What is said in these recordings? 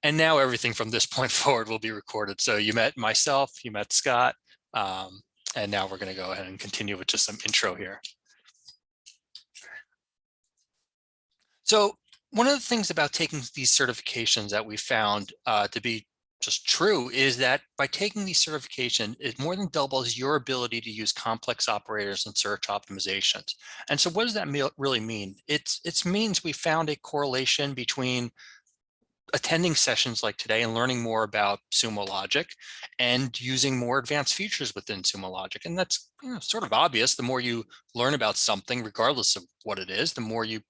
And now everything from this point forward will be recorded. So you met myself, you met Scott, and now we're going to go ahead and continue with just some intro here. So one of the things about taking these certifications that we found to be just true is that by taking these certifications, it more than doubles your ability to use complex operators and search optimizations. And so what does that really mean? It means we found a correlation between attending sessions like today and learning more about Sumo logic and using more advanced features within Sumo logic. And that's sort of obvious. The more you learn about something, regardless of what it is, the more you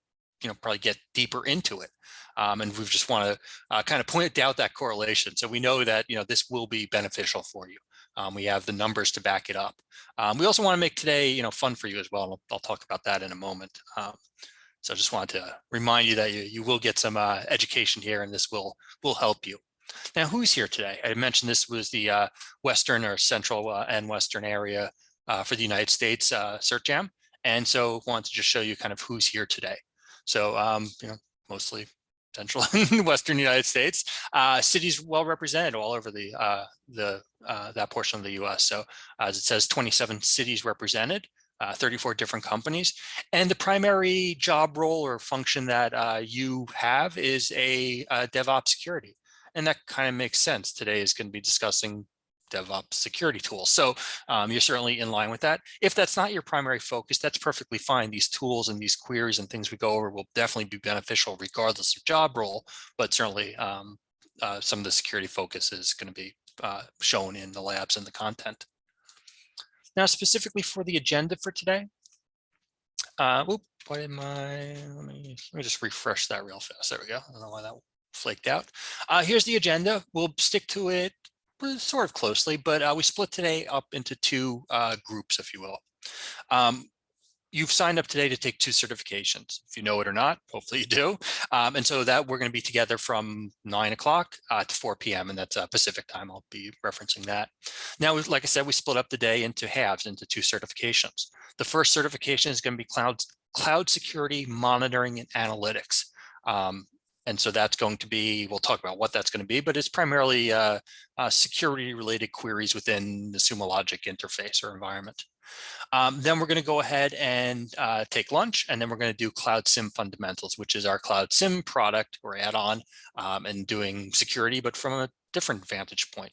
probably get deeper into it. And we just want to kind of point out that correlation. So we know that this will be beneficial for you. We have the numbers to back it up. We also want to make today fun for you as well. And I'll talk about that in a moment. So I just wanted to remind you that you will get some education here, and this will help you. Now, who's here today? I mentioned this was the Western or Central and Western area for the United States Cert Jam. And so I wanted to just show you kind of who's here today. So, mostly Central and Western United States, cities well represented all over that portion of the US. So as it says, 27 cities represented. 34 different companies, and the primary job role or function that you have is a DevOps security, and that kind of makes sense. Today is going to be discussing DevOps security tools, so you're certainly in line with that. If that's not your primary focus, that's perfectly fine. These tools and these queries and things we go over will definitely be beneficial regardless of job role, but certainly some of the security focus is going to be shown in the labs and the content. Now, specifically for the agenda for today, let me just refresh that real fast. There we go. I don't know why that flaked out. Here's the agenda. We'll stick to it sort of closely, but we split today up into two groups, if you will. You've signed up today to take 2 certifications. If you know it or not, hopefully you do. And so that we're going to be together from 9 o'clock to 4 p.m. and that's Pacific time. I'll be referencing that. Now, like I said, we split up the day into halves, into 2 certifications. The first certification is going to be cloud security monitoring and analytics. And so that's going to be, we'll talk about what that's going to be, but it's primarily security related queries within the Sumo logic interface or environment. Then we're going to go ahead and take lunch, and then we're going to do Cloud SIEM fundamentals, which is our Cloud SIEM product or add-on, and doing security, but from a different vantage point.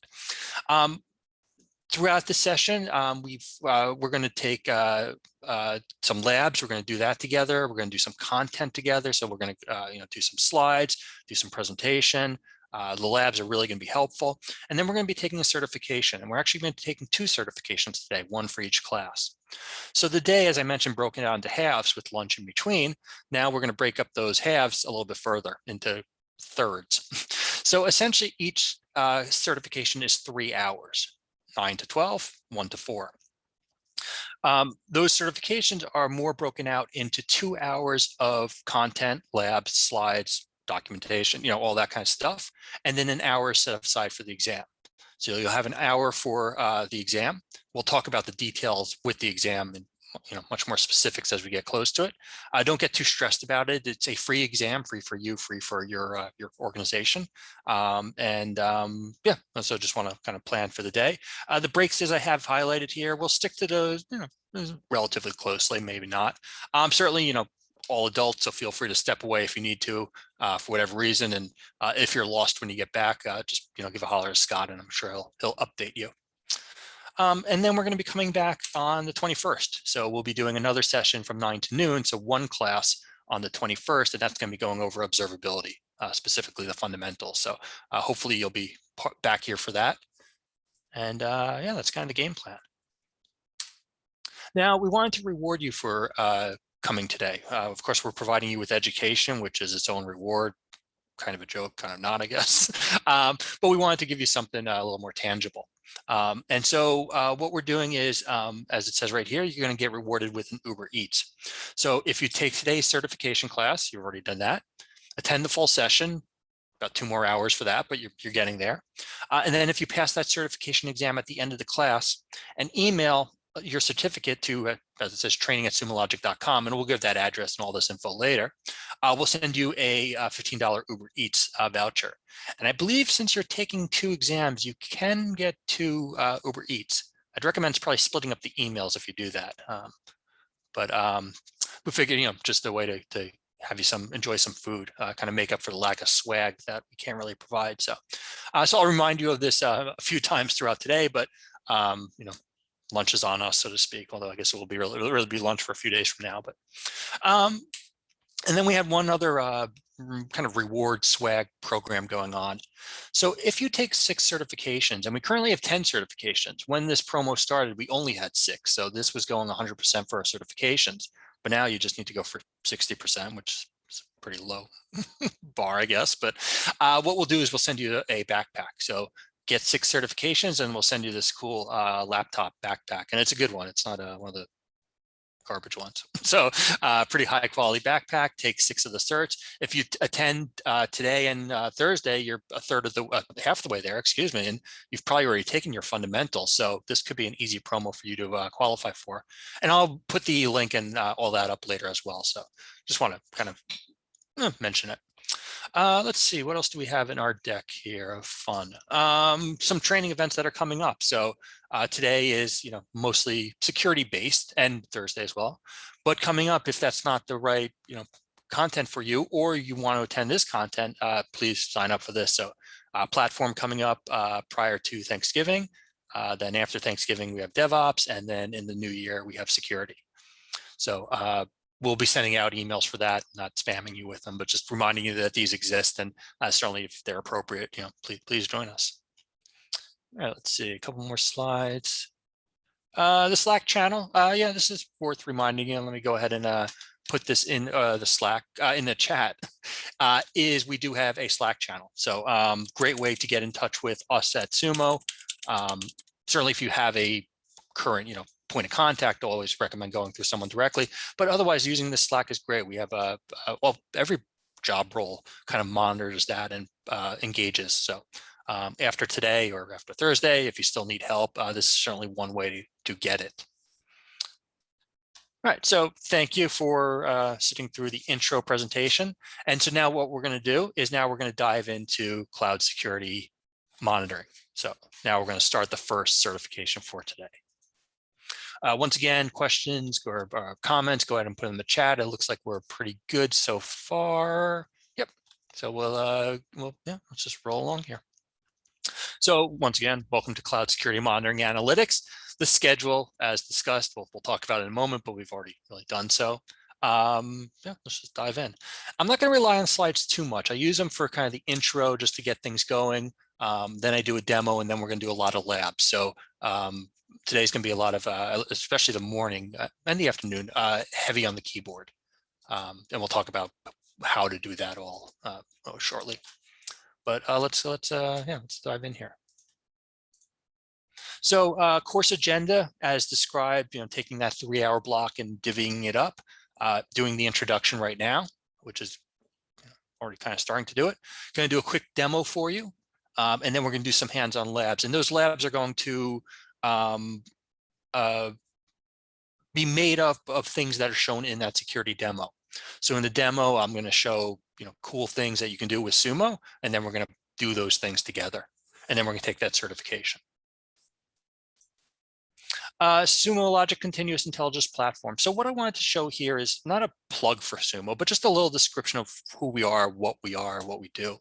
Throughout the session, we're going to take some labs. We're going to do that together. We're going to do some content together. So we're going to do some slides, do some presentation. The labs are really going to be helpful. And then we're going to be taking a certification, and we're actually going to be taking 2 certifications today, 1 for each class. So the day, as I mentioned, broken down into halves with lunch in between. Now we're going to break up those halves a little bit further into thirds. So essentially each certification is 3 hours, 9 to 12, 1 to 4. Those certifications are more broken out into 2 hours of content, labs, slides, documentation, all that kind of stuff, and then an hour set aside for the exam. So you'll have an hour for the exam. We'll talk about the details with the exam and much more specifics as we get close to it. Don't get too stressed about it. It's a free exam, free for you, free for your organization. Yeah, so just want to kind of plan for the day. The breaks, as I have highlighted here, we'll stick to those relatively closely, maybe not. Certainly, all adults, so feel free to step away if you need to for whatever reason. And if you're lost when you get back, just give a holler to Scott, and I'm sure he'll update you. And then we're going to be coming back on the 21st. So we'll be doing another session from 9 to noon. So 1 class on the 21st, and that's going to be going over observability, specifically the fundamentals. So hopefully you'll be back here for that. And yeah, that's kind of the game plan. Now, we wanted to reward you for coming today. Of course, we're providing you with education, which is its own reward. Kind of a joke, kind of not, I guess. But we wanted to give you something a little more tangible. And so what we're doing is, as it says right here, you're going to get rewarded with an Uber Eats. So if you take today's certification class, you've already done that, attend the full session, about 2 more hours for that, but you're getting there. And then if you pass that certification exam at the end of the class, an email your certificate to, as it says, training@sumologic.com, and we'll give that address and all this info later. We'll send you a $15 Uber Eats voucher. And I believe since you're taking 2 exams, you can get 2 Uber Eats. I'd recommend probably splitting up the emails if you do that. But we figured, just a way to have you enjoy some food, kind of make up for the lack of swag that we can't really provide. So I'll remind you of this a few times throughout today, but lunch is on us, so to speak, although I guess it will be really be lunch for a few days from now. But and then we had one other kind of reward swag program going on. So if you take 6 certifications, and we currently have 10 certifications, when this promo started, we only had 6. So this was going 100% for our certifications, but now you just need to go for 60%, which is a pretty low bar, I guess. But what we'll do is we'll send you a backpack. So get 6 certifications and we'll send you this cool laptop backpack. And it's a good one. It's not one of the garbage ones. So pretty high quality backpack, take 6 of the certs. If you attend today and Thursday, you're half the way there, excuse me, and you've probably already taken your fundamentals. So this could be an easy promo for you to qualify for. And I'll put the link and all that up later as well. So just want to kind of mention it. Let's see, what else do we have in our deck here of fun? Some training events that are coming up. So today is, mostly security based, and Thursday as well. But coming up, if that's not the right, content for you, or you want to attend this content, please sign up for this. So platform coming up prior to Thanksgiving. Then after Thanksgiving, we have DevOps, and then in the new year, we have security. So we'll be sending out emails for that, not spamming you with them, but just reminding you that these exist, and certainly if they're appropriate, please join us. All right, let's see, a couple more slides. The Slack channel, yeah, this is worth reminding you. Let me go ahead and put this in the Slack, in the chat, is we do have a Slack channel. So great way to get in touch with us at Sumo. Certainly if you have a current, point of contact, I'll always recommend going through someone directly, but otherwise using this Slack is great. We have well, every job role kind of monitors that and engages. So after today or after Thursday, if you still need help, this is certainly one way to get it. All right, so thank you for sitting through the intro presentation. And so now what we're going to do is now we're going to dive into cloud security monitoring. So now we're going to start the first certification for today. Once again, questions or comments, go ahead and put them in the chat. It looks like we're pretty good so far. Yep. So let's just roll along here. So once again, welcome to Cloud Security Monitoring Analytics. The schedule, as discussed, we'll talk about it in a moment, but we've already really done so. Yeah, let's just dive in. I'm not going to rely on slides too much. I use them for kind of the intro just to get things going. Then I do a demo, and then we're going to do a lot of labs. So today's going to be a lot of, especially the morning and the afternoon, heavy on the keyboard. And we'll talk about how to do that all shortly. But let's dive in here. So course agenda, as described, taking that 3-hour block and divvying it up, doing the introduction right now, which is already kind of starting to do it. Going to do a quick demo for you, and then we're going to do some hands-on labs. And those labs are going to be made up of things that are shown in that security demo. So in the demo, I'm going to show cool things that you can do with Sumo, and then we're going to do those things together, and then we're going to take that certification. Sumo Logic Continuous Intelligence Platform. So what I wanted to show here is not a plug for Sumo, but just a little description of who we are, what we do.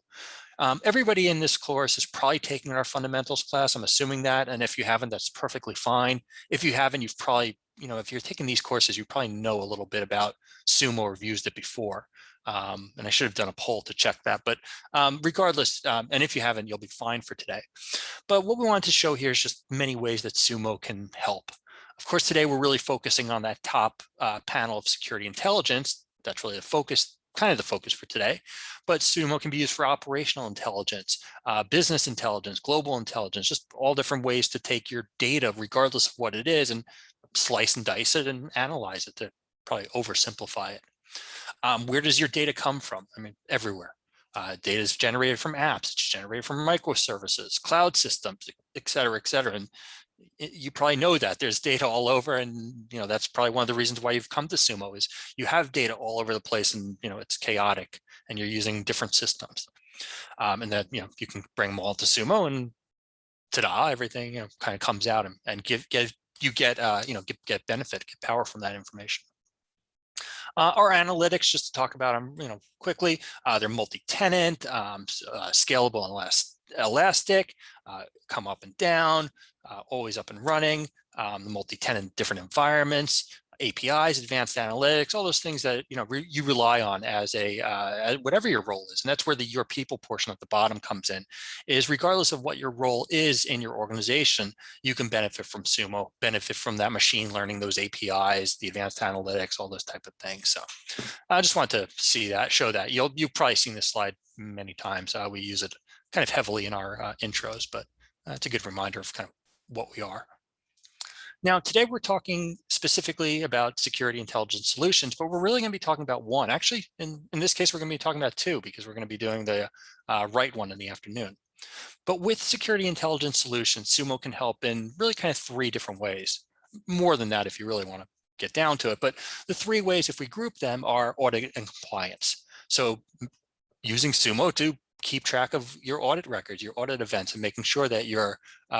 Everybody in this course is probably taking our fundamentals class. I'm assuming that, and if you haven't, that's perfectly fine. If you haven't, you've probably, if you're taking these courses, you probably know a little bit about Sumo or have used it before. And I should have done a poll to check that, but regardless, and if you haven't, you'll be fine for today. But what we wanted to show here is just many ways that Sumo can help. Of course, today we're really focusing on that top panel of security intelligence. That's really the focus, kind of the focus for today. But Sumo can be used for operational intelligence, business intelligence, global intelligence, just all different ways to take your data, regardless of what it is, and slice and dice it and analyze it, to probably oversimplify it. Where does your data come from? I mean, everywhere. Data is generated from apps, it's generated from microservices, cloud systems, et cetera, and You probably know that there's data all over, and that's probably one of the reasons why you've come to Sumo is you have data all over the place, and it's chaotic, and you're using different systems, and that you can bring them all to Sumo, and ta-da, everything kind of comes out and get benefit, get power from that information. Our analytics, just to talk about them, quickly, they're multi-tenant, scalable and elastic, come up and down, always up and running, the multi-tenant different environments, APIs, advanced analytics, all those things that you rely on as whatever your role is. And that's where your people portion at the bottom comes in, is regardless of what your role is in your organization, you can benefit from Sumo, benefit from that machine learning, those APIs, the advanced analytics, all those type of things. So I just want to show that. You've probably seen this slide many times. We use it kind of heavily in our intros, but it's a good reminder of kind of what we are. Now, today we're talking specifically about security intelligence solutions, but we're really going to be talking about one. Actually, in this case, we're going to be talking about two, because we're going to be doing the right one in the afternoon. But with security intelligence solutions, Sumo can help in really kind of three different ways. More than that, if you really want to get down to it. But the three ways, if we group them, are audit and compliance. So using Sumo to keep track of your audit records, your audit events, and making sure that you're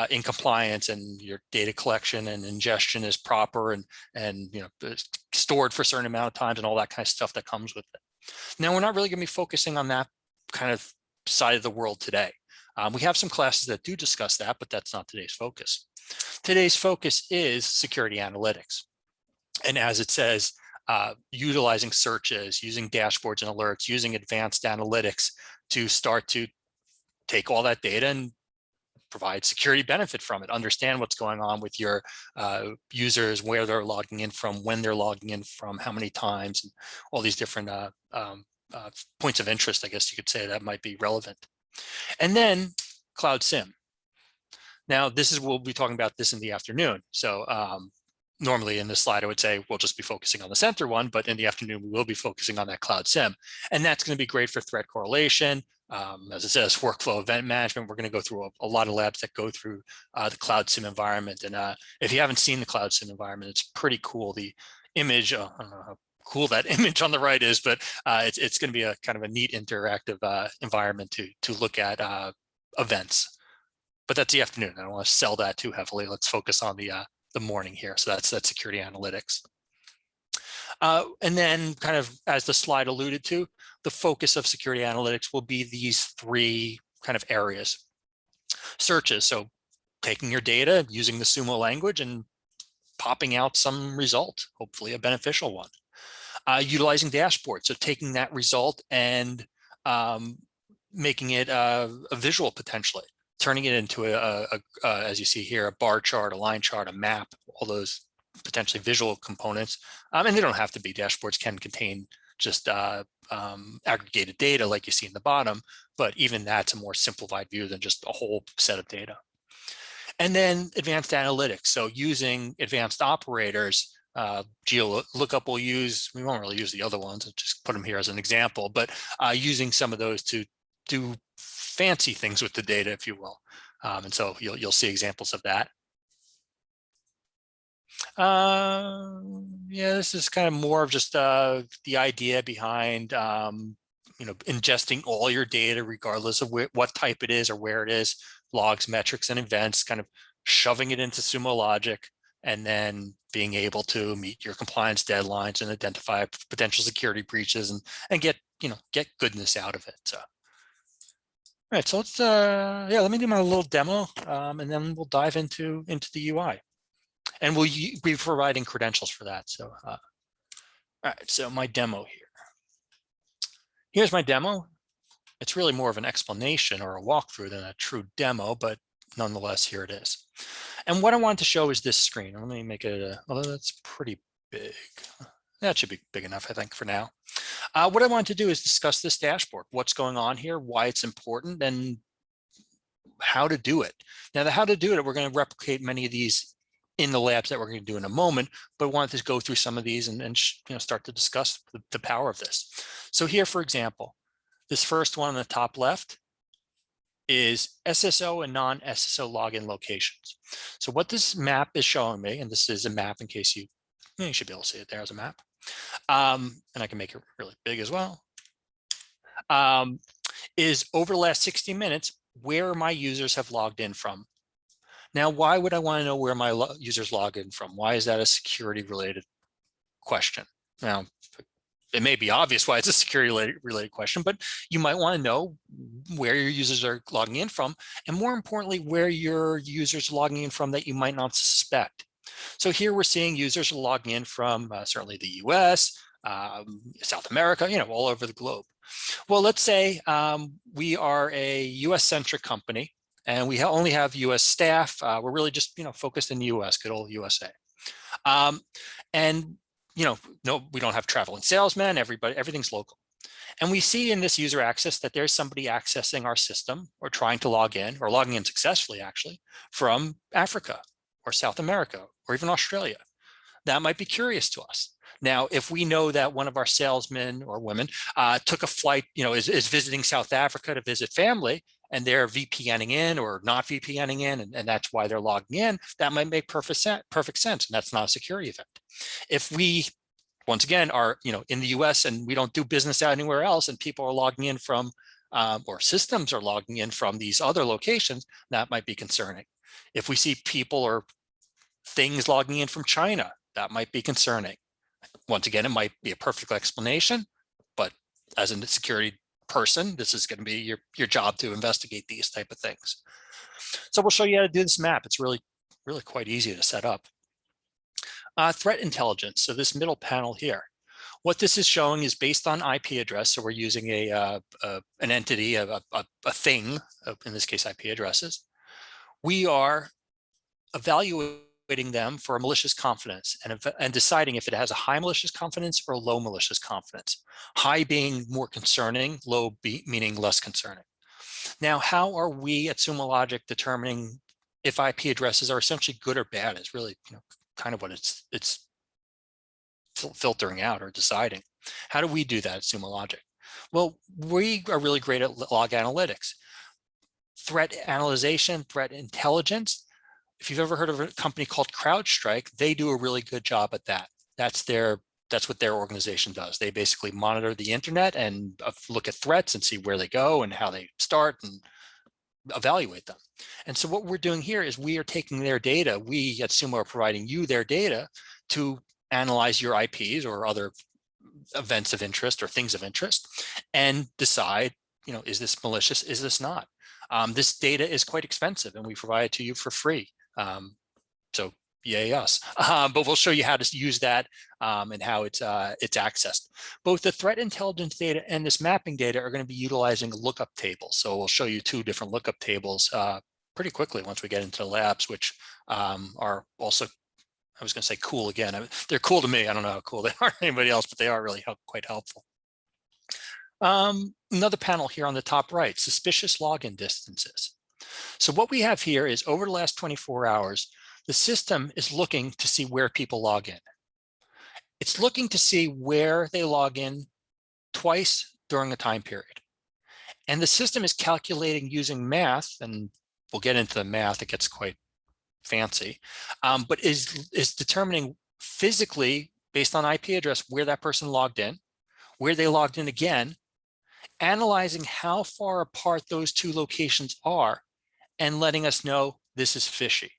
in compliance and your data collection and ingestion is proper and stored for a certain amount of times and all that kind of stuff that comes with it. Now, we're not really going to be focusing on that kind of side of the world today. We have some classes that do discuss that, but that's not today's focus. Today's focus is security analytics. And as it says, utilizing searches, using dashboards and alerts, using advanced analytics to start to take all that data and provide security benefit from it, understand what's going on with your users, where they're logging in from, when they're logging in from, how many times, and all these different points of interest, I guess you could say, that might be relevant. And then Cloud SIEM. Now, we'll be talking about this in the afternoon. So normally in this slide, I would say we'll just be focusing on the center one, but in the afternoon, we will be focusing on that Cloud SIEM. And that's going to be great for threat correlation. As it says, workflow event management. We're going to go through a lot of labs that go through the Cloud SIEM environment. And if you haven't seen the Cloud SIEM environment, it's pretty cool. The image, I don't know how cool that image on the right is, but it's going to be a kind of a neat interactive environment to look at events. But that's the afternoon. I don't want to sell that too heavily. Let's focus on the morning here. So that's security analytics. And then kind of as the slide alluded to, the focus of security analytics will be these three kind of areas. Searches, so taking your data, using the Sumo language and popping out some result, hopefully a beneficial one. Utilizing dashboards, so taking that result and making it a visual potentially, turning it into as you see here, a bar chart, a line chart, a map, all those potentially visual components. And they don't have to be. Dashboards can contain just aggregated data like you see in the bottom, but even that's a more simplified view than just a whole set of data. And then advanced analytics. So using advanced operators, GeoLookup we won't really use the other ones, I'll just put them here as an example, but using some of those to do fancy things with the data, if you will. And so you'll see examples of that. Yeah, this is kind of more of just the idea behind ingesting all your data, regardless of what type it is or where it is, logs, metrics, and events, kind of shoving it into Sumo logic, and then being able to meet your compliance deadlines and identify potential security breaches and get goodness out of it. So, all right, so let's let me do my little demo, and then we'll dive into the UI. And we'll be providing credentials for that. So, all right, so my demo here. Here's my demo. It's really more of an explanation or a walkthrough than a true demo, but nonetheless, here it is. And what I want to show is this screen. Let me make it, although that's pretty big. That should be big enough, I think, for now. What I want to do is discuss this dashboard, what's going on here, why it's important, and how to do it. Now, the how to do it, we're going to replicate many of these in the labs that we're going to do in a moment, but I wanted to go through some of these and start to discuss the power of this. So here, for example, this first one on the top left, is SSO and non-SSO login locations. So what this map is showing me, and this is a map in case you should be able to see it there as a map. And I can make it really big as well. Is over the last 60 minutes, where my users have logged in from. Now, why would I want to know where my users log in from? Why is that a security related question? Now, it may be obvious why it's a security related question, but you might want to know where your users are logging in from, and more importantly, where your users are logging in from that you might not suspect. So here we're seeing users are logging in from certainly the US, South America, all over the globe. Well, let's say we are a US-centric company and we only have US staff. We're really just focused in the US, good old USA. And no, we don't have traveling salesmen, everything's local. And we see in this user access that there's somebody accessing our system or trying to log in or logging in successfully actually from Africa or South America or even Australia. That might be curious to us. Now, if we know that one of our salesmen or women took a flight, is visiting South Africa to visit family, and they're VPNing in or not VPNing in, and that's why they're logging in, that might make perfect sense, and that's not a security event. If we, once again, are in the US and we don't do business out anywhere else, and people are logging in from, or systems are logging in from these other locations, that might be concerning. If we see people or things logging in from China, that might be concerning. Once again, it might be a perfect explanation, but as a security person, this is going to be your job to investigate these type of things. So we'll show you how to do this map. It's really quite easy to set up. Threat intelligence. So this middle panel here, what this is showing is based on IP address. So we're using an entity, a thing, in this case, IP addresses. We are evaluating them for a malicious confidence and deciding if it has a high malicious confidence or a low malicious confidence. High being more concerning, low meaning less concerning. Now, how are we at Sumo Logic determining if IP addresses are essentially good or bad? Is really kind of what it's filtering out or deciding. How do we do that at Sumo Logic? Well, we are really great at log analytics, threat analyzation, threat intelligence. If you've ever heard of a company called CrowdStrike, they do a really good job at that. That's what their organization does. They basically monitor the internet and look at threats and see where they go and how they start and evaluate them. And so what we're doing here is we are taking their data. We at Sumo are providing you their data to analyze your IPs or other events of interest or things of interest and decide, is this malicious? Is this not? This data is quite expensive and we provide it to you for free. So yay us. But we'll show you how to use that and how it's accessed. Both the threat intelligence data and this mapping data are going to be utilizing lookup tables. So we'll show you two different lookup tables pretty quickly once we get into the labs, which are also, I was going to say cool again. They're cool to me. I don't know how cool they are to anybody else, but they are really quite helpful. Another panel here on the top right, suspicious login distances. So what we have here is over the last 24 hours, the system is looking to see where people log in. It's looking to see where they log in twice during a time period. And the system is calculating using math, and we'll get into the math, it gets quite fancy, but is determining physically based on IP address where that person logged in, where they logged in again, analyzing how far apart those two locations are and letting us know this is fishy.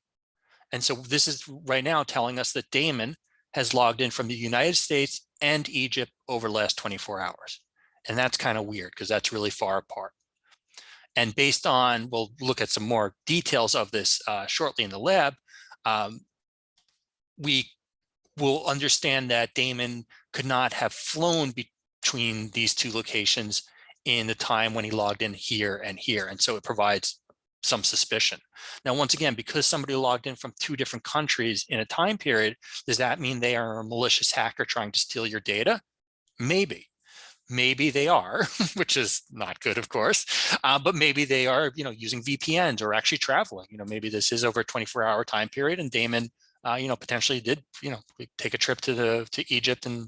And so this is right now telling us that Damon has logged in from the United States and Egypt over the last 24 hours. And that's kind of weird because that's really far apart. And based on, we'll look at some more details of this shortly in the lab, we will understand that Damon could not have flown between these two locations in the time when he logged in here and here. And so it provides some suspicion. Now, once again, because somebody logged in from two different countries in a time period, does that mean they are a malicious hacker trying to steal your data? Maybe. Maybe they are, which is not good, of course, but maybe they are, using VPNs or actually traveling. Maybe this is over a 24-hour time period, and Damon, potentially did, take a trip to Egypt and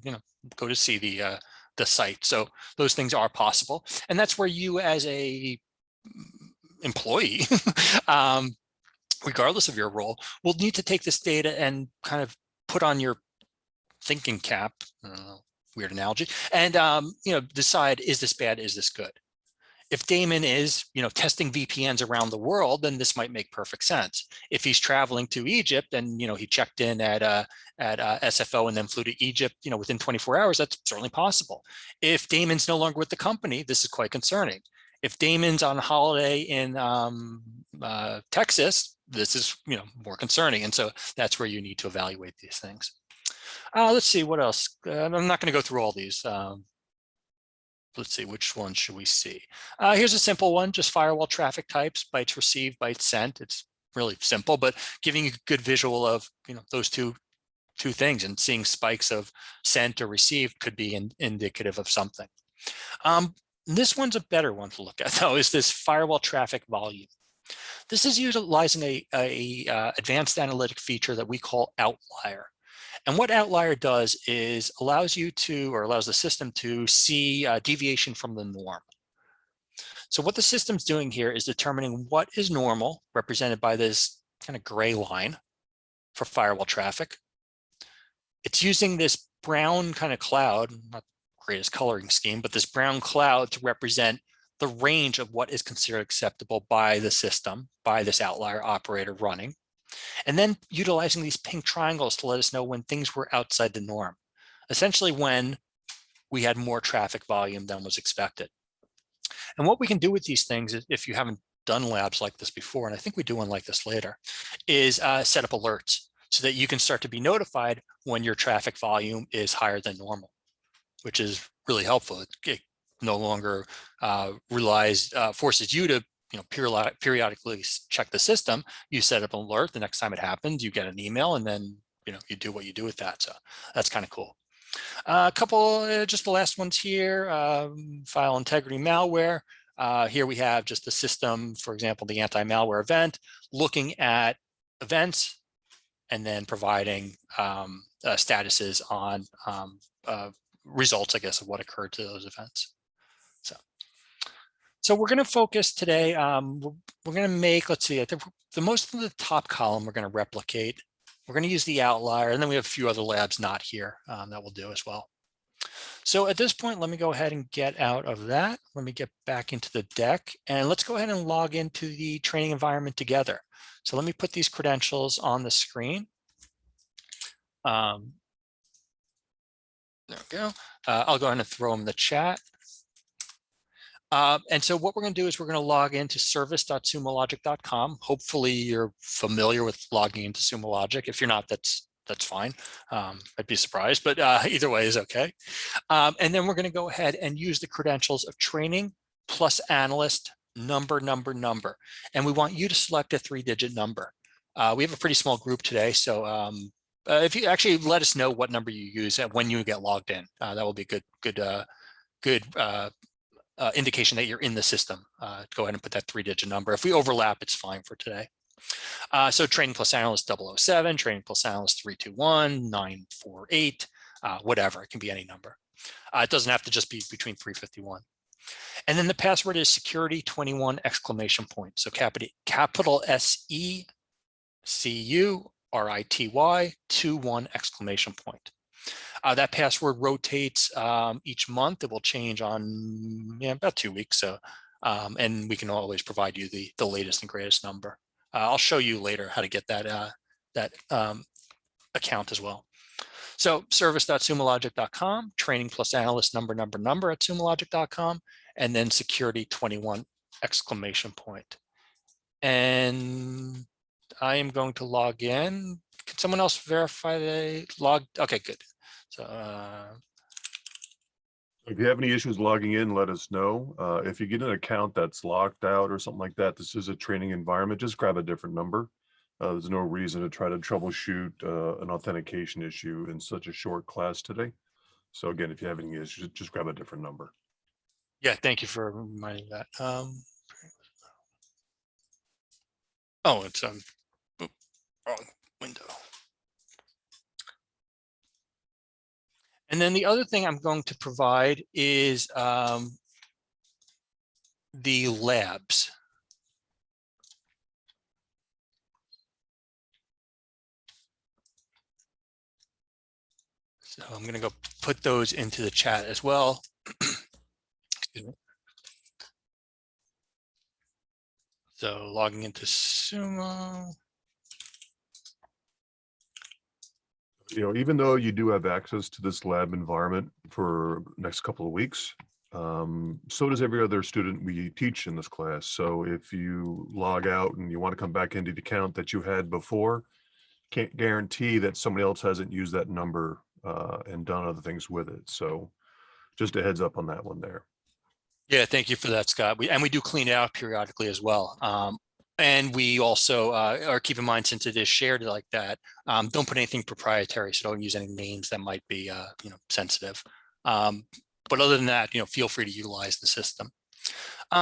go to see the site. So those things are possible, and that's where you, as a employee, regardless of your role, will need to take this data and kind of put on your thinking cap, weird analogy, and decide, is this bad, is this good? If Damon is, testing VPNs around the world, then this might make perfect sense. If he's traveling to Egypt and, he checked in at SFO and then flew to Egypt, within 24 hours, that's certainly possible. If Damon's no longer with the company, this is quite concerning. If Damon's on holiday in Texas, this is, more concerning. And so that's where you need to evaluate these things. Let's see what else. I'm not going to go through all these. Let's see, which one should we see? Here's a simple one, just firewall traffic types, bytes received, bytes sent. It's really simple, but giving you a good visual of those two things, and seeing spikes of sent or received could be indicative of something. This one's a better one to look at, though, is this firewall traffic volume. This is utilizing a advanced analytic feature that we call outlier. And what outlier does is allows the system to see deviation from the norm. So what the system's doing here is determining what is normal, represented by this kind of gray line for firewall traffic. It's using this brown kind of cloud, not the greatest coloring scheme, but this brown cloud to represent the range of what is considered acceptable by the system, by this outlier operator running. And then utilizing these pink triangles to let us know when things were outside the norm, essentially when we had more traffic volume than was expected. And what we can do with these things, if you haven't done labs like this before, and I think we do one like this later, is set up alerts so that you can start to be notified when your traffic volume is higher than normal, which is really helpful. It no longer forces you to periodically check the system. You set up an alert. The next time it happens, you get an email, and then you do what you do with that. So that's kind of cool. A couple, just the last ones here. File integrity malware. Here we have just the system, for example, the anti-malware event, looking at events and then providing statuses on results, I guess, of what occurred to those events. So we're going to focus today. We're going to make, let's see, I think the most of the top column we're going to replicate. We're going to use the outlier, and then we have a few other labs not here that we'll do as well. So at this point, let me go ahead and get out of that. Let me get back into the deck, and let's go ahead and log into the training environment together. So let me put these credentials on the screen. There we go. I'll go ahead and throw them in the chat. And so what we're going to do is we're going to log into service.sumologic.com. Hopefully you're familiar with logging into Sumo Logic. If you're not, that's fine. I'd be surprised, but either way is okay. And then we're going to go ahead and use the credentials of training plus analyst number. And we want you to select a 3-digit number. We have a pretty small group today, so if you actually let us know what number you use and when you get logged in, that will be good indication that you're in the system. Go ahead and put that 3-digit number. If we overlap, it's fine for today. So training plus analyst 007, training plus analyst 321, 948, whatever. It can be any number. It doesn't have to just be between 351. And then the password is security21 exclamation point. So capital SECURITY 21 exclamation point. That password rotates each month. It will change on about 2 weeks. So, and we can always provide you the latest and greatest number. I'll show you later how to get that account as well. So service.sumologic.com, training plus analyst number at sumologic.com, and then security21 exclamation point. And I am going to log in. Can someone else verify they logged? Okay, good. So if you have any issues logging in, let us know. If you get an account that's locked out or something like that, this is a training environment, just grab a different number. There's no reason to try to troubleshoot an authentication issue in such a short class today. So again, if you have any issues, just grab a different number. Yeah, thank you for reminding that. Oh, it's wrong window. And then the other thing I'm going to provide is the labs. So I'm going to go put those into the chat as well. Excuse me. So logging into Sumo. Even though you do have access to this lab environment for next couple of weeks, so does every other student we teach in this class. So if you log out and you want to come back into the account that you had before, can't guarantee that somebody else hasn't used that number and done other things with it. So just a heads up on that one there. Yeah, thank you for that, Scott. We do clean it out periodically as well. And we also or keep in mind, since it is shared like that, don't put anything proprietary. So don't use any names that might be sensitive. But other than that, feel free to utilize the system.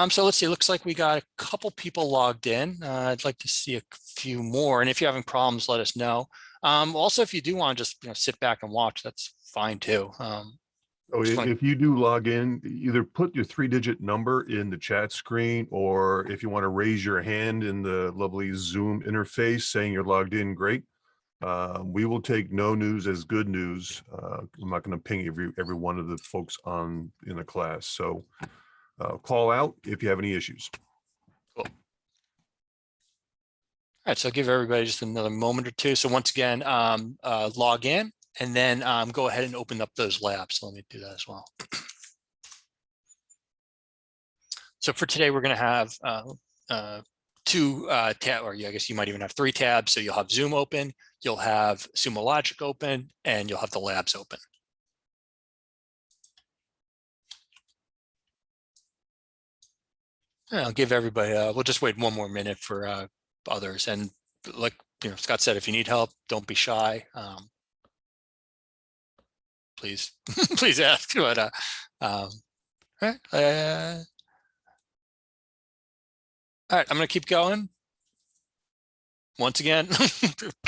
So let's see, it looks like we got a couple people logged in. I'd like to see a few more. And if you're having problems, let us know. Also, if you do want to just sit back and watch, that's fine too. If you do log in, either put your 3-digit number in the chat screen, or if you want to raise your hand in the lovely Zoom interface saying you're logged in, great. We will take no news as good news. I'm not going to ping every one of the folks in the class. So call out if you have any issues. Cool. All right, so I'll give everybody just another moment or two. So once again, log in and then go ahead and open up those labs. So let me do that as well. So for today, we're going to have two tabs, or I guess you might even have 3 tabs. So you'll have Zoom open, you'll have Sumo Logic open, and you'll have the labs open. I'll give everybody, we'll just wait one more minute for others. And like Scott said, if you need help, don't be shy. Please, please ask. But all right, I'm going to keep going. Once again,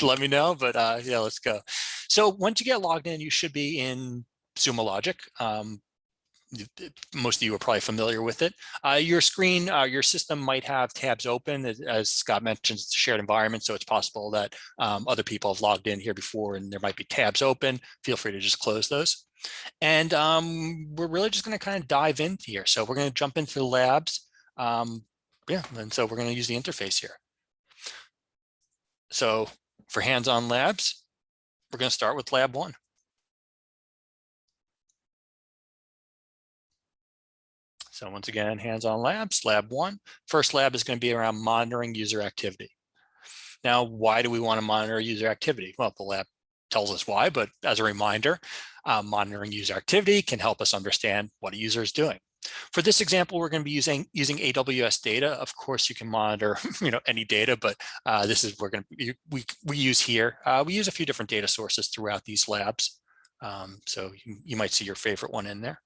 let me know, but yeah, let's go. So once you get logged in, you should be in Sumo Logic. Most of you are probably familiar with it. Your screen, your system might have tabs open. As Scott mentioned, it's a shared environment, so it's possible that other people have logged in here before and there might be tabs open. Feel free to just close those. And we're really just going to kind of dive in here. So we're going to jump into the labs. Yeah, and so we're going to use the interface here. So for hands-on labs, we're going to start with lab 1. So once again, hands-on labs, lab 1. First lab is going to be around monitoring user activity. Now, why do we want to monitor user activity? Well, the lab tells us why, but as a reminder, monitoring user activity can help us understand what a user is doing. For this example, we're going to be using AWS data. Of course, you can monitor any data, but this is we use here. We use a few different data sources throughout these labs, so you might see your favorite one in there.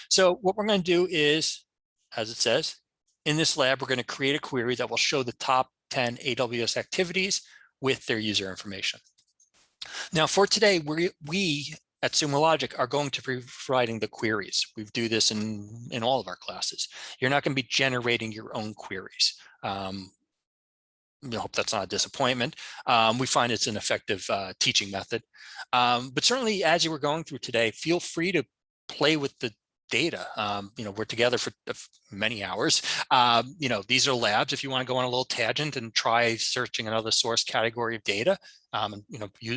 So what we're going to do is, as it says, in this lab, we're going to create a query that will show the top 10 AWS activities with their user information. Now, for today, we at Sumo Logic are going to be providing the queries. We do this in all of our classes. You're not going to be generating your own queries. I hope that's not a disappointment. We find it's an effective teaching method. But certainly, as you were going through today, feel free to play with the data. We're together for many hours. These are labs. If you want to go on a little tangent and try searching another source category of data,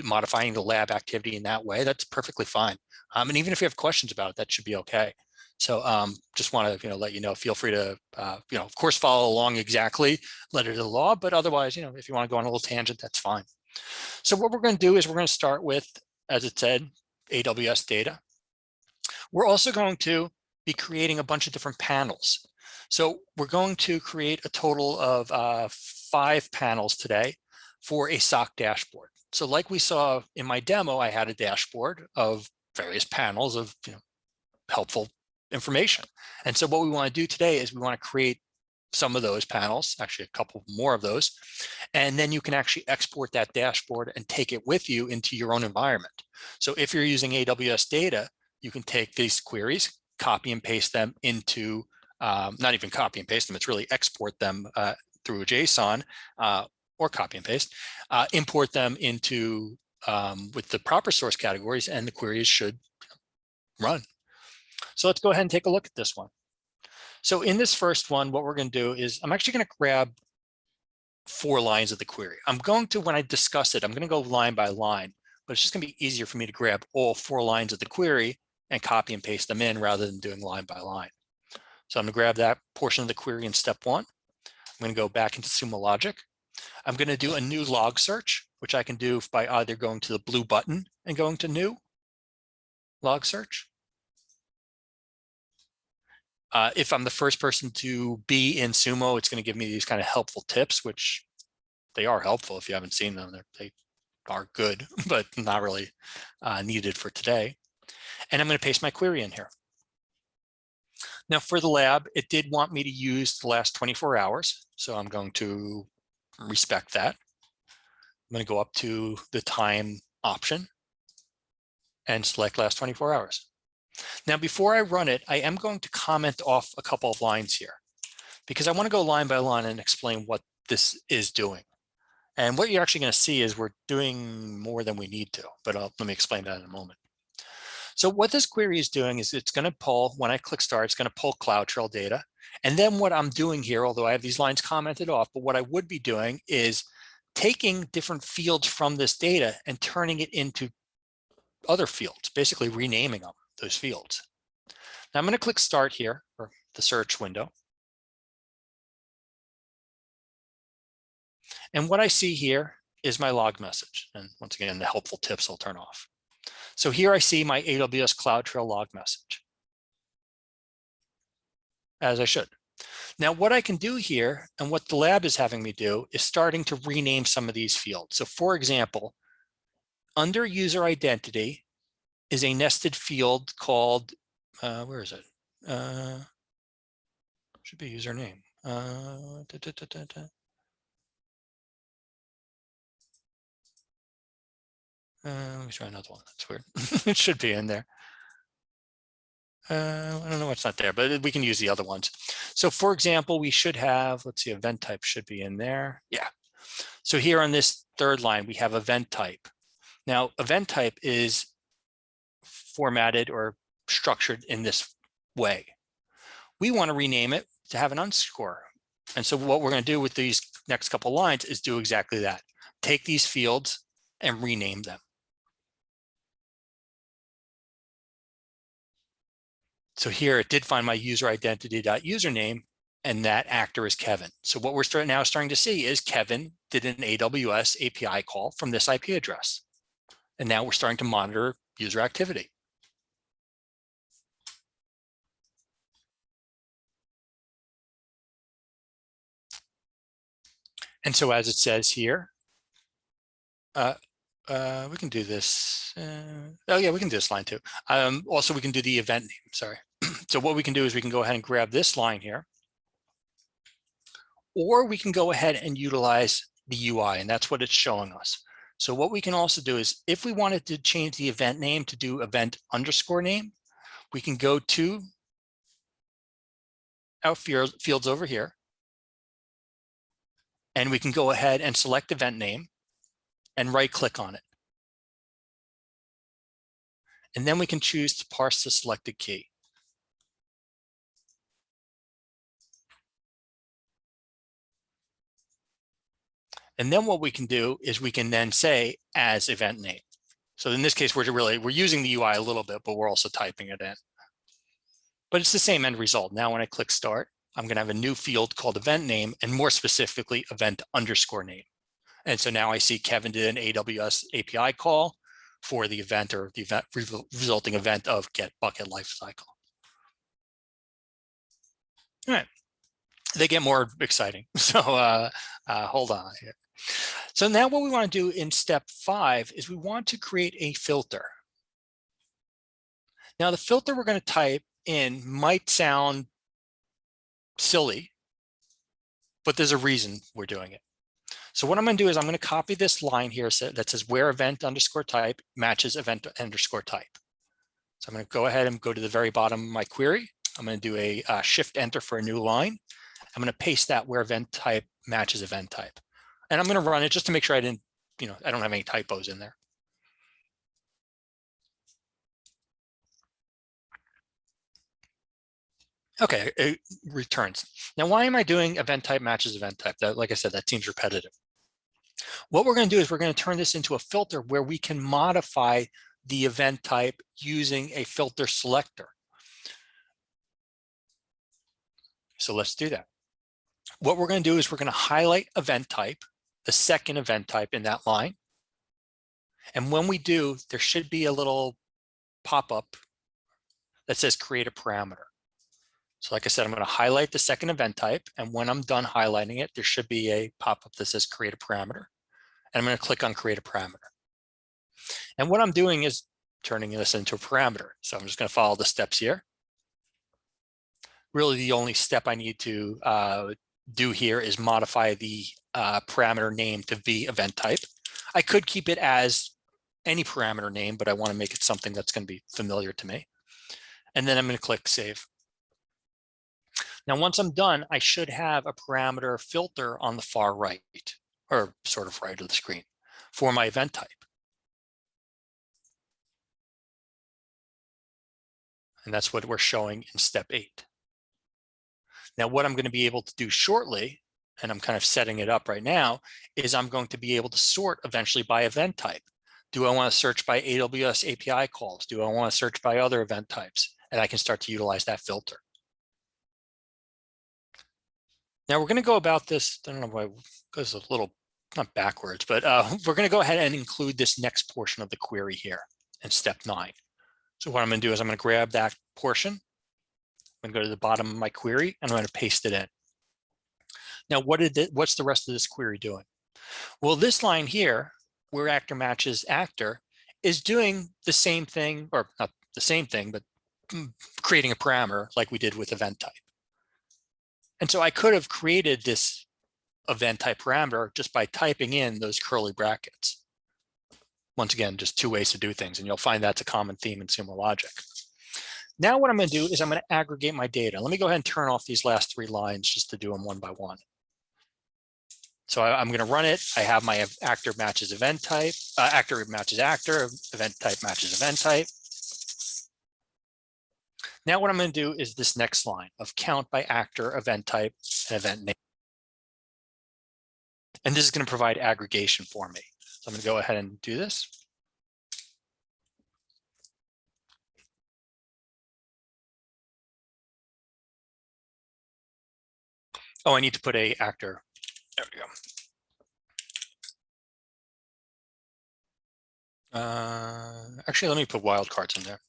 modifying the lab activity in that way, that's perfectly fine. And even if you have questions about it, that should be okay. So just want to let you know, feel free to of course follow along exactly letter to the law, but otherwise, if you want to go on a little tangent, that's fine. So what we're going to do is we're going to start with, as it said, AWS data. We're also going to be creating a bunch of different panels. So we're going to create a total of 5 panels today for a SOC dashboard. So like we saw in my demo, I had a dashboard of various panels of helpful information. And so what we want to do today is we want to create some of those panels, actually a couple more of those, and then you can actually export that dashboard and take it with you into your own environment. So if you're using AWS data, you can take these queries, copy and paste them into, not even copy and paste them, it's really export them through a JSON or copy and paste, import them into with the proper source categories, and the queries should run. So let's go ahead and take a look at this one. So in this first one, what we're going to do is I'm actually going to grab 4 lines of the query. I'm going to, when I discuss it, I'm going to go line by line, but it's just going to be easier for me to grab all 4 lines of the query and copy and paste them in rather than doing line by line. So I'm going to grab that portion of the query in step 1. I'm going to go back into Sumo Logic. I'm going to do a new log search, which I can do by either going to the blue button and going to new log search. If I'm the first person to be in Sumo, it's going to give me these kind of helpful tips, which they are helpful. If you haven't seen them, they are good, but not really needed for today. And I'm going to paste my query in here. Now for the lab, it did want me to use the last 24 hours. So I'm going to respect that. I'm going to go up to the time option and select last 24 hours. Now, before I run it, I am going to comment off a couple of lines here because I want to go line by line and explain what this is doing. And what you're actually going to see is we're doing more than we need to, but let me explain that in a moment. So what this query is doing is it's going to pull, when I click start, it's going to pull CloudTrail data. And then what I'm doing here, although I have these lines commented off, but what I would be doing is taking different fields from this data and turning it into other fields, basically renaming them, those fields. Now I'm going to click start here, or the search window. And what I see here is my log message. And once again, the helpful tips I'll turn off. So here I see my AWS CloudTrail log message, as I should. Now what I can do here, and what the lab is having me do, is starting to rename some of these fields. So for example, under user identity is a nested field called, where is it? Should be username. Let me try another one. That's weird. It should be in there. I don't know what's not there, but we can use the other ones. So for example, we should have, let's see, event type should be in there. Yeah. So here on this third line, we have event type. Now, event type is formatted or structured in this way. We want to rename it to have an underscore. And so what we're going to do with these next couple lines is do exactly that. Take these fields and rename them. So here it did find my user identity.username, and that actor is Kevin. So what we're now starting to see is Kevin did an AWS API call from this IP address. And now we're starting to monitor user activity. And so as it says here, we can do this. Oh yeah, we can do this line too. Also, we can do the event name, sorry. So what we can do is we can go ahead and grab this line here, or we can go ahead and utilize the UI, and that's what it's showing us. So what we can also do is if we wanted to change the event name to do event underscore name, we can go to our fields over here, and we can go ahead and select event name and right click on it. And then we can choose to parse the selected key. And then what we can do is we can then say as event name. So in this case, we're using the UI a little bit, but we're also typing it in. But it's the same end result. Now when I click start, I'm going to have a new field called event name, and more specifically event underscore name. And so now I see Kevin did an AWS API call for the event or the event resulting event of get bucket lifecycle. All right, they get more exciting. So hold on here. So now what we want to do in step 5 is we want to create a filter. Now the filter we're going to type in might sound silly, but there's a reason we're doing it. So what I'm going to do is I'm going to copy this line here that says where event underscore type matches event underscore type. So I'm going to go ahead and go to the very bottom of my query. I'm going to do a shift enter for a new line. I'm going to paste that where event type matches event type. And I'm going to run it just to make sure I don't have any typos in there. Okay, it returns. Now, why am I doing event type matches event type? That, like I said, that seems repetitive. What we're going to do is we're going to turn this into a filter where we can modify the event type using a filter selector. So let's do that. What we're going to do is we're going to highlight event type, the second event type in that line. And when we do, there should be a little pop-up that says create a parameter. So like I said, I'm going to highlight the second event type. And when I'm done highlighting it, there should be a pop-up that says create a parameter. And I'm going to click on create a parameter. And what I'm doing is turning this into a parameter. So I'm just going to follow the steps here. Really, the only step I need to do here is modify the parameter name to be event type. I could keep it as any parameter name, but I want to make it something that's going to be familiar to me. And then I'm going to click save. Now, once I'm done, I should have a parameter filter on the far right, or sort of right of the screen, for my event type. And that's what we're showing in step 8. Now, what I'm going to be able to do shortly, and I'm kind of setting it up right now, is I'm going to be able to sort eventually by event type. Do I want to search by AWS API calls? Do I want to search by other event types? And I can start to utilize that filter. Now we're going to go about this, I don't know why it goes a little, not backwards, but we're going to go ahead and include this next portion of the query here in step 9. So what I'm going to do is I'm going to grab that portion. I'm going to go to the bottom of my query and I'm going to paste it in. Now, what's the rest of this query doing? Well, this line here, where actor matches actor, is doing the same thing, or not the same thing, but creating a parameter like we did with event type. And so I could have created this event type parameter just by typing in those curly brackets. Once again, just 2 ways to do things, and you'll find that's a common theme in Sumo logic. Now what I'm going to do is I'm going to aggregate my data. Let me go ahead and turn off these last 3 lines just to do them one by one. So I'm going to run it. I have my actor matches event type, actor matches actor, event type matches event type. Now what I'm going to do is this next line of count by actor, event type, and event name. And this is going to provide aggregation for me. So I'm going to go ahead and do this. Oh, I need to put a actor. There we go. Actually, let me put wildcards in there.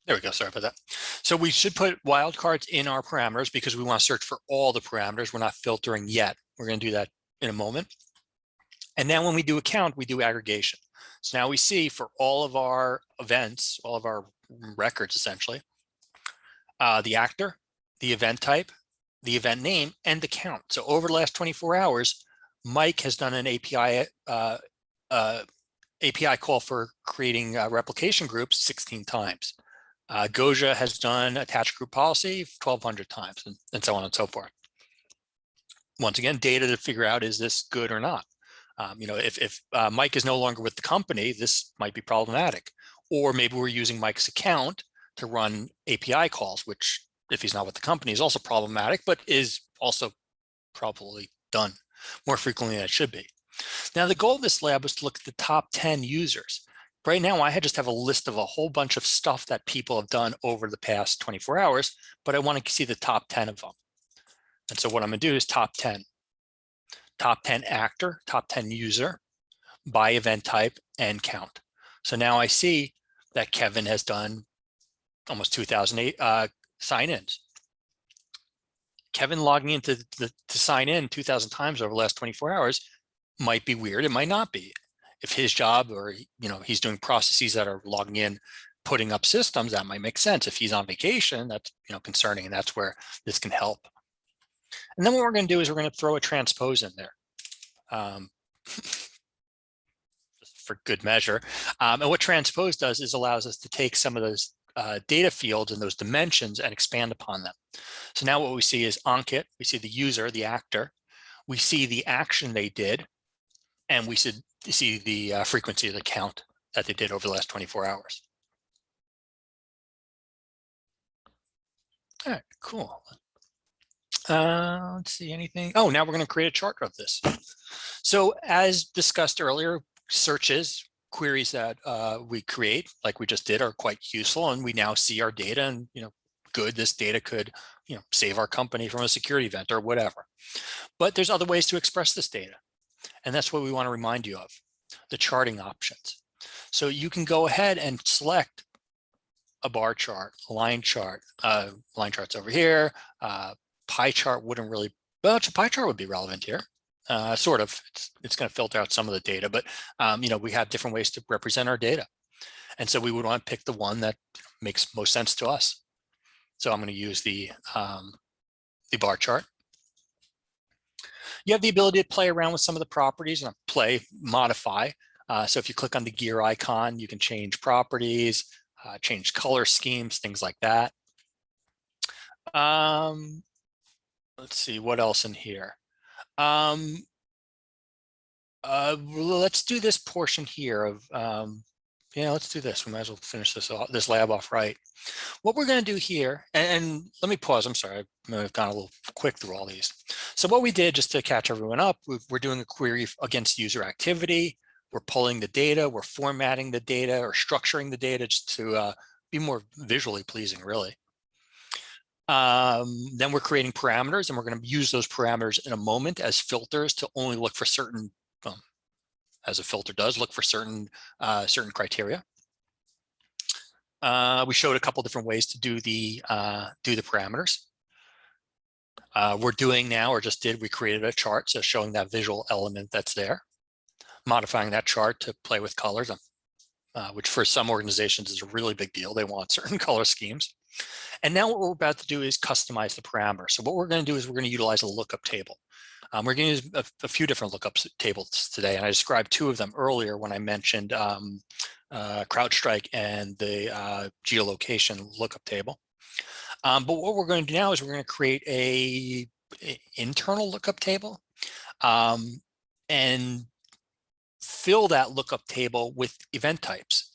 There we go, sorry about that. So we should put wildcards in our parameters because we want to search for all the parameters. We're not filtering yet. We're going to do that in a moment. And then when we do a count, we do aggregation. So now we see for all of our events, all of our records, essentially, the actor, the event type, the event name, and the count. So over the last 24 hours, Mike has done an API call for creating replication groups 16 times. Goja has done attached group policy 1,200 times, and so on and so forth. Once again, data to figure out, is this good or not? If Mike is no longer with the company, this might be problematic. Or maybe we're using Mike's account to run API calls, which if he's not with the company is also problematic, but is also probably done more frequently than it should be. Now, the goal of this lab was to look at the top 10 users. Right now, I just have a list of a whole bunch of stuff that people have done over the past 24 hours, but I want to see the top 10 of them. And so what I'm going to do is top 10 actor, top 10 user, by event type, and count. So now I see that Kevin has done almost 2,008 sign-ins. Kevin logging into to sign in 2,000 times over the last 24 hours might be weird. It might not be. If his job, or he's doing processes that are logging in, putting up systems, that might make sense. If he's on vacation, that's concerning, and that's where this can help. And then what we're going to do is we're going to throw a transpose in there, just for good measure. And what transpose does is allows us to take some of those data fields and those dimensions and expand upon them. So now what we see is Ankit, we see the user, the actor, we see the action they did, and we see the frequency of the count that they did over the last 24 hours. All right, cool. Let's see anything. Oh, now we're going to create a chart of this. So as discussed earlier, searches, queries that we create, like we just did, are quite useful, and we now see our data, and good, this data could save our company from a security event or whatever. But there's other ways to express this data, and that's what we want to remind you of, the charting options. So you can go ahead and select a bar chart, a line chart. Line chart's over here. Pie chart wouldn't really, well, a pie chart would be relevant here. Sort of. It's going to filter out some of the data, but we have different ways to represent our data, and so we would want to pick the one that makes most sense to us. So I'm going to use the bar chart. You have the ability to play around with some of the properties and modify. So if you click on the gear icon, you can change properties, change color schemes, things like that. Let's see what else in here. Let's do this portion here of, let's do this. We might as well finish this lab off right. What we're going to do here, and let me pause. I'm sorry, I've gone a little quick through all these. So what we did, just to catch everyone up, we're doing a query against user activity. We're pulling the data, we're formatting the data or structuring the data just to be more visually pleasing, really. Then we're creating parameters, and we're going to use those parameters in a moment as filters to only look for certain, as a filter does, look for certain criteria. We showed a couple different ways to do the parameters. We're doing now, or just did, we created a chart, so showing that visual element that's there, modifying that chart to play with colors, which for some organizations is a really big deal. They want certain color schemes. And now what we're about to do is customize the parameter. So what we're going to do is we're going to utilize a lookup table. We're going to use a few different lookup tables today, and I described two of them earlier when I mentioned CrowdStrike and the geolocation lookup table. But what we're going to do now is we're going to create a internal lookup table and fill that lookup table with event types.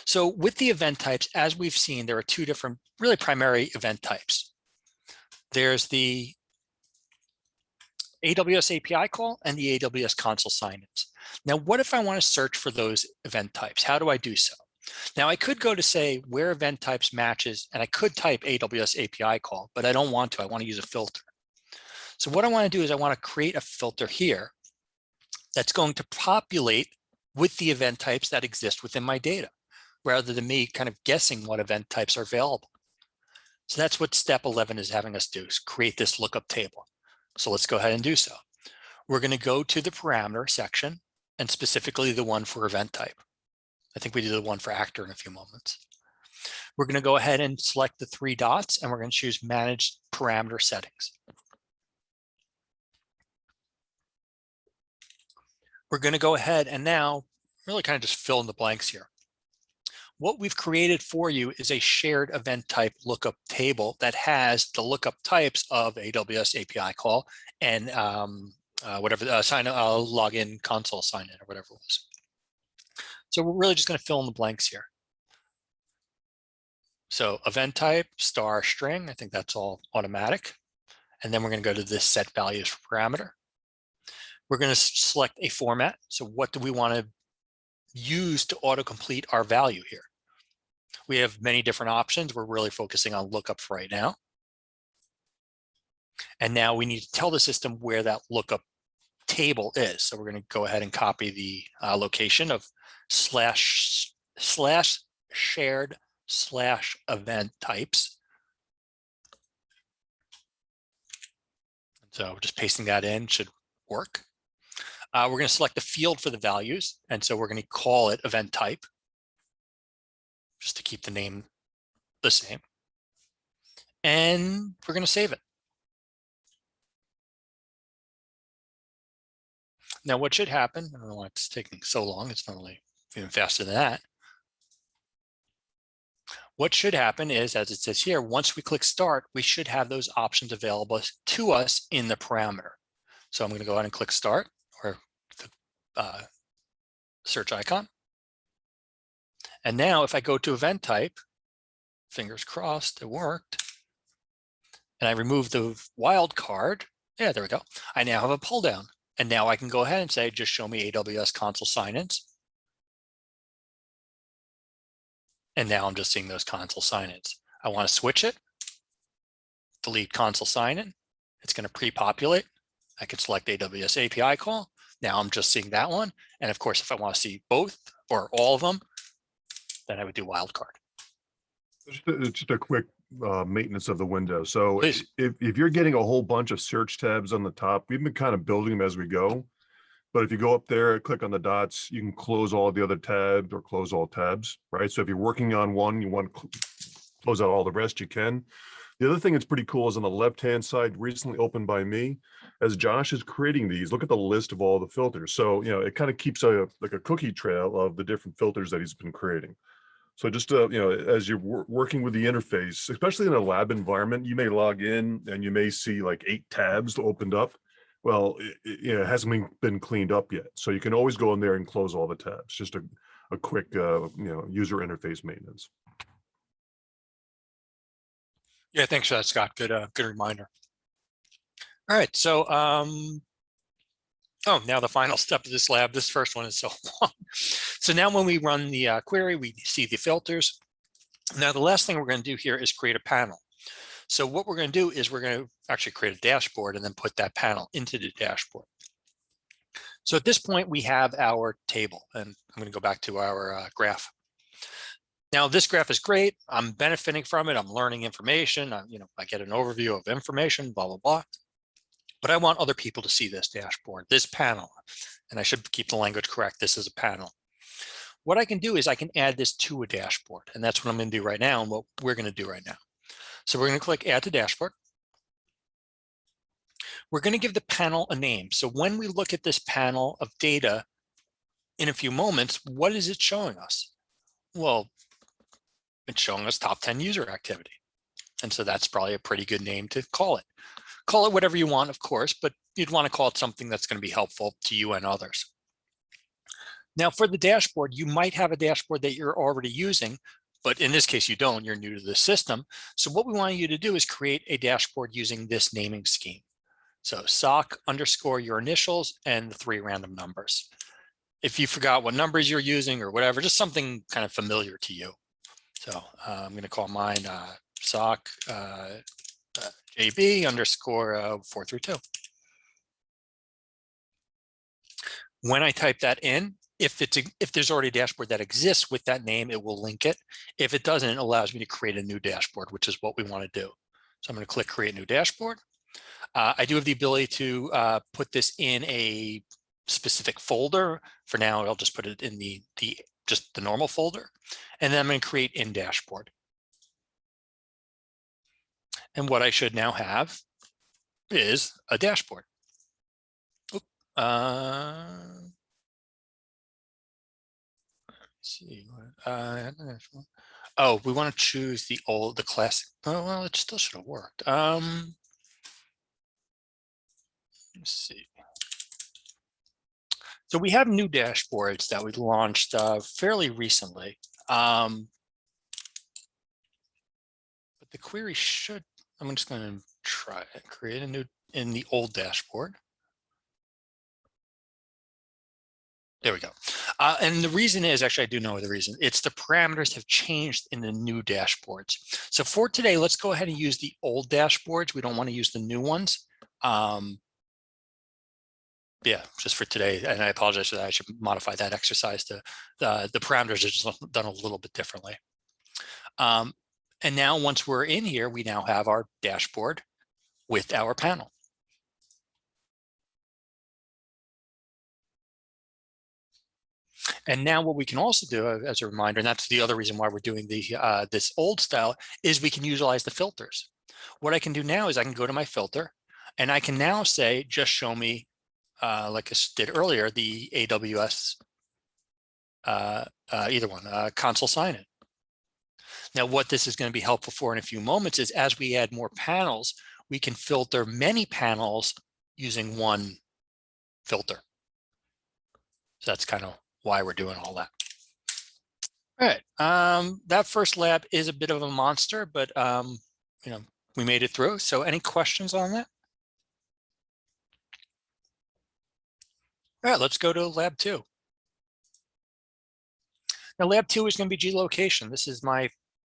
So with the event types, as we've seen, there are two different really primary event types. There's the AWS API call and the AWS console sign-ins. Now, what if I want to search for those event types? How do I do so? Now, I could go to say where event types matches, and I could type AWS API call, but I don't want to. I want to use a filter. So what I want to do is I want to create a filter here that's going to populate with the event types that exist within my data, rather than me kind of guessing what event types are available. So that's what step 11 is having us do, is create this lookup table. So let's go ahead and do so. We're going to go to the parameter section, and specifically the one for event type. I think we do the one for actor in a few moments. We're going to go ahead and select the three dots, and we're going to choose manage parameter settings. We're going to go ahead and now really kind of just fill in the blanks here. What we've created for you is a shared event type lookup table that has the lookup types of AWS API call and whatever login console sign in or whatever it was. So we're really just going to fill in the blanks here. So event type star string, I think that's all automatic. And then we're going to go to this set values for parameter. We're going to select a format. So what do we want to use to autocomplete our value here? We have many different options. We're really focusing on lookups right now. And now we need to tell the system where that lookup table is. So we're going to go ahead and copy the location of /shared/event types. So just pasting that in should work. We're going to select a field for the values. And so we're going to call it event type, just to keep the name the same. And we're going to save it. Now, what should happen, I don't know why it's taking so long, it's normally even faster than that. What should happen is, as it says here, once we click start, we should have those options available to us in the parameter. So I'm going to go ahead and click start, or the search icon. And now if I go to event type, fingers crossed, it worked. and I remove the wild card, yeah, there we go. I now have a pull down. And now I can go ahead and say, just show me AWS console sign-ins. And now I'm just seeing those console sign-ins. I want to switch it, delete console sign-in. It's going to pre-populate. I can select AWS API call. Now I'm just seeing that one. And of course, if I want to see both or all of them, then I would do wildcard. Just a quick maintenance of the window. So Please. if you're getting a whole bunch of search tabs on the top, we've been kind of building them as we go. But if you go up there, click on the dots, you can close all the other tabs or close all tabs, right? So if you're working on one, you want to close out all the rest, you can. The other thing that's pretty cool is on the left-hand side, recently opened by me, as Josh is creating these, look at the list of all the filters. So, it kind of keeps like a cookie trail of the different filters that he's been creating. So just, as you're working with the interface, especially in a lab environment, you may log in and you may see like 8 tabs opened up. Well, it hasn't been cleaned up yet. So you can always go in there and close all the tabs. Just a quick, user interface maintenance. Yeah, thanks for that, Scott. Good reminder. All right, so now the final step of this lab. This first one is so long. So now when we run the query, we see the filters. Now the last thing we're going to do here is create a panel. So what we're going to do is we're going to actually create a dashboard and then put that panel into the dashboard. So at this point, we have our table, and I'm going to go back to our graph. Now this graph is great. I'm benefiting from it. I'm learning information. I get an overview of information, blah, blah, blah. But I want other people to see this dashboard, this panel, and I should keep the language correct. This is a panel. What I can do is I can add this to a dashboard, and that's what I'm going to do right now and what we're going to do right now. So we're going to click Add to Dashboard. We're going to give the panel a name. So when we look at this panel of data in a few moments, what is it showing us? Well, it's showing us top 10 user activity. And so that's probably a pretty good name to call it. Call it whatever you want, of course, but you'd want to call it something that's going to be helpful to you and others. Now for the dashboard, you might have a dashboard that you're already using, but in this case, you don't, you're new to the system. So what we want you to do is create a dashboard using this naming scheme. So SOC _ your initials and the 3 random numbers. If you forgot what numbers you're using or whatever, just something kind of familiar to you. So I'm going to call mine SOC JB _ 432. When I type that in, if there's already a dashboard that exists with that name, it will link it. If it doesn't, it allows me to create a new dashboard, which is what we want to do. So I'm going to click Create New Dashboard. I do have the ability to put this in a specific folder. For now, I'll just put it in just the normal folder. And then I'm going to create in dashboard. And what I should now have is a dashboard. Let's see. Oh, we want to choose the classic. Oh, well, it still should have worked. Let's see. So we have new dashboards that we launched fairly recently. But the query should, I'm just going to try it, create a new in the old dashboard. There we go. And the reason is, actually, I do know the reason. It's the parameters have changed in the new dashboards. So for today, let's go ahead and use the old dashboards. We don't want to use the new ones. Yeah, just for today. And I apologize for that. I should modify that exercise to the parameters are just done a little bit differently. And now once we're in here, we now have our dashboard with our panel. And now what we can also do as a reminder, and that's the other reason why we're doing the this old style, is we can utilize the filters. What I can do now is I can go to my filter and I can now say, just show me, like I did earlier, the AWS, either one, console sign-in. Now, what this is going to be helpful for in a few moments is as we add more panels, we can filter many panels using one filter. So that's kind of why we're doing all that. All right, that first lab is a bit of a monster, but we made it through. So any questions on that? All right, let's go to lab 2. Now lab 2 is going to be geolocation. This is my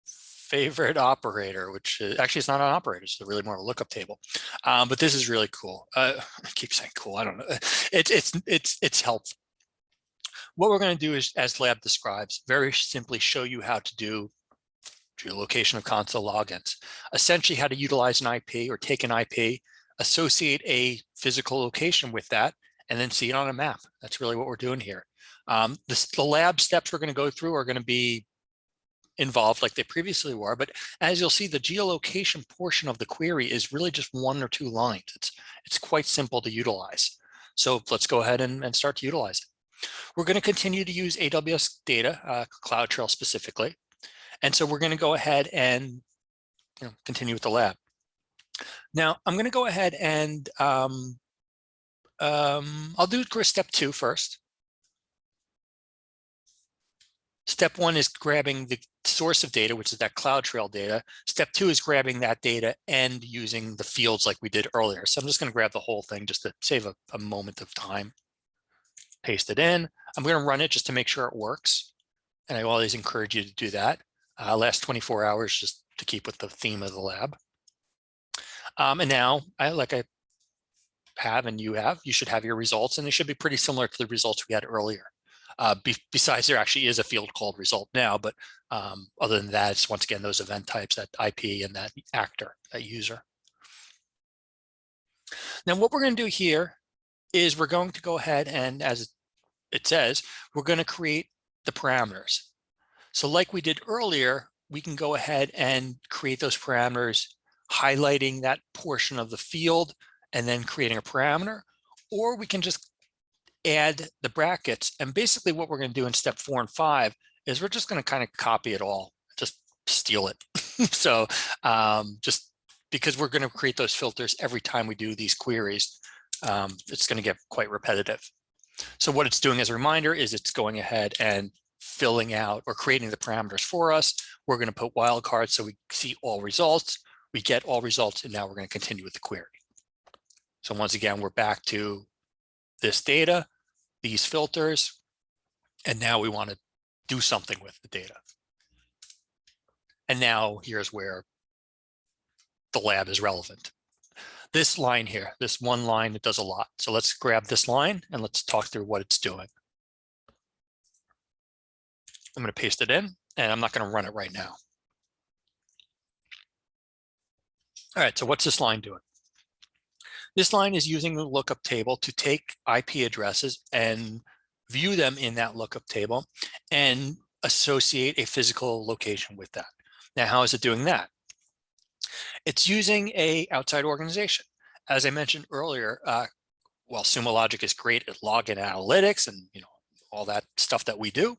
favorite operator, which is, actually it's not an operator, it's really more of a lookup table. But this is really cool. I keep saying cool, I don't know. It's helpful. What we're going to do is, as lab describes, very simply show you how to do geolocation of console logins. Essentially how to utilize an IP or take an IP, associate a physical location with that, and then see it on a map. That's really what we're doing here. The lab steps we're going to go through are going to be involved like they previously were, but as you'll see, the geolocation portion of the query is really just 1 or 2 lines. It's quite simple to utilize. So let's go ahead and start to utilize it. We're going to continue to use AWS data, CloudTrail specifically. And so we're going to go ahead and continue with the lab. Now I'm going to go ahead and I'll do step 2 first. Step 1 is grabbing the source of data, which is that CloudTrail data. Step 2 is grabbing that data and using the fields like we did earlier. So I'm just going to grab the whole thing just to save a moment of time. Paste it in. I'm going to run it just to make sure it works. And I always encourage you to do that. Last 24 hours just to keep with the theme of the lab. And now, like I have and you should have your results, and they should be pretty similar to the results we had earlier. Besides, there actually is a field called result now, but other than that, it's once again those event types, that IP and that actor, that user. Now, what we're going to do here is we're going to go ahead and, as it says, we're going to create the parameters. So like we did earlier, we can go ahead and create those parameters, highlighting that portion of the field and then creating a parameter, or we can just add the brackets. And basically what we're going to do in step 4 and 5 is we're just going to kind of copy it all, just steal it. So just because we're going to create those filters every time we do these queries, it's going to get quite repetitive. So what it's doing as a reminder is it's going ahead and filling out or creating the parameters for us. We're going to put wildcards so we see all results. We get all results, and now we're going to continue with the query. So once again, we're back to this data, these filters, and now we want to do something with the data. And now here's where the lab is relevant. This line here, this one line, it does a lot. So let's grab this line and let's talk through what it's doing. I'm going to paste it in, and I'm not going to run it right now. All right, so what's this line doing? This line is using the lookup table to take IP addresses and view them in that lookup table and associate a physical location with that. Now, how is it doing that? It's using an outside organization. As I mentioned earlier, while Sumo Logic is great at login analytics and all that stuff that we do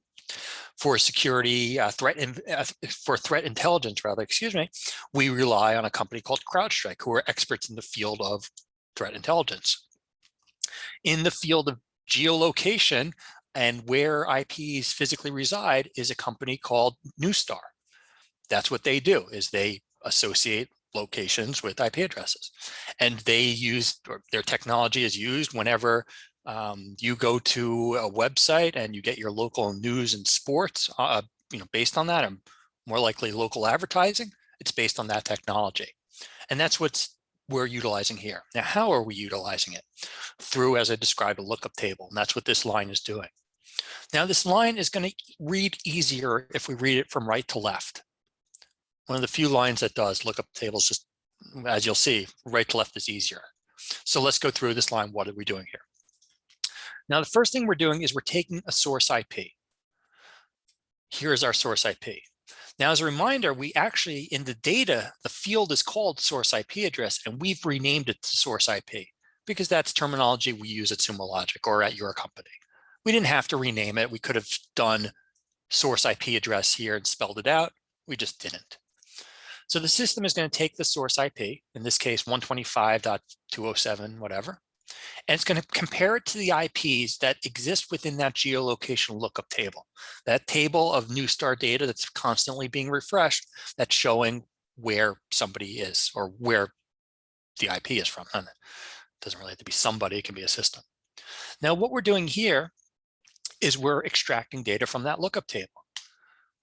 for security, for threat intelligence, we rely on a company called CrowdStrike, who are experts in the field of threat intelligence. In the field of geolocation and where IPs physically reside is a company called Neustar. That's what they do, is they associate locations with IP addresses. And they use, or their technology is used whenever you go to a website and you get your local news and sports, based on that, and more likely local advertising, it's based on that technology. And that's what we're utilizing here. Now, how are we utilizing it? Through, as I described, a lookup table, and that's what this line is doing. Now, this line is going to read easier if we read it from right to left. One of the few lines that does. Lookup tables, just as you'll see, right to left is easier. So let's go through this line. What are we doing here? Now, the first thing we're doing is we're taking a source IP. Here's our source IP. Now, as a reminder, we actually, in the data, the field is called source IP address, and we've renamed it to source IP because that's terminology we use at Sumo Logic or at your company. We didn't have to rename it. We could have done source IP address here and spelled it out. We just didn't. So the system is going to take the source IP, in this case 125.207, whatever, and it's going to compare it to the IPs that exist within that geolocation lookup table. That table of Neustar data that's constantly being refreshed, that's showing where somebody is or where the IP is from. And it doesn't really have to be somebody, it can be a system. Now, what we're doing here is we're extracting data from that lookup table.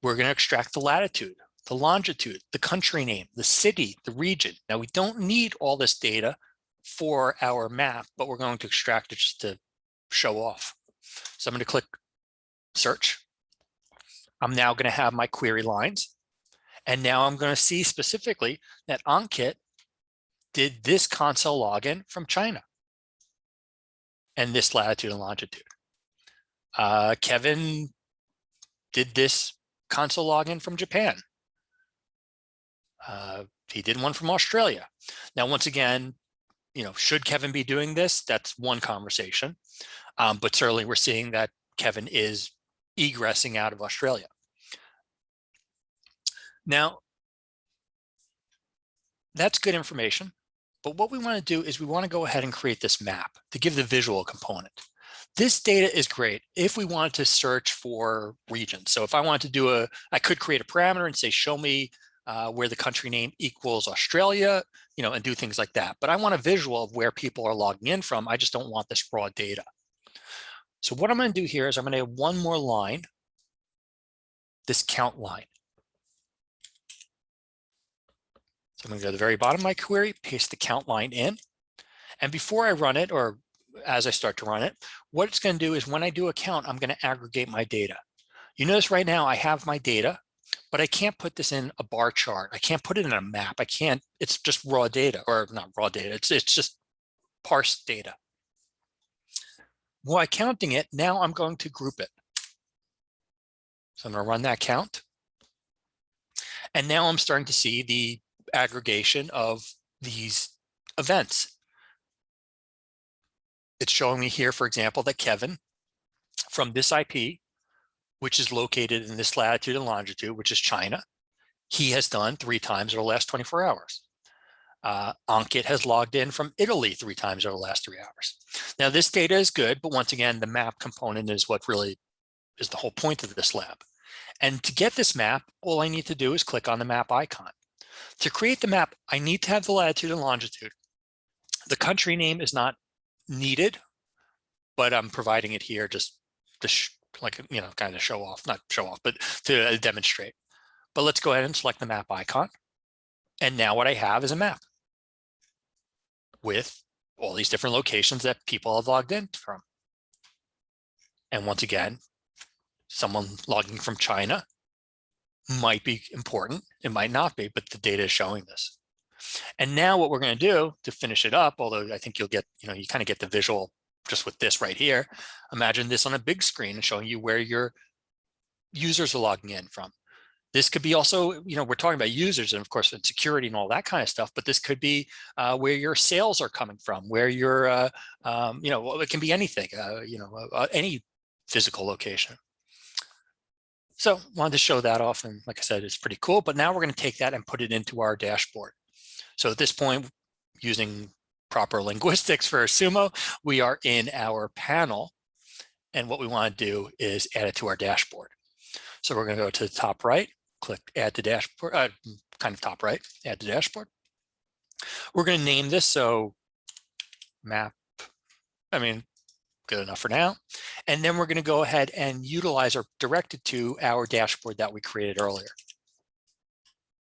We're going to extract the latitude, the longitude, the country name, the city, the region. Now, we don't need all this data for our map, but we're going to extract it just to show off. So I'm going to click search. I'm now going to have my query lines. And now I'm going to see specifically that Ankit did this console login from China and this latitude and longitude. Kevin did this console login from Japan. He did one from Australia. Now, once again, should Kevin be doing this? That's one conversation. But certainly we're seeing that Kevin is egressing out of Australia. Now, that's good information. But what we want to do is we want to go ahead and create this map to give the visual component. This data is great if we wanted to search for regions. So if I wanted to do I could create a parameter and say, show me where the country name equals Australia, and do things like that. But I want a visual of where people are logging in from. I just don't want this raw data. So what I'm going to do here is I'm going to add one more line, this count line. So I'm going to go to the very bottom of my query, paste the count line in. And before I run it, or as I start to run it, what it's going to do is when I do a count, I'm going to aggregate my data. You notice right now I have my data, but I can't put this in a bar chart. I can't put it in a map. I can't, it's just raw data, or not raw data. It's just parsed data. While counting it, now I'm going to group it. So I'm going to run that count. And now I'm starting to see the aggregation of these events. It's showing me here, for example, that Kevin from this IP, which is located in this latitude and longitude, which is China, he has done 3 times over the last 24 hours. Ankit has logged in from Italy 3 times over the last 3 hours. Now, this data is good, but once again, the map component is what really is the whole point of this lab. And to get this map, all I need to do is click on the map icon. To create the map, I need to have the latitude and longitude. The country name is not needed, but I'm providing it here just to kind of show off, not show off, but to demonstrate. But let's go ahead and select the map icon. And now what I have is a map with all these different locations that people have logged in from. And once again, someone logging from China might be important. It might not be, but the data is showing this. And now what we're going to do to finish it up, although I think you'll get, you kind of get the visual just with this right here. Imagine this on a big screen and showing you where your users are logging in from. This could be also, we're talking about users and of course and security and all that kind of stuff, but this could be where your sales are coming from, where your, it can be anything, any physical location. So wanted to show that off. And like I said, it's pretty cool, but now we're going to take that and put it into our dashboard. So at this point, using proper linguistics for Sumo, we are in our panel. And what we want to do is add it to our dashboard. So we're going to go to the top right, click add to dashboard, kind of top right, add to dashboard. We're going to name this, so map, good enough for now. And then we're going to go ahead and utilize or direct it to our dashboard that we created earlier.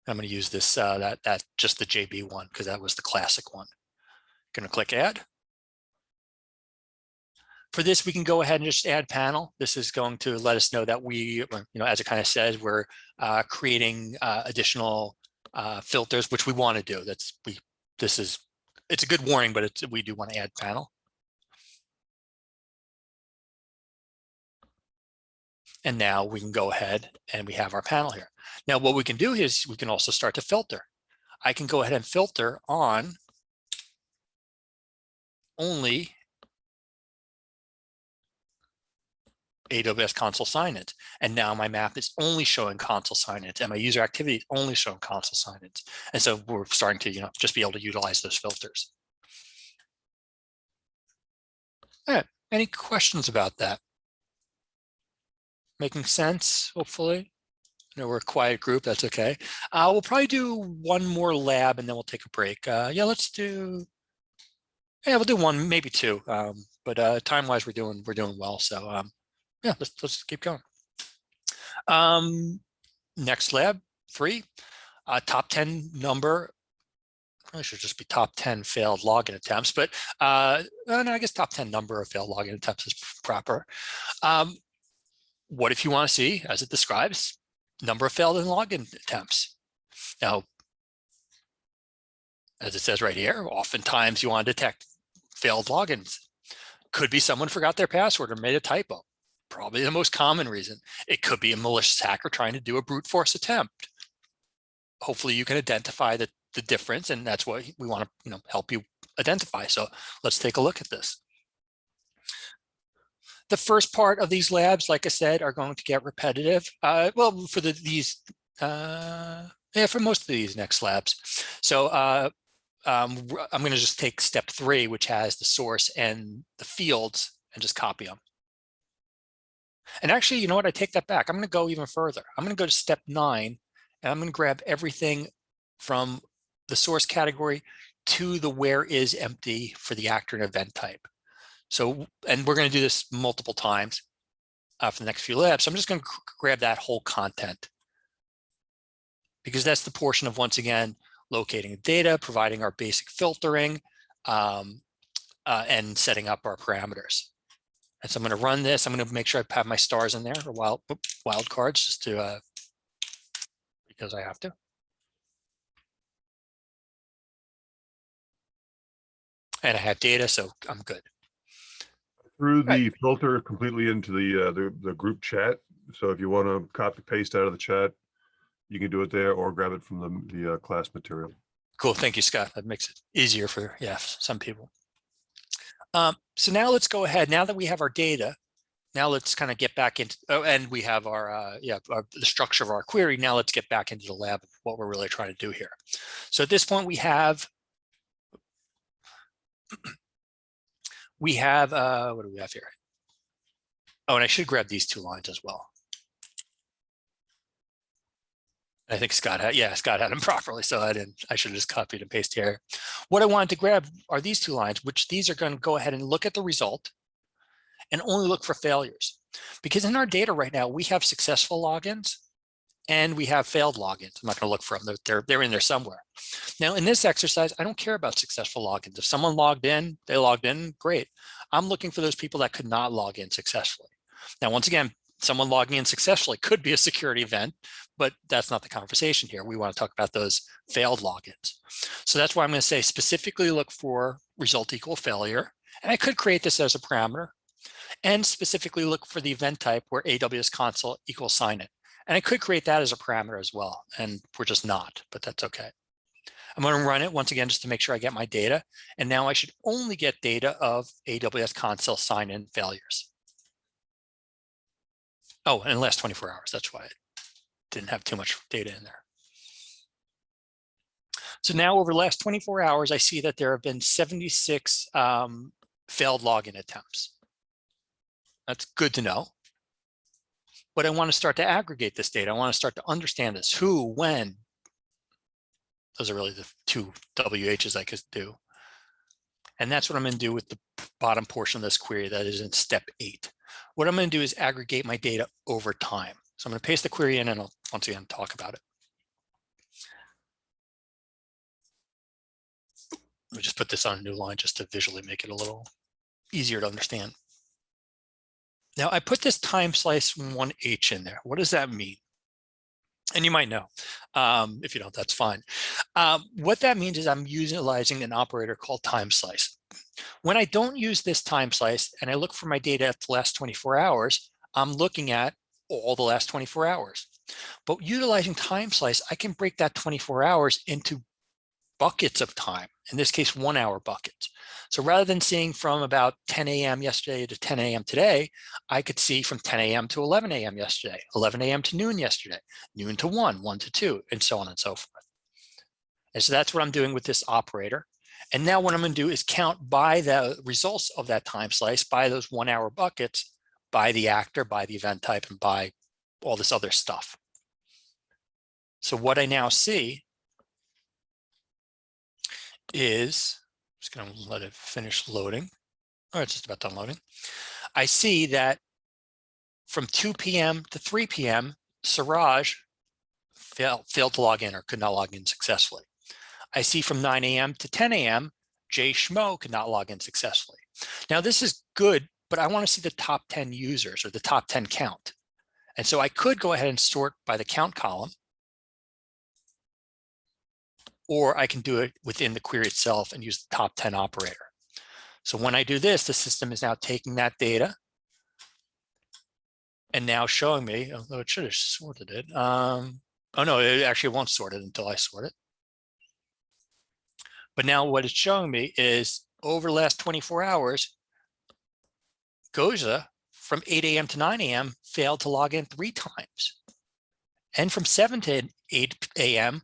I'm going to use this, just the JB one, because that was the classic one. Going to click add. For this, we can go ahead and just add panel. This is going to let us know that we, as it kind of says, we're creating additional filters, which we want to do. It's a good warning, but we do want to add panel. And now we can go ahead and we have our panel here. Now, what we can do is we can also start to filter. I can go ahead and filter on only AWS console sign-ins. And now my map is only showing console sign-ins and my user activity is only showing console sign-ins. And so we're starting to, just be able to utilize those filters. All right, any questions about that? Making sense, hopefully? I know we're a quiet group. That's okay. We'll probably do one more lab and then we'll take a break. Yeah, we'll do one, maybe two. But time-wise, we're doing well. So yeah, let's keep going. Next lab, 3, top 10 number. I should just be top 10 failed login attempts, but no, I guess top 10 number of failed login attempts is proper. What if you want to see, as it describes, number of failed login attempts? Now, as it says right here, oftentimes you want to detect failed logins. Could be someone forgot their password or made a typo. Probably the most common reason. It could be a malicious hacker trying to do a brute force attempt. Hopefully you can identify the difference, and that's what we want to help you identify. So let's take a look at this. The first part of these labs, like I said, are going to get repetitive. Well, for for most of these next labs. So I'm going to just take step 3, which has the source and the fields, and just copy them. And actually, you know what? I take that back. I'm going to go even further. I'm going to go to step 9, and I'm going to grab everything from the source category to the where is empty for the actor and event type. So, and we're going to do this multiple times for the next few labs. So I'm just going to grab that whole content, because that's the portion of, once again, locating data, providing our basic filtering, and setting up our parameters. And so I'm going to run this. I'm going to make sure I have my stars in there, or wild cards, just to because I have to. And I have data, so I'm good. Threw the filter completely into the group chat. So if you want to copy paste out of the chat, you can do it there, or grab it from the class material. Cool, thank you, Scott. That makes it easier for some people. So now let's go ahead. Now that we have our data, now let's kind of get back into, and we have our the structure of our query. Now let's get back into the lab of what we're really trying to do here. So at this point, we have what do we have here? Oh, and I should grab these 2 lines as well. I think Scott had them properly, so I should have just copied and pasted here. What I wanted to grab are these 2 lines, which these are going to go ahead and look at the result and only look for failures. Because in our data right now, we have successful logins and we have failed logins. I'm not going to look for them. They're in there somewhere. Now, in this exercise, I don't care about successful logins. If someone logged in, they logged in, great. I'm looking for those people that could not log in successfully. Now, once again, someone logging in successfully could be a security event, but that's not the conversation here. We want to talk about those failed logins. So that's why I'm going to say specifically look for result equal failure. And I could create this as a parameter, and specifically look for the event type where AWS console equals sign in. And I could create that as a parameter as well. And we're just not, but that's okay. I'm going to run it once again, just to make sure I get my data. And now I should only get data of AWS console sign in failures. Oh, and in the last 24 hours, that's why I didn't have too much data in there. So now over the last 24 hours, I see that there have been 76 failed login attempts. That's good to know. But I want to start to aggregate this data. I want to start to understand this. Who, when. Those are really the 2 WHs I could do. And that's what I'm going to do with the bottom portion of this query that is in step 8. What I'm going to do is aggregate my data over time. So I'm going to paste the query in, and I'll once again talk about it. Let me just put this on a new line just to visually make it a little easier to understand. Now I put this time slice 1H in there. What does that mean? And you might know. If you don't, that's fine. What that means is I'm utilizing an operator called time slice. When I don't use this time slice and I look for my data at the last 24 hours, I'm looking at all the last 24 hours. But utilizing time slice, I can break that 24 hours into buckets of time, in this case, 1-hour buckets. So rather than seeing from about 10 a.m. yesterday to 10 a.m. today, I could see from 10 a.m. to 11 a.m. yesterday, 11 a.m. to noon yesterday, noon to 1, 1 to 2, and so on and so forth. And so that's what I'm doing with this operator. And now what I'm going to do is count by the results of that time slice, by those 1-hour buckets, by the actor, by the event type, and by all this other stuff. So what I now see is, just going to let it finish loading. Oh, it's just about done loading. I see that from 2 p.m. to 3 p.m., Siraj failed to log in or could not log in successfully. I see from 9 a.m. to 10 a.m., Jay Schmo could not log in successfully. Now this is good, but I want to see the top 10 users or the top 10 count. And so I could go ahead and sort by the count column, or I can do it within the query itself and use the top 10 operator. So when I do this, the system is now taking that data and now showing me, although it should have sorted it. Oh no, it actually won't sort it until I sort it. But now what it's showing me is over the last 24 hours, Goja from 8 a.m. to 9 a.m. failed to log in 3 times. And from 7 to 8 a.m.,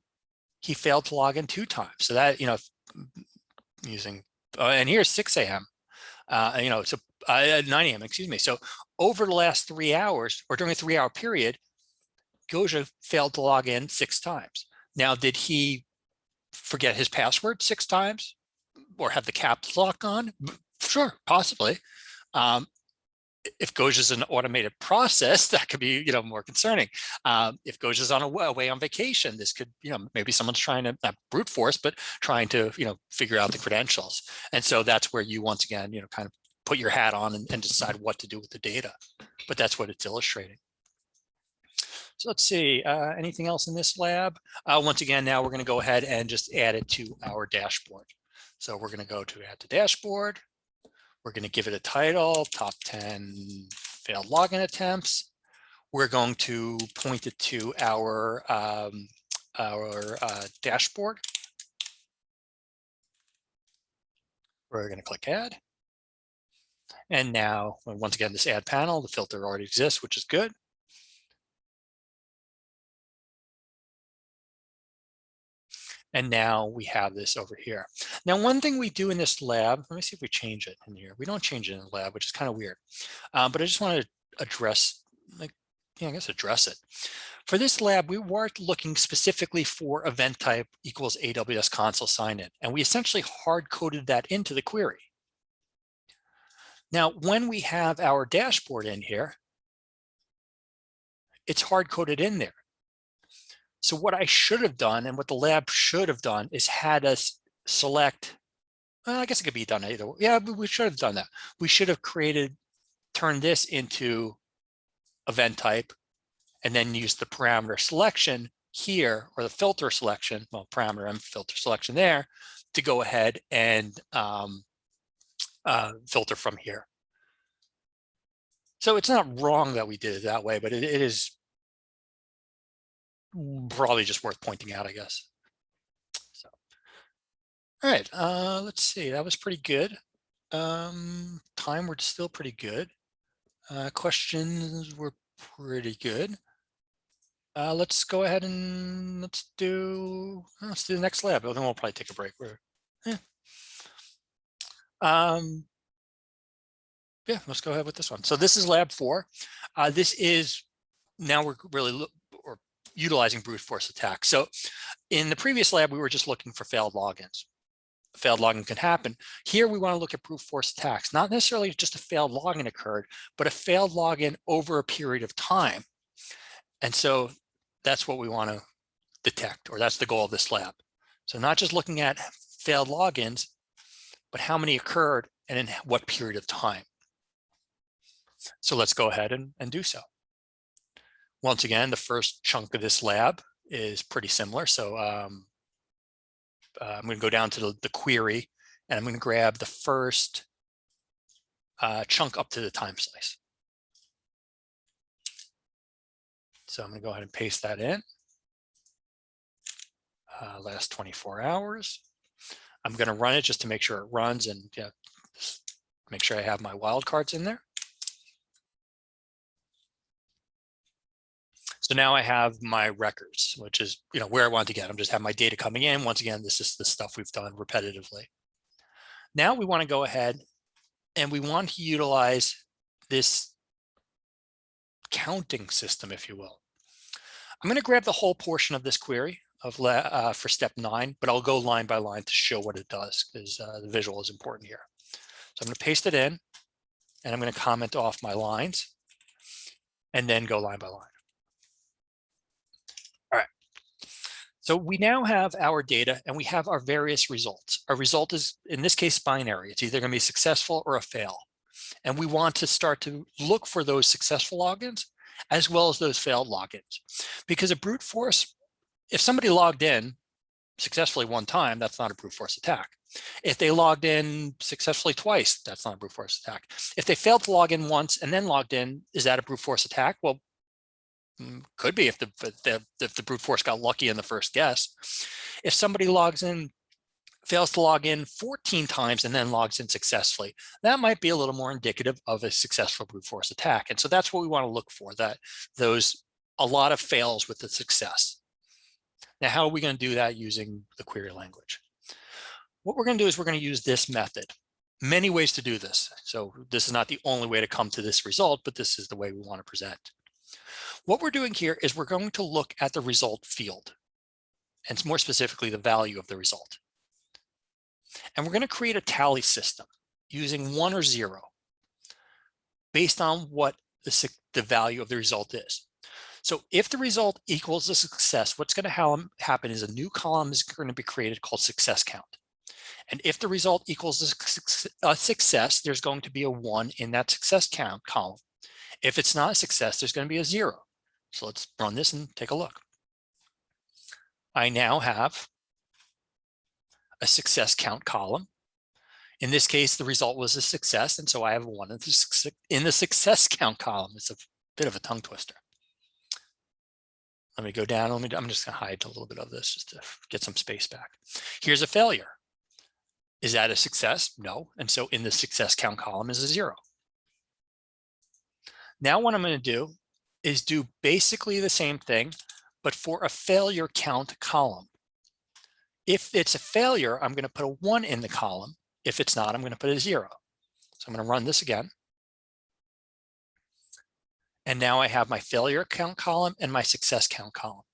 he failed to log in 2 times. So that, using, and here's 6 a.m., so 9 a.m., excuse me. So over the last 3 hours, or during a 3-hour period, Goja failed to log in 6 times. Now, did he forget his password 6 times or have the caps lock on? Sure, possibly. If Goja is an automated process, that could be, more concerning. If Goja is on away on vacation, this could, maybe someone's trying to not brute force, but trying to, figure out the credentials. And so that's where you, once again, kind of put your hat on and decide what to do with the data. But that's what it's illustrating. So let's see, anything else in this lab? Once again, now we're going to go ahead and just add it to our dashboard. So we're going to go to add to dashboard. We're going to give it a title, top 10 failed login attempts. We're going to point it to our dashboard. We're going to click add. And now, once again, this add panel, the filter already exists, which is good. And now we have this over here. Now, one thing we do in this lab, let me see if we change it in here. We don't change it in the lab, which is kind of weird. But I just wanted to address, address it. For this lab, we weren't looking specifically for event type equals AWS console sign-in. And we essentially hard-coded that into the query. Now, when we have our dashboard in here, it's hard-coded in there. So what I should have done and what the lab should have done is had us select, well, I guess it could be done either way. Yeah, but we should have done that. We should have turned this into event type and then used the parameter selection here, or the filter selection, well, parameter and filter selection there, to go ahead and filter from here. So it's not wrong that we did it that way, but it is probably just worth pointing out, I guess. So, all right, let's see, that was pretty good. Time were still pretty good. Questions were pretty good. Let's go ahead and let's do the next lab. Then we'll probably take a break. Yeah, let's go ahead with this one. So this is lab 4. This is, now we're really utilizing brute force attacks. So in the previous lab, we were just looking for failed logins. A failed login can happen. Here, we want to look at brute force attacks, not necessarily just a failed login occurred, but a failed login over a period of time. And so that's what we want to detect, or that's the goal of this lab. So not just looking at failed logins, but how many occurred and in what period of time. So let's go ahead and do so. Once again, the first chunk of this lab is pretty similar. So I'm going to go down to the query, and I'm going to grab the first chunk up to the time slice. So I'm going to go ahead and paste that in. Last 24 hours. I'm going to run it just to make sure it runs and make sure I have my wildcards in there. So now I have my records, which is where I want to get. I'm just have my data coming in. Once again, this is the stuff we've done repetitively. Now we want to go ahead and we want to utilize this counting system, if you will. I'm going to grab the whole portion of this query for step 9, but I'll go line by line to show what it does, because the visual is important here. So I'm going to paste it in, and I'm going to comment off my lines, and then go line by line. All right. So we now have our data, and we have our various results. Our result is, in this case, binary. It's either going to be successful or a fail. And we want to start to look for those successful logins as well as those failed logins. Because a brute force, if somebody logged in successfully one time, that's not a brute force attack. If they logged in successfully twice, that's not a brute force attack. If they failed to log in once and then logged in, is that a brute force attack? Well, could be if the brute force got lucky in the first guess. If somebody logs in, fails to log in 14 times and then logs in successfully, that might be a little more indicative of a successful brute force attack. And so that's what we want to look for, that a lot of fails with the success. Now, how are we going to do that using the query language? What we're going to do is we're going to use this method. Many ways to do this. So this is not the only way to come to this result, but this is the way we want to present. What we're doing here is we're going to look at the result field, and more specifically, the value of the result. And we're going to create a tally system using 1 or 0 based on what the value of the result is. So if the result equals a success, what's going to happen is a new column is going to be created called success count. And if the result equals a success, there's going to be a 1 in that success count column. If it's not a success, there's going to be a 0. So let's run this and take a look. I now have a success count column. In this case, the result was a success, and so I have 1 in the success count column. It's a bit of a tongue twister. Let me go down. I'm just going to hide a little bit of this just to get some space back. Here's a failure. Is that a success? No. And so in the success count column is a 0. Now what I'm going to do is do basically the same thing, but for a failure count column. If it's a failure, I'm going to put a 1 in the column. If it's not, I'm going to put a 0. So I'm going to run this again. And now I have my failure count column and my success count column.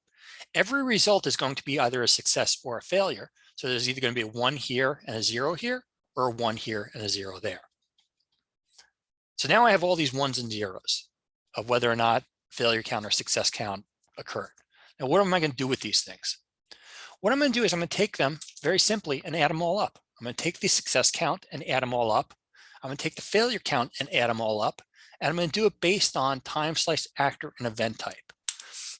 Every result is going to be either a success or a failure. So there's either going to be a 1 here and a 0 here, or a 1 here and a 0 there. So now I have all these 1s and 0s of whether or not failure count or success count occurred. Now, what am I going to do with these things? What I'm going to do is I'm going to take them very simply and add them all up. I'm going to take the success count and add them all up. I'm going to take the failure count and add them all up. And I'm going to do it based on time slice actor and event type.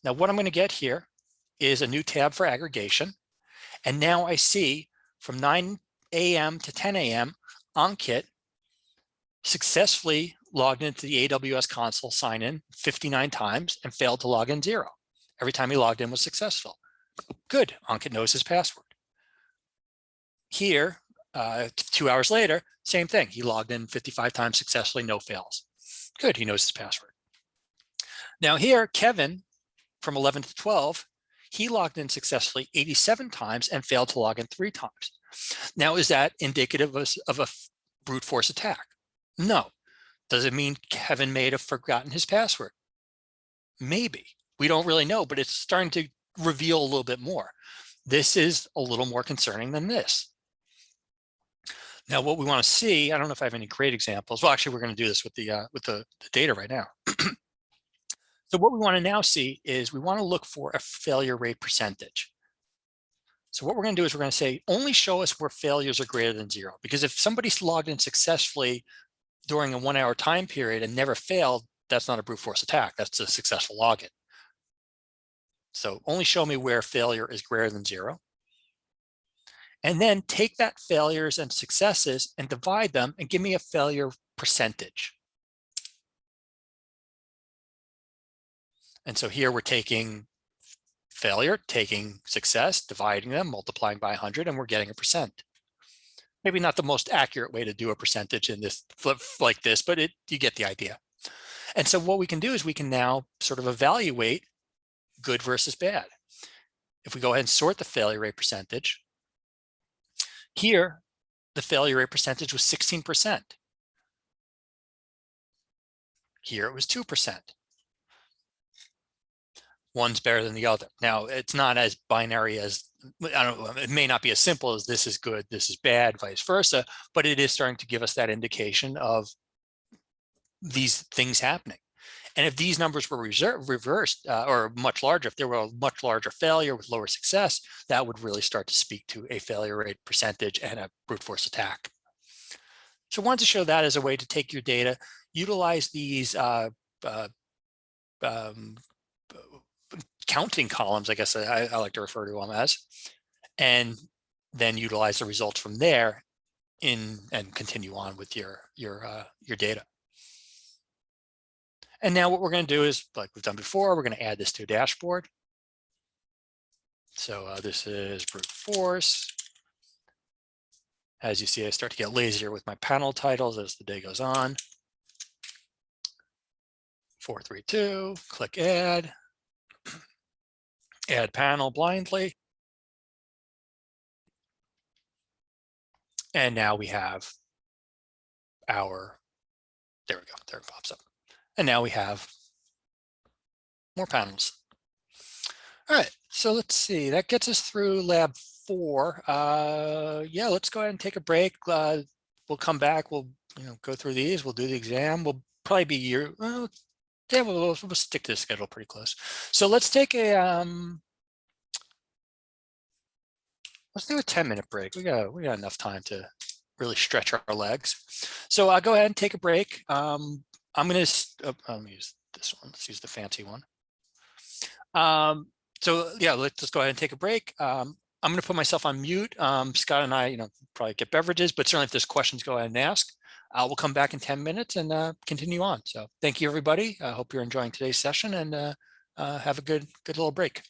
Now, what I'm going to get here is a new tab for aggregation. And now I see from 9 a.m. to 10 a.m., Ankit successfully logged into the AWS console sign-in 59 times and failed to log in 0. Every time he logged in was successful. Good, Ankit knows his password. Here, 2 hours later, same thing. He logged in 55 times successfully, no fails. Good, he knows his password. Now here, Kevin, from 11 to 12, he logged in successfully 87 times and failed to log in 3 times. Now, is that indicative of a brute force attack? No. Does it mean Kevin may have forgotten his password? Maybe. We don't really know, but it's starting to reveal a little bit more. This is a little more concerning than this. Now, what we want to see, I don't know if I have any great examples. Well, actually, we're going to do this with the data right now. So what we want to now see is we want to look for a failure rate percentage. So what we're going to do is we're going to say, only show us where failures are greater than 0. Because if somebody's logged in successfully during a 1-hour time period and never failed, that's not a brute force attack. That's a successful login. So only show me where failure is greater than 0. And then take that failures and successes and divide them and give me a failure percentage. And so here we're taking failure, taking success, dividing them, multiplying by 100, and we're getting a percent. Maybe not the most accurate way to do a percentage in this flip like this, but you get the idea. And so what we can do is we can now sort of evaluate good versus bad. If we go ahead and sort the failure rate percentage, here, the failure rate percentage was 16%. Here it was 2%. one's better than the other. Now, it's not as binary as, I don't know, it may not be as simple as this is good, this is bad, vice versa, but it is starting to give us that indication of these things happening. And if these numbers were reversed or much larger, if there were a much larger failure with lower success, that would really start to speak to a failure rate percentage and a brute force attack. So I wanted to show that as a way to take your data, utilize these counting columns, I guess I like to refer to them as, and then utilize the results from there and continue on with your data. And now what we're going to do is, like we've done before, we're going to add this to a dashboard. So this is brute force. As you see, I start to get lazier with my panel titles as the day goes on. 432, click add. Add panel blindly. And now we have our, there we go, there it pops up. And now we have more panels. All right, so let's see, that gets us through lab 4. Yeah, let's go ahead and take a break. We'll come back, we'll go through these, we'll do the exam. We'll probably be yeah, we'll stick to the schedule pretty close. So let's take a let's do a 10-minute break. We got enough time to really stretch our legs. So I'll go ahead and take a break. I'm going to let me use this one. Let's use the fancy one. So yeah, let's go ahead and take a break. I'm going to put myself on mute. Scott and I, probably get beverages, but certainly if there's questions, go ahead and ask. We'll come back in 10 minutes and continue on. So thank you, everybody. I hope you're enjoying today's session and have a good little break.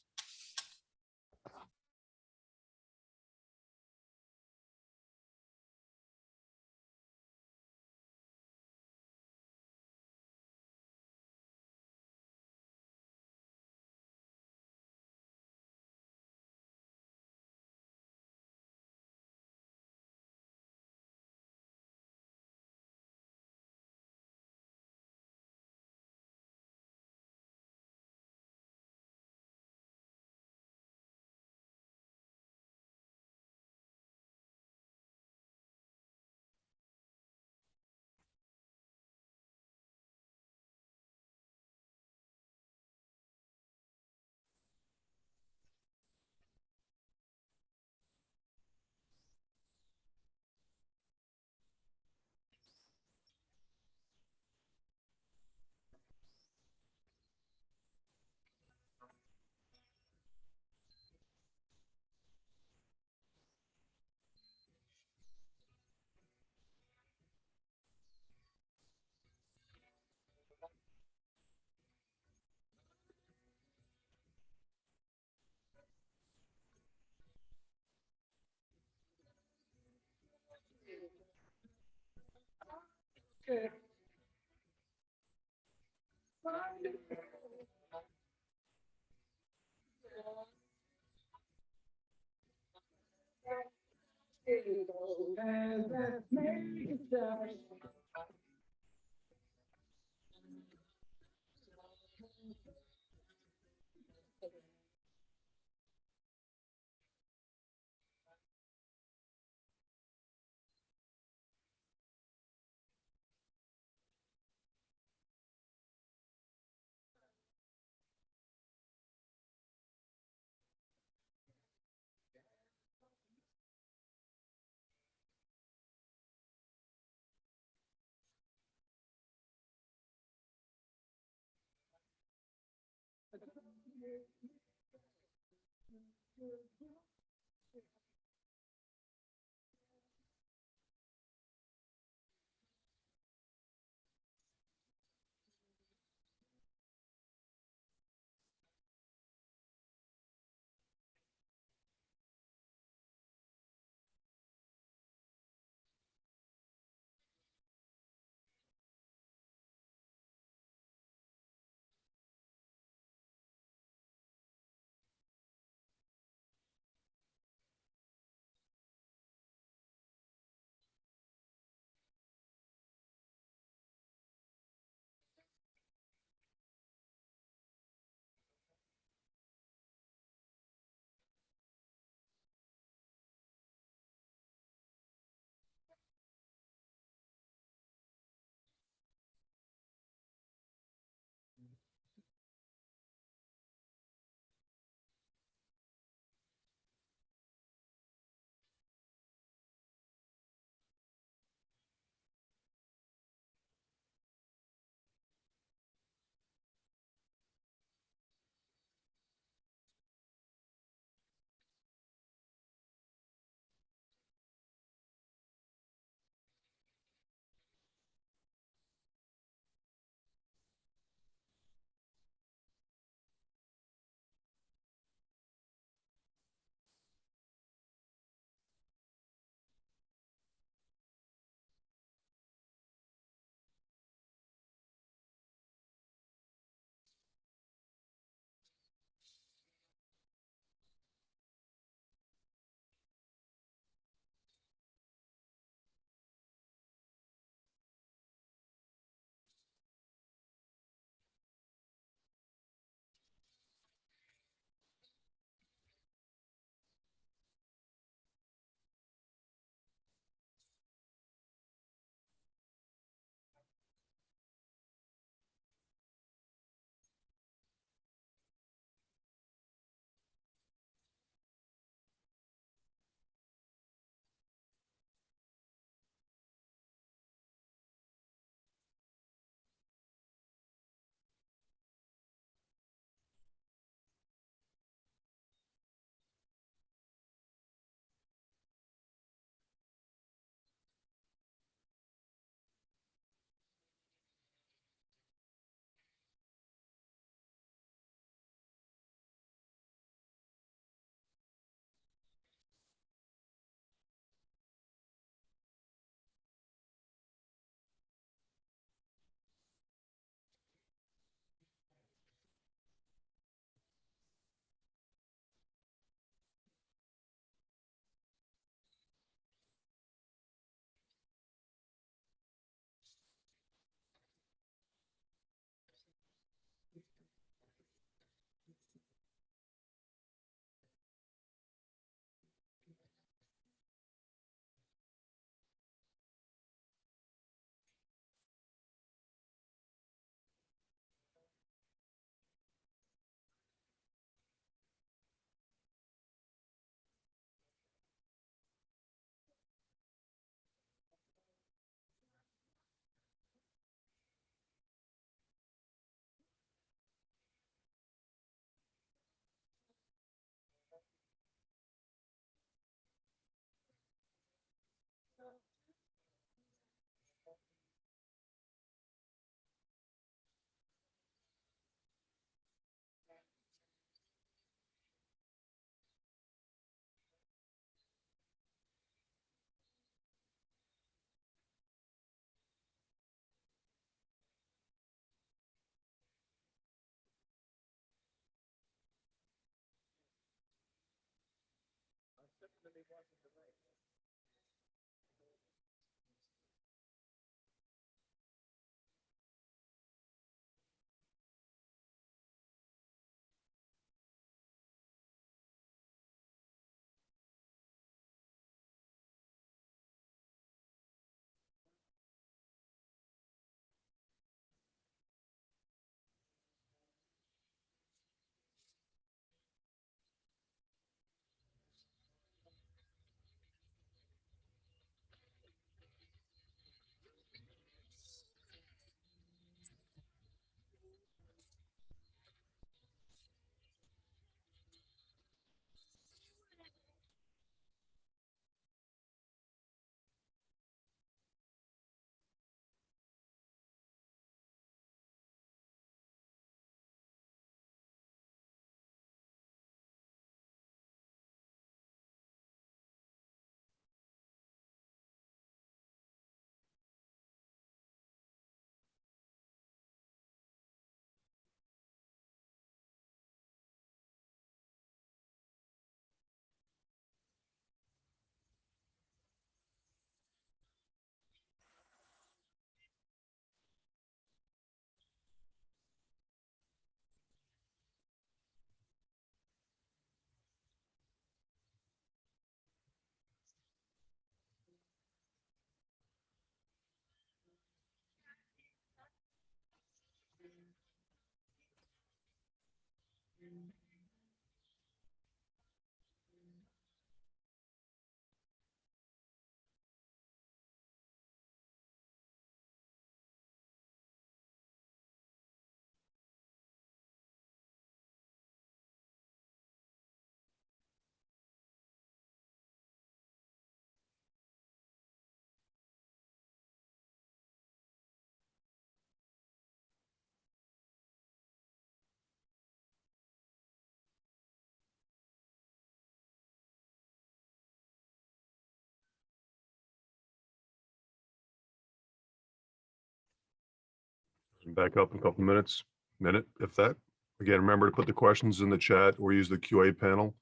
Back up in a couple minutes, minute, if that. Again, remember to put the questions in the chat or use the QA panel.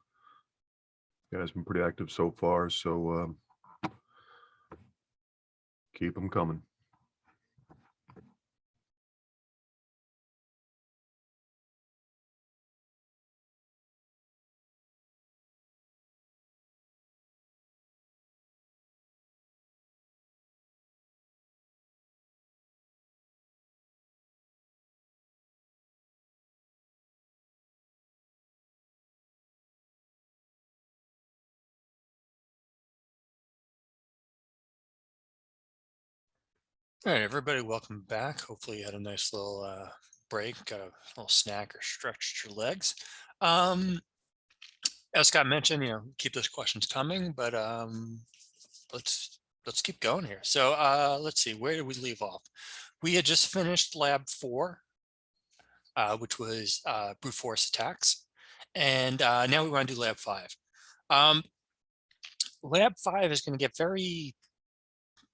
You guys been pretty active so far, so keep them coming. All right, everybody, welcome back. Hopefully you had a nice little break, got a little snack or stretched your legs. As Scott mentioned, keep those questions coming, but let's keep going here. So let's see, where did we leave off? We had just finished lab 4, which was brute force attacks. And now we want to do lab 5. Lab 5 is going to get very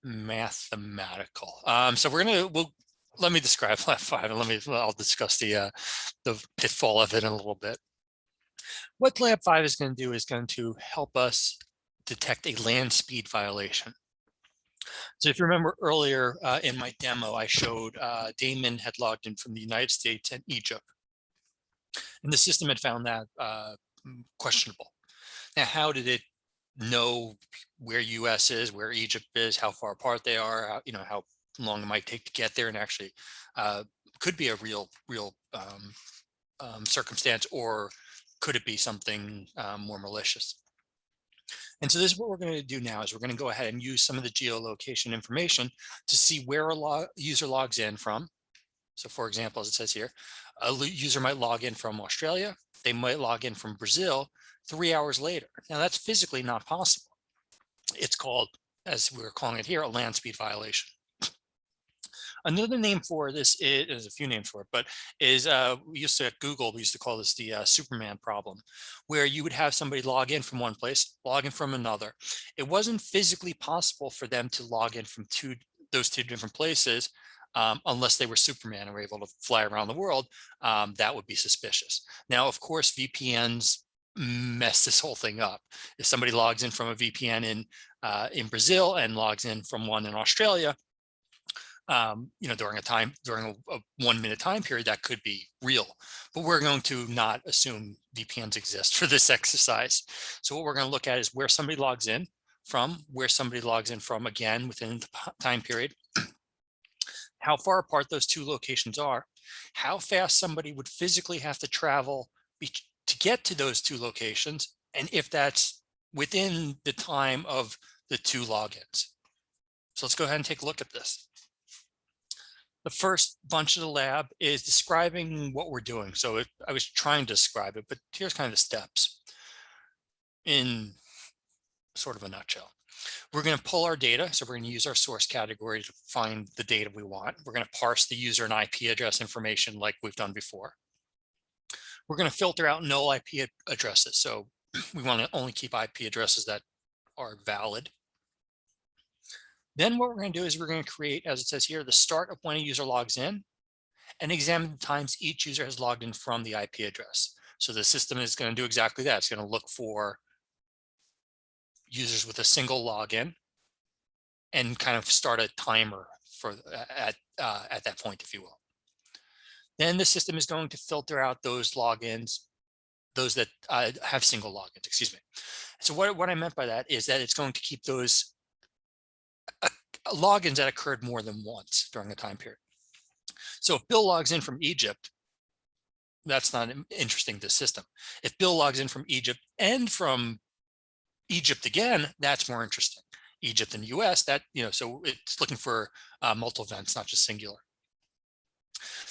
mathematical. So let me describe lab 5 and I'll discuss the pitfall of it in a little bit. What lab 5 is going to do is going to help us detect a land speed violation. So if you remember earlier in my demo, I showed Damon had logged in from the United States and Egypt, and the system had found that questionable. Now, how did it know where US is, where Egypt is, how far apart they are, how long it might take to get there, and actually could be a real circumstance, or could it be something more malicious? And so this is what we're going to do now, is we're going to go ahead and use some of the geolocation information to see where a user logs in from. So for example, as it says here, a user might log in from Australia. They might log in from Brazil 3 hours later. Now that's physically not possible. It's called, as we're calling it here, a land speed violation. Another name for this is, there's a few names for it, but is we used to at Google, we used to call this the Superman problem, where you would have somebody log in from one place, log in from another. It wasn't physically possible for them to log in from those two different places unless they were Superman and were able to fly around the world. That would be suspicious. Now, of course, VPNs mess this whole thing up. If somebody logs in from a VPN in Brazil and logs in from one in Australia, during a 1 minute time period, that could be real, but we're going to not assume VPNs exist for this exercise. So what we're going to look at is where somebody logs in from, again, within the time period, how far apart those two locations are, how fast somebody would physically have to travel to get to those two locations, and if that's within the time of the two logins. So let's go ahead and take a look at this. The first bunch of the lab is describing what we're doing. So I was trying to describe it, but here's kind of the steps in sort of a nutshell. We're going to pull our data. So we're going to use our source category to find the data we want. We're going to parse the user and IP address information like we've done before. We're going to filter out null IP addresses. So we want to only keep IP addresses that are valid. Then what we're going to do is we're going to create, as it says here, the start of when a user logs in and examine the times each user has logged in from the IP address. So the system is going to do exactly that. It's going to look for users with a single login and kind of start a timer for at that point, if you will. Then the system is going to filter out those logins, those that have single logins, excuse me. So what I meant by that is that it's going to keep those logins that occurred more than once during a time period. So if Bill logs in from Egypt, that's not interesting to the system. If Bill logs in from Egypt and from Egypt again, that's more interesting. Egypt and US, that, so it's looking for multiple events, not just singular.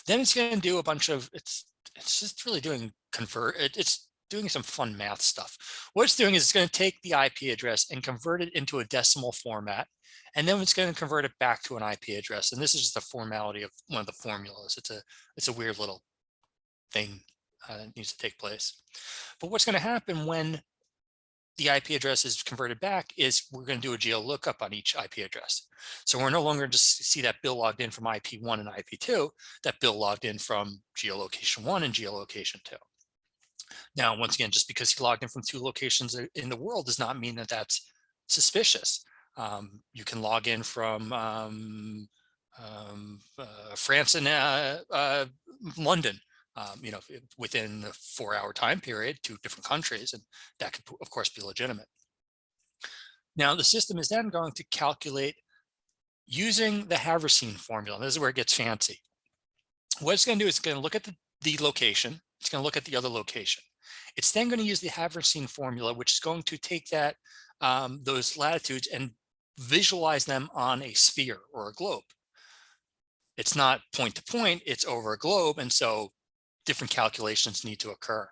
Then it's going to do a bunch of, it's just really doing it's doing some fun math stuff. What it's doing is it's going to take the IP address and convert it into a decimal format, and then it's going to convert it back to an IP address. And this is just the formality of one of the formulas. It's a weird little thing that needs to take place. But what's going to happen when the IP address is converted back is we're going to do a geo lookup on each IP address. So we're no longer just see that Bill logged in from IP1 and IP2, that Bill logged in from geolocation 1 and geolocation 2. Now, once again, just because he logged in from two locations in the world does not mean that that's suspicious. You can log in from France and London, within the 4-hour time period, 2 different countries, and that could, of course, be legitimate. Now, the system is then going to calculate using the Haversine formula. This is where it gets fancy. What it's going to do is it's going to look at the location. It's going to look at the other location. It's then going to use the Haversine formula, which is going to take that those latitudes and visualize them on a sphere or a globe. It's not point to point, it's over a globe, and so different calculations need to occur.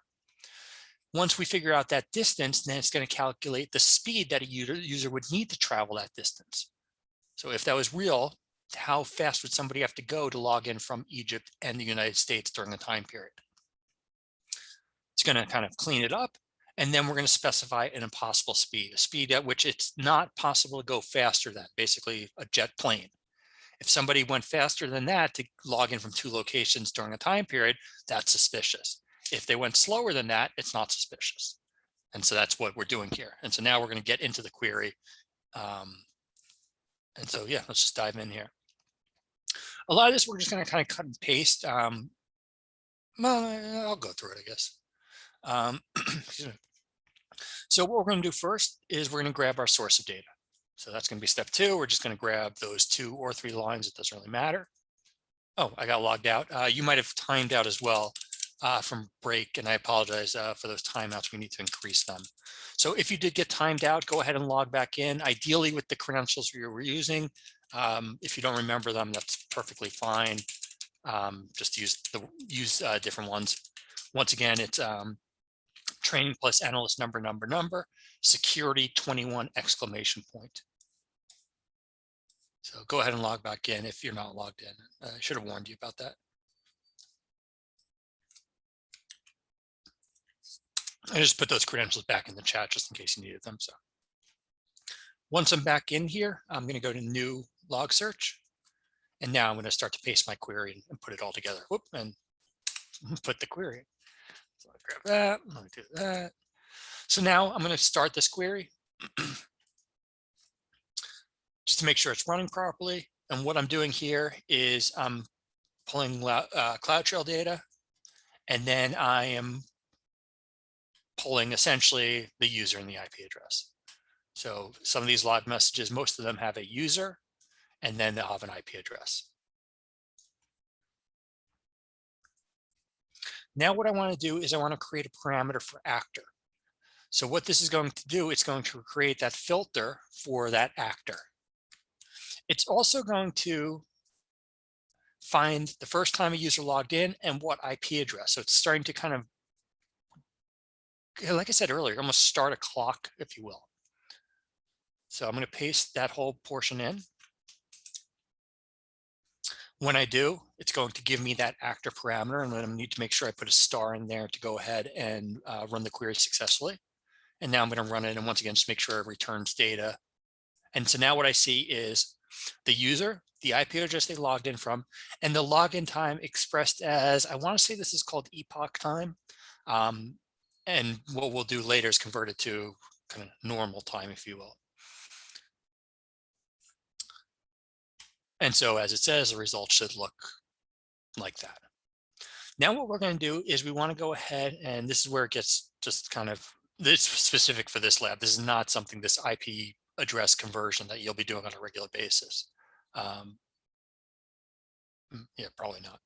Once we figure out that distance, then it's going to calculate the speed that a user would need to travel that distance. So if that was real, how fast would somebody have to go to log in from Egypt and the United States during the time period? It's going to kind of clean it up, and then we're going to specify an impossible speed, a speed at which it's not possible to go faster than, basically a jet plane. If somebody went faster than that to log in from 2 locations during a time period, that's suspicious. If they went slower than that, it's not suspicious. And so that's what we're doing here. And so now we're going to get into the query. And so, yeah, let's just dive in here. A lot of this, we're just going to kind of cut and paste. Well, I'll go through it, I guess. So what we're going to do first is we're going to grab our source of data. So that's going to be step 2. We're just going to grab those 2 or 3 lines. It doesn't really matter. Oh, I got logged out. You might have timed out as well from break, and I apologize for those timeouts. We need to increase them. So if you did get timed out, go ahead and log back in, ideally with the credentials you were using. If you don't remember them, that's perfectly fine. Just use different ones. Once again, it's training plus analyst number, security 21 exclamation point. So go ahead and log back in if you're not logged in. I should have warned you about that. I just put those credentials back in the chat just in case you needed them. So once I'm back in here, I'm going to go to new log search. And now I'm going to start to paste my query and put it all together. Whoop, and put the query in. So I grab that, I'm going to do that. So now I'm going to start this query just to make sure it's running properly. And what I'm doing here is I'm pulling CloudTrail data, and then I am pulling essentially the user and the IP address. So some of these log messages, most of them have a user, and then they'll have an IP address. Now what I want to do is I want to create a parameter for actor. So what this is going to do, it's going to create that filter for that actor. It's also going to find the first time a user logged in and what IP address. So it's starting to kind of, like I said earlier, almost start a clock, if you will. So I'm going to paste that whole portion in. When I do, it's going to give me that actor parameter, and then I need to make sure I put a star in there to go ahead and run the query successfully. And now I'm going to run it, and once again, just make sure it returns data. And so now what I see is the user, the IP address they logged in from, and the login time expressed as, I want to say this is called epoch time. And what we'll do later is convert it to kind of normal time, if you will. And so as it says, the result should look like that. Now what we're going to do is we want to go ahead, and this is where it gets just kind of, this specific for this lab. This is not something, this IP address conversion that you'll be doing on a regular basis. Yeah, probably not.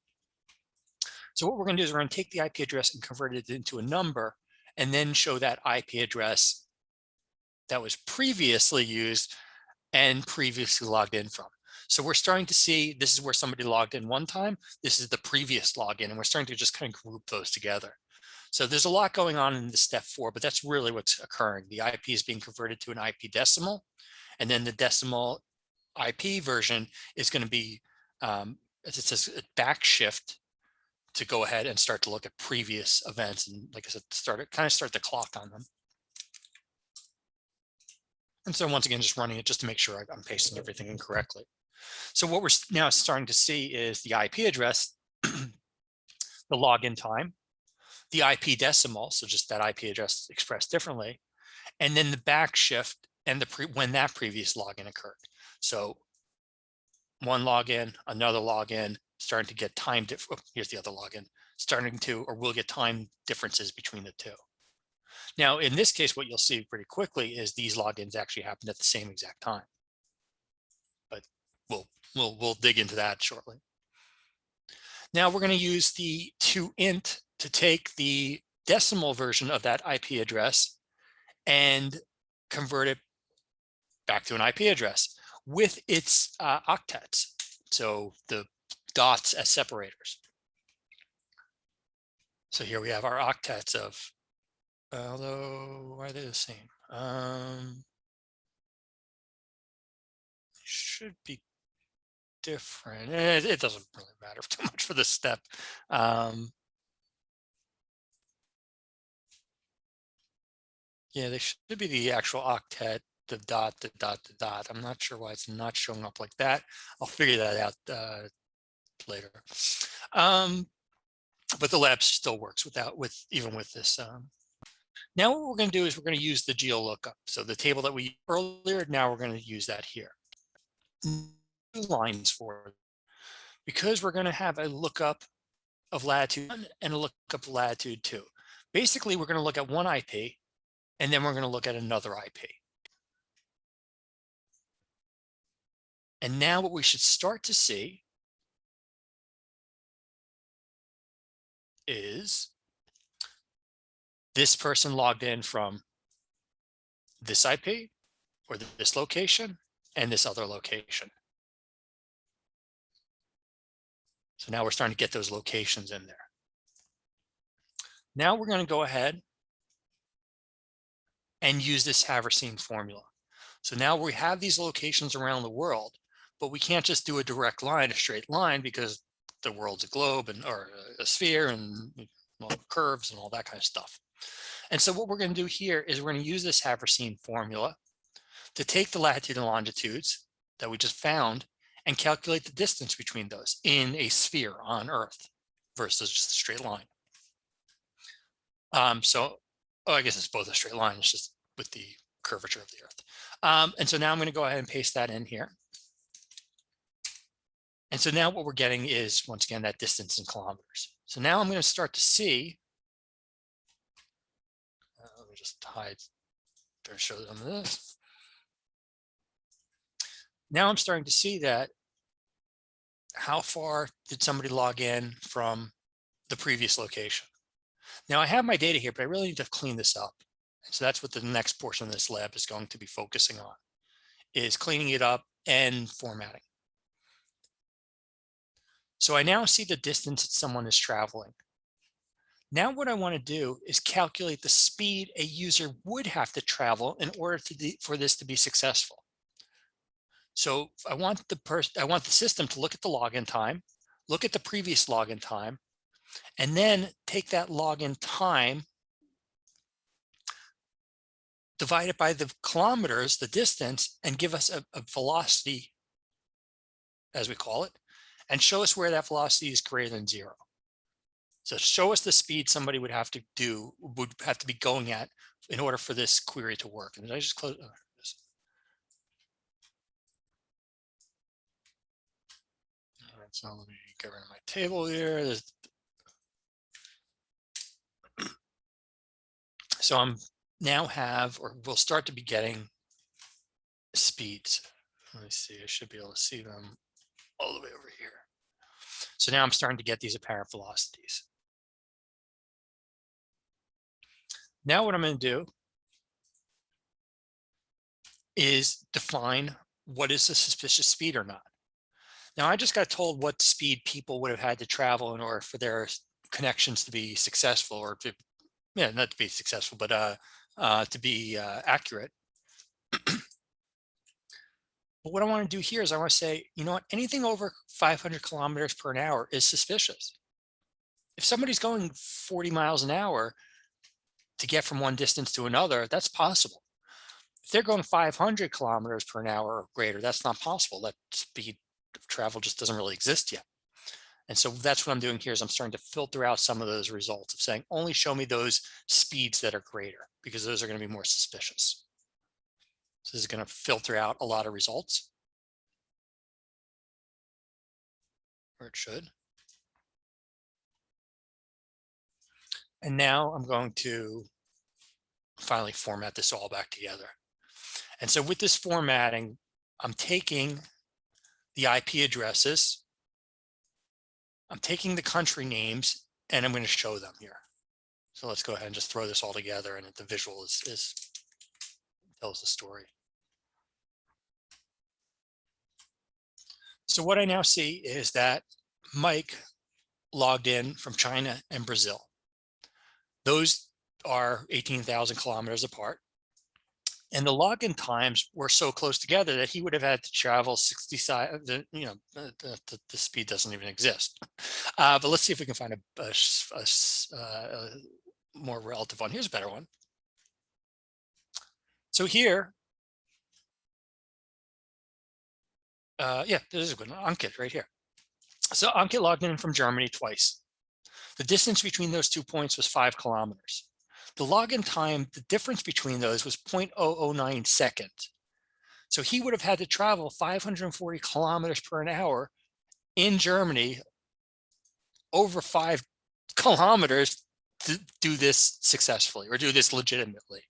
So what we're going to do is we're going to take the IP address and convert it into a number, and then show that IP address that was previously used and previously logged in from. So we're starting to see, this is where somebody logged in one time. This is the previous login, and we're starting to just kind of group those together. So there's a lot going on in this step 4, but that's really what's occurring. The IP is being converted to an IP decimal, and then the decimal IP version is going to be, as it says, a backshift to go ahead and start to look at previous events. And like I said, start the clock on them. And so once again, just running it just to make sure I'm pasting everything in correctly. So what we're now starting to see is the IP address, the login time, the IP decimal, so just that IP address expressed differently, and then the backshift and when that previous login occurred. So one login, another login, starting to get time here's the other login, starting to, or we'll get time differences between the two. Now, in this case, what you'll see pretty quickly is these logins actually happened at the same exact time. But we'll dig into that shortly. Now we're going to use the toInt to take the decimal version of that IP address and convert it back to an IP address with its octets. So the dots as separators. So here we have our octets of, although are they the same? Should be different. It doesn't really matter too much for this step. Yeah, they should be the actual octet, the dot, the dot, the dot. I'm not sure why it's not showing up like that. I'll figure that out later. But the lab still works even with this. Now what we're going to do is we're going to use the geo lookup. So the table that we used earlier, now we're going to use that here. Lines for it, because we're going to have a lookup of latitude 1 and a lookup of latitude 2. Basically, we're going to look at one IP, and then we're going to look at another IP. And now what we should start to see is this person logged in from this IP or this location and this other location. So now we're starting to get those locations in there. Now we're going to go ahead and use this Haversine formula. So now we have these locations around the world, but we can't just do a direct line, a straight line, because the world's a globe or a sphere and curves and all that kind of stuff. And so what we're going to do here is we're going to use this Haversine formula to take the latitude and longitudes that we just found and calculate the distance between those in a sphere on Earth versus just a straight line. So Oh, I guess it's both a straight line. It's just with the curvature of the Earth. And so now I'm going to go ahead and paste that in here. And so now what we're getting is, once again, that distance in kilometers. So now I'm going to start to see, let me just hide, better show them this. Now I'm starting to see that how far did somebody log in from the previous location. Now I have my data here, but I really need to clean this up. And so that's what the next portion of this lab is going to be focusing on, is cleaning it up and formatting. So I now see the distance that someone is traveling. Now what I want to do is calculate the speed a user would have to travel in order for this to be successful. So I want the system to look at the login time, look at the previous login time, and then take that login time, divide it by the kilometers, the distance, and give us a velocity, as we call it, and show us where that velocity is greater than 0. So show us the speed somebody would have to be going at in order for this query to work. And did I just close? Oh, all right, so let me get rid of my table here. So I'm now we'll start to be getting speeds. Let me see, I should be able to see them all the way over here. So now I'm starting to get these apparent velocities. Now what I'm going to do is define what is a suspicious speed or not. Now I just got told what speed people would have had to travel in order for their connections to be successful, or to, yeah, not to be successful, but to be accurate. But what I want to do here is I want to say, you know what, anything over 500 kilometers per hour is suspicious. If somebody's going 40 miles an hour to get from one distance to another, that's possible. If they're going 500 kilometers per hour or greater, that's not possible. That speed of travel just doesn't really exist yet. And so that's what I'm doing here, is I'm starting to filter out some of those results of saying, only show me those speeds that are greater, because those are going to be more suspicious. So this is going to filter out a lot of results, or it should. And now I'm going to finally format this all back together. And so with this formatting, I'm taking the IP addresses, I'm taking the country names, and I'm going to show them here. So let's go ahead and just throw this all together, and the visual tells the story. So what I now see is that Mike logged in from China and Brazil. Those are 18,000 kilometers apart. And the login times were so close together that he would have had to travel 65, the speed doesn't even exist. But let's see if we can find a more relative one. Here's a better one. So here, yeah, this is a good one. Ankit right here. So Ankit logged in from Germany twice. The distance between those 2 points was 5 kilometers. The login time, the difference between those was 0.009 seconds. So he would have had to travel 540 kilometers per hour in Germany over 5 kilometers to do this successfully, or do this legitimately.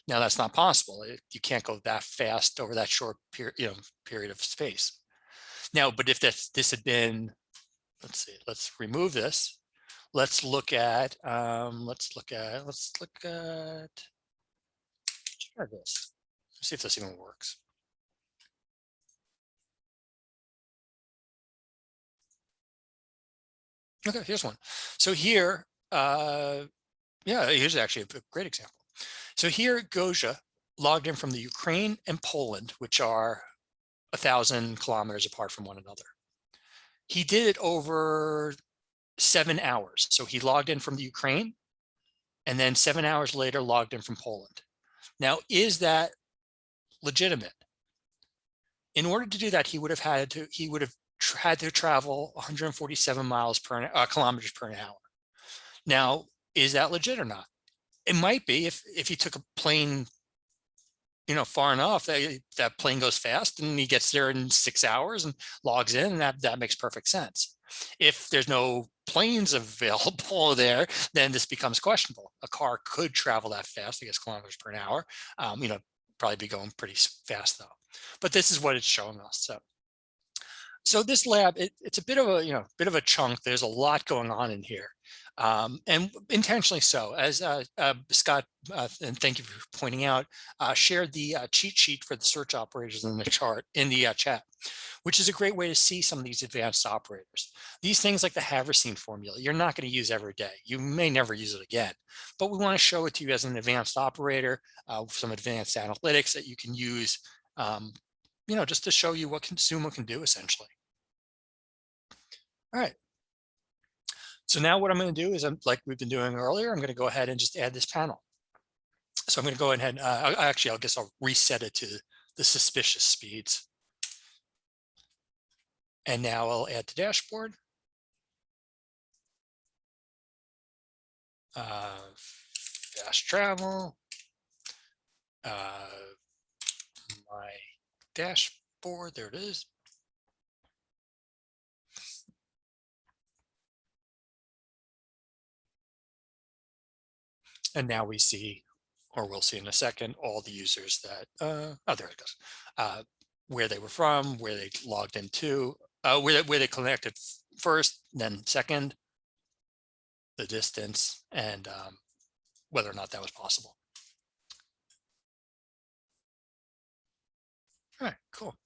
Now that's not possible. You can't go that fast over that short period of space. Now, but if this had been, let's see, let's remove this. Let's look at this. Let's see if this even works. Okay, here's one. So here, yeah, here's actually a great example. So here, Goja logged in from the Ukraine and Poland, which are 1,000 kilometers apart from one another. He did it over 7 hours. So he logged in from the Ukraine, and then 7 hours later logged in from Poland. Now, is that legitimate? In order to do that, he would have had to travel 147 kilometers per hour. Now, is that legit or not? It might be if you took a plane, far enough, that plane goes fast and he gets there in 6 hours and logs in, and that makes perfect sense. If there's no planes available there, then this becomes questionable. A car could travel that fast, I guess kilometers per hour. Probably be going pretty fast though. But this is what it's showing us. So this lab, it's a bit of a chunk. There's a lot going on in here, and intentionally so. As Scott, and thank you for pointing out, shared the cheat sheet for the search operators in the chart in the chat, which is a great way to see some of these advanced operators. These things like the Haversine formula, you're not going to use every day. You may never use it again, but we want to show it to you as an advanced operator, some advanced analytics that you can use. Just to show you what Sumo can do essentially. All right. So now what I'm going to do is, like we've been doing earlier, I'm going to go ahead and just add this panel. So I'm going to go ahead and I guess I'll reset it to the suspicious speeds. And now I'll add to dashboard. Fast travel. My dashboard, there it is. And now we see, or we'll see in a second, all the users that, oh, there it goes, where they were from, where they logged into, where they connected first, then second, the distance, and whether or not that was possible. All right, cool.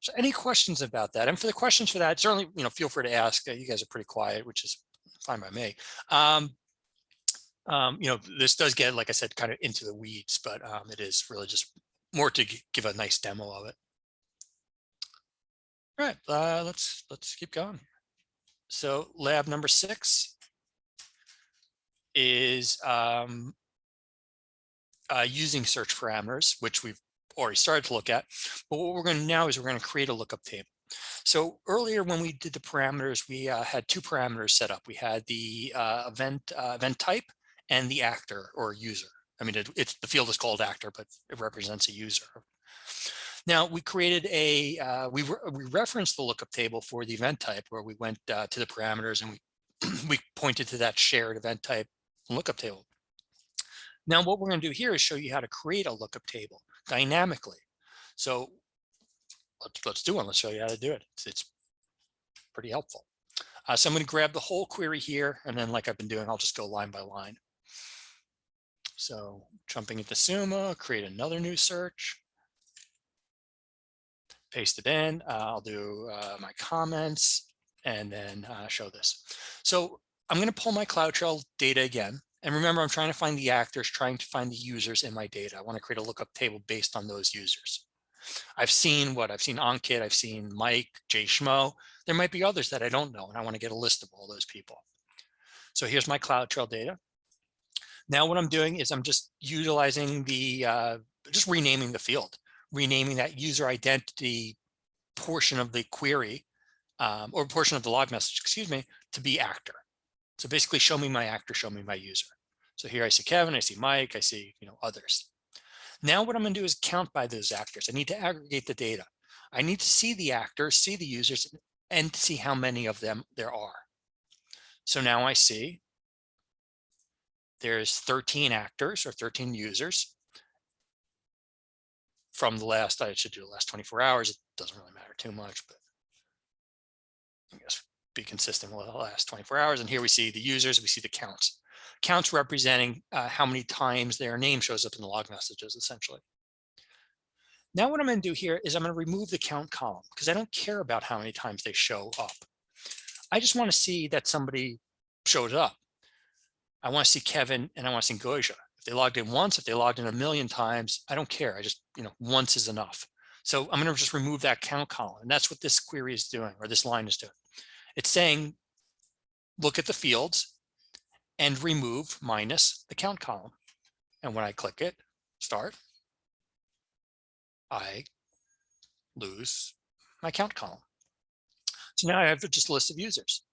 So any questions about that? And for the questions for that, certainly, feel free to ask. You guys are pretty quiet, which is fine by me. This does get, like I said, kind of into the weeds, but it is really just more to give a nice demo of it. All right, let's keep going. So lab number 6 is using search parameters, which we've already started to look at. But what we're going to now is we're going to create a lookup table. So earlier when we did the parameters, we had 2 parameters set up. We had the event type and the actor or user. I mean, the field is called actor, but it represents a user. Now we created we referenced the lookup table for the event type, where we went to the parameters and we pointed to that shared event type lookup table. Now what we're going to do here is show you how to create a lookup table dynamically. So let's do one. Let's show you how to do it. It's pretty helpful. So I'm going to grab the whole query here, and then like I've been doing, I'll just go line by line. So jumping into Sumo, create another new search, paste it in. I'll do my comments, and then show this. So I'm going to pull my CloudTrail data again. And remember, I'm trying to find the actors, trying to find the users in my data. I want to create a lookup table based on those users. I've seen Ankit, I've seen Mike, Jay Schmo. There might be others that I don't know, and I want to get a list of all those people. So here's my CloudTrail data. Now what I'm doing is I'm just utilizing just renaming the field, renaming that user identity portion of the query, or portion of the log message, excuse me, to be actor. So basically show me my actor, show me my user. So here I see Kevin, I see Mike, I see others. Now what I'm going to do is count by those actors. I need to aggregate the data. I need to see the actors, see the users, and see how many of them there are. So now I see there's 13 actors or 13 users from the last, I should do the last 24 hours. It doesn't really matter too much, but I guess be consistent with the last 24 hours. And here we see the users, we see the counts. Counts representing how many times their name shows up in the log messages, essentially. Now what I'm going to do here is I'm going to remove the count column, because I don't care about how many times they show up. I just want to see that somebody showed up. I want to see Kevin and I want to see Goja. If they logged in once, if they logged in 1,000,000 times, I don't care. I just, once is enough. So I'm going to just remove that count column. And that's what this query is doing, or this line is doing. It's saying, look at the fields and remove minus the count column. And when I click it, start, I lose my count column. So now I have just a list of users.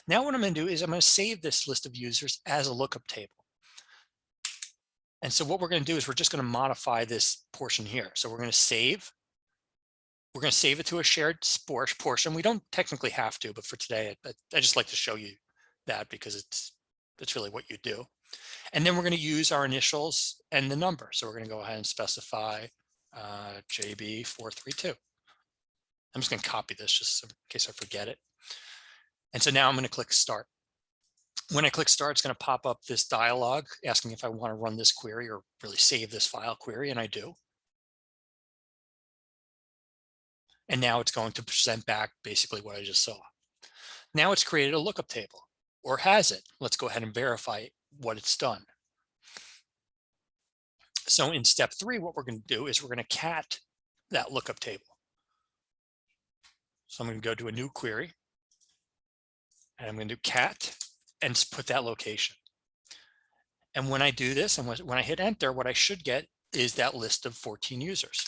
Now what I'm going to do is I'm going to save this list of users as a lookup table. And so what we're going to do is we're just going to modify this portion here. So we're going to save. We're going to save it to a shared portion. We don't technically have to, but for today, I just like to show you that because it's really what you do. And then we're going to use our initials and the number. So we're going to go ahead and specify JB432. I'm just going to copy this just in case I forget it. And so now I'm going to click start. When I click start, it's going to pop up this dialog asking if I want to run this query or really save this file query, and I do. And now it's going to present back basically what I just saw. Now it's created a lookup table, or has it? Let's go ahead and verify what it's done. So in step 3, what we're going to do is we're going to cat that lookup table. So I'm going to go to a new query, and I'm going to do cat and put that location. And when I do this, and when I hit enter, what I should get is that list of 14 users.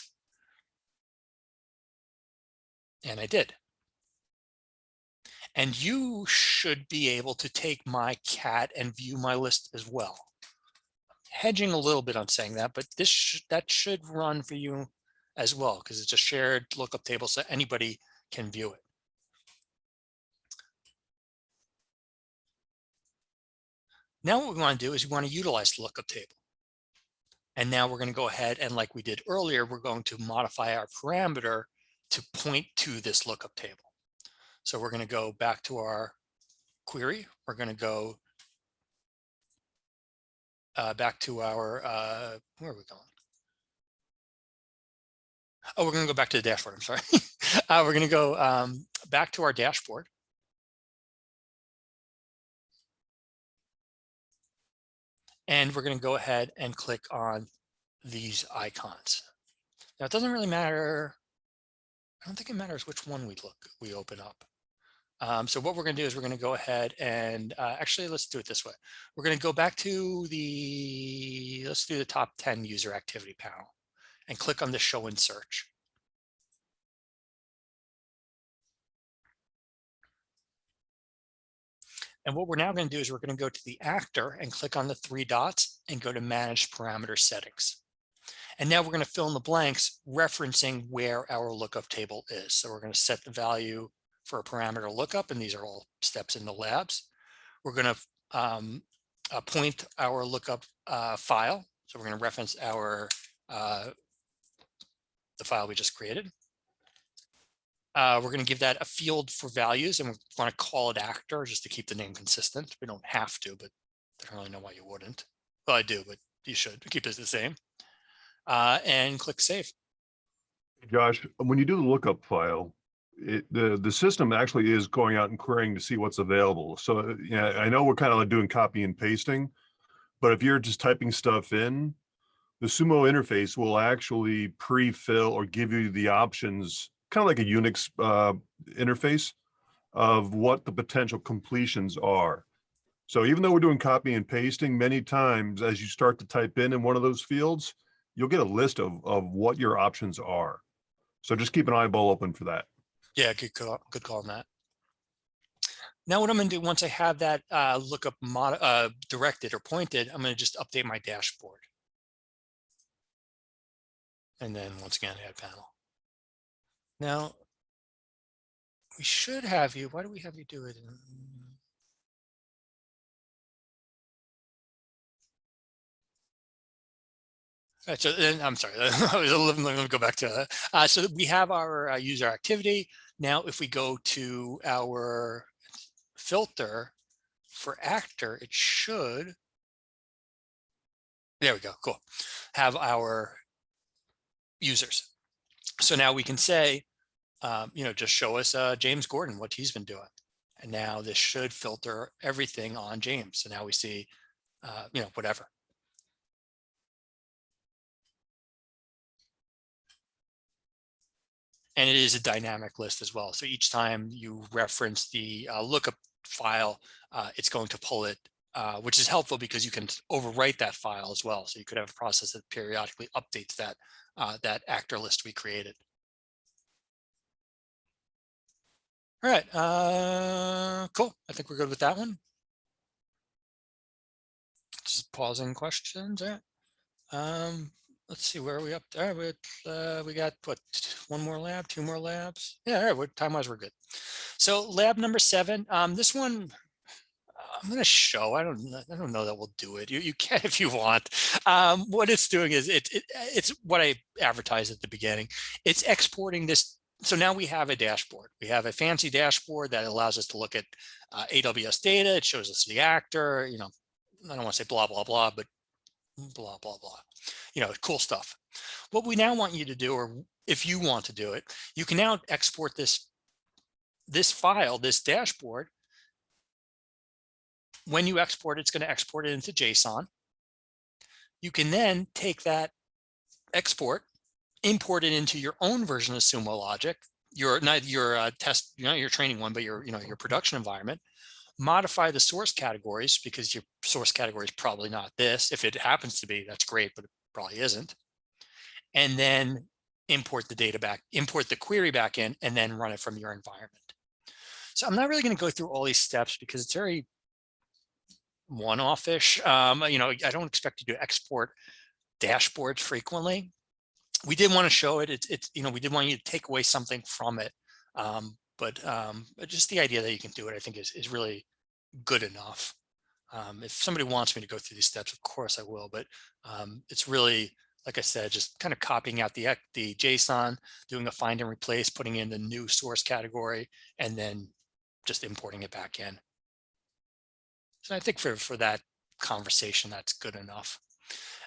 And I did. And you should be able to take my cat and view my list as well. Hedging a little bit on saying that, but that should run for you as well, because it's a shared lookup table, so anybody can view it. Now what we want to do is we want to utilize the lookup table. And now we're going to go ahead and, like we did earlier, we're going to modify our parameter to point to this lookup table. So we're going to go back to our query. We're going to go back to our, where are we going? Oh, we're going to go back to the dashboard. I'm sorry. We're going to go back to our dashboard. And we're going to go ahead and click on these icons. Now, it doesn't really matter. I don't think it matters which one we open up. So what we're going to do is we're going to go ahead and actually, let's do it this way. We're going to go back to let's do the top 10 user activity panel and click on the show and search. And what we're now going to do is we're going to go to the actor and click on the 3 dots and go to manage parameter settings. And now we're going to fill in the blanks referencing where our lookup table is. So we're going to set the value for a parameter lookup, and these are all steps in the labs. We're going to point our lookup file. So we're going to reference our the file we just created. We're going to give that a field for values, and we want to call it actor just to keep the name consistent. We don't have to, but I don't really know why you wouldn't. Well, I do, but you should keep it the same. And click save. Josh, when you do the lookup file, the system actually is going out and querying to see what's available. So yeah, I know we're kind of like doing copy and pasting, but if you're just typing stuff in, the Sumo interface will actually pre-fill or give you the options, kind of like a Unix interface of what the potential completions are. So even though we're doing copy and pasting, many times as you start to type in one of those fields, you'll get a list of what your options are. So just keep an eyeball open for that. Yeah, good call on that. Now what I'm going to do once I have that lookup directed or pointed, I'm going to just update my dashboard. And then once again, add panel. Now, we should have you, why do we have you do it? All right, so then, I'm sorry, let me go back to that. So we have our user activity. Now, if we go to our filter for actor, it should, there we go, cool, have our users. So now we can say, just show us James Gordon, what he's been doing. And now this should filter everything on James. So now we see, whatever. And it is a dynamic list as well. So each time you reference the lookup file, it's going to pull it, which is helpful because you can overwrite that file as well. So you could have a process that periodically updates that actor list we created. All right, cool. I think we're good with that one. Just pausing questions. Let's see, where are we up there? We got what, one more lab, two more labs. Yeah, all right, time-wise we're good. So lab number 7, this one I'm going to show. I don't know that we'll do it. You can if you want. What it's doing is it's what I advertised at the beginning. It's exporting this. So now we have a dashboard. We have a fancy dashboard that allows us to look at AWS data. It shows us the actor. You know, I don't want to say blah blah blah, but blah blah blah. You know, cool stuff. What we now want you to do, or if you want to do it, you can now export this file, this dashboard. When you export, it's going to export it into JSON. You can then take that export, import it into your own version of Sumo logic, not your test, not your training one, but your production environment. Modify the source categories, because your source category is probably not this. If it happens to be, that's great, but it probably isn't. And then import the data back, import the query back in, and then run it from your environment. So I'm not really going to go through all these steps because it's very one-off-ish. You know, I don't expect you to export dashboards frequently. We did want to show it. It's you know, we did want you to take away something from it. But just the idea that you can do it, I think is really good enough. If somebody wants me to go through these steps, of course I will, but it's really, like I said, just kind of copying out the JSON, doing a find and replace, putting in the new source category, and then just importing it back in. So I think for that conversation, that's good enough.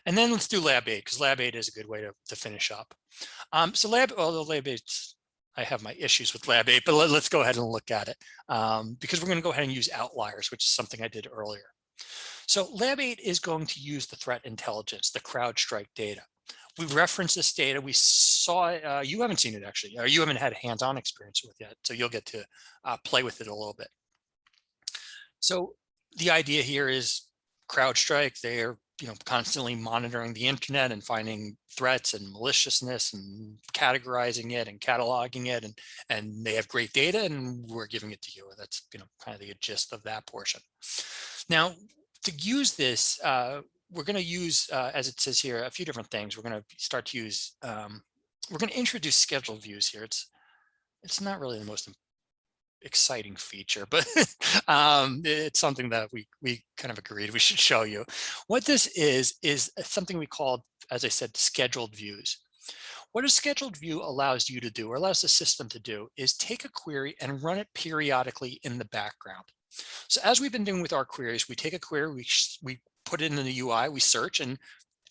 And then let's do lab 8, because lab 8 is a good way to finish up. So although lab 8, I have my issues with lab 8, but let's go ahead and look at it, because we're going to go ahead and use outliers, which is something I did earlier. So lab 8 is going to use the threat intelligence, the CrowdStrike data. We referenced this data. We saw it. You haven't seen it actually, or you haven't had hands-on experience with it yet, so you'll get to play with it a little bit. So the idea here is CrowdStrike, they're constantly monitoring the internet and finding threats and maliciousness and categorizing it and cataloging it, and they have great data and we're giving it to you. That's kind of the gist of that portion. Now, to use this, we're going to use, as it says here, a few different things. We're going to start to use, we're going to introduce scheduled views here. It's not really the most exciting feature, but it's something that we kind of agreed we should show you. What this is something we call, as I said, scheduled views. What a scheduled view allows you to do, or allows the system to do, is take a query and run it periodically in the background. So as we've been doing with our queries, we take a query, we put it in the UI, we search, and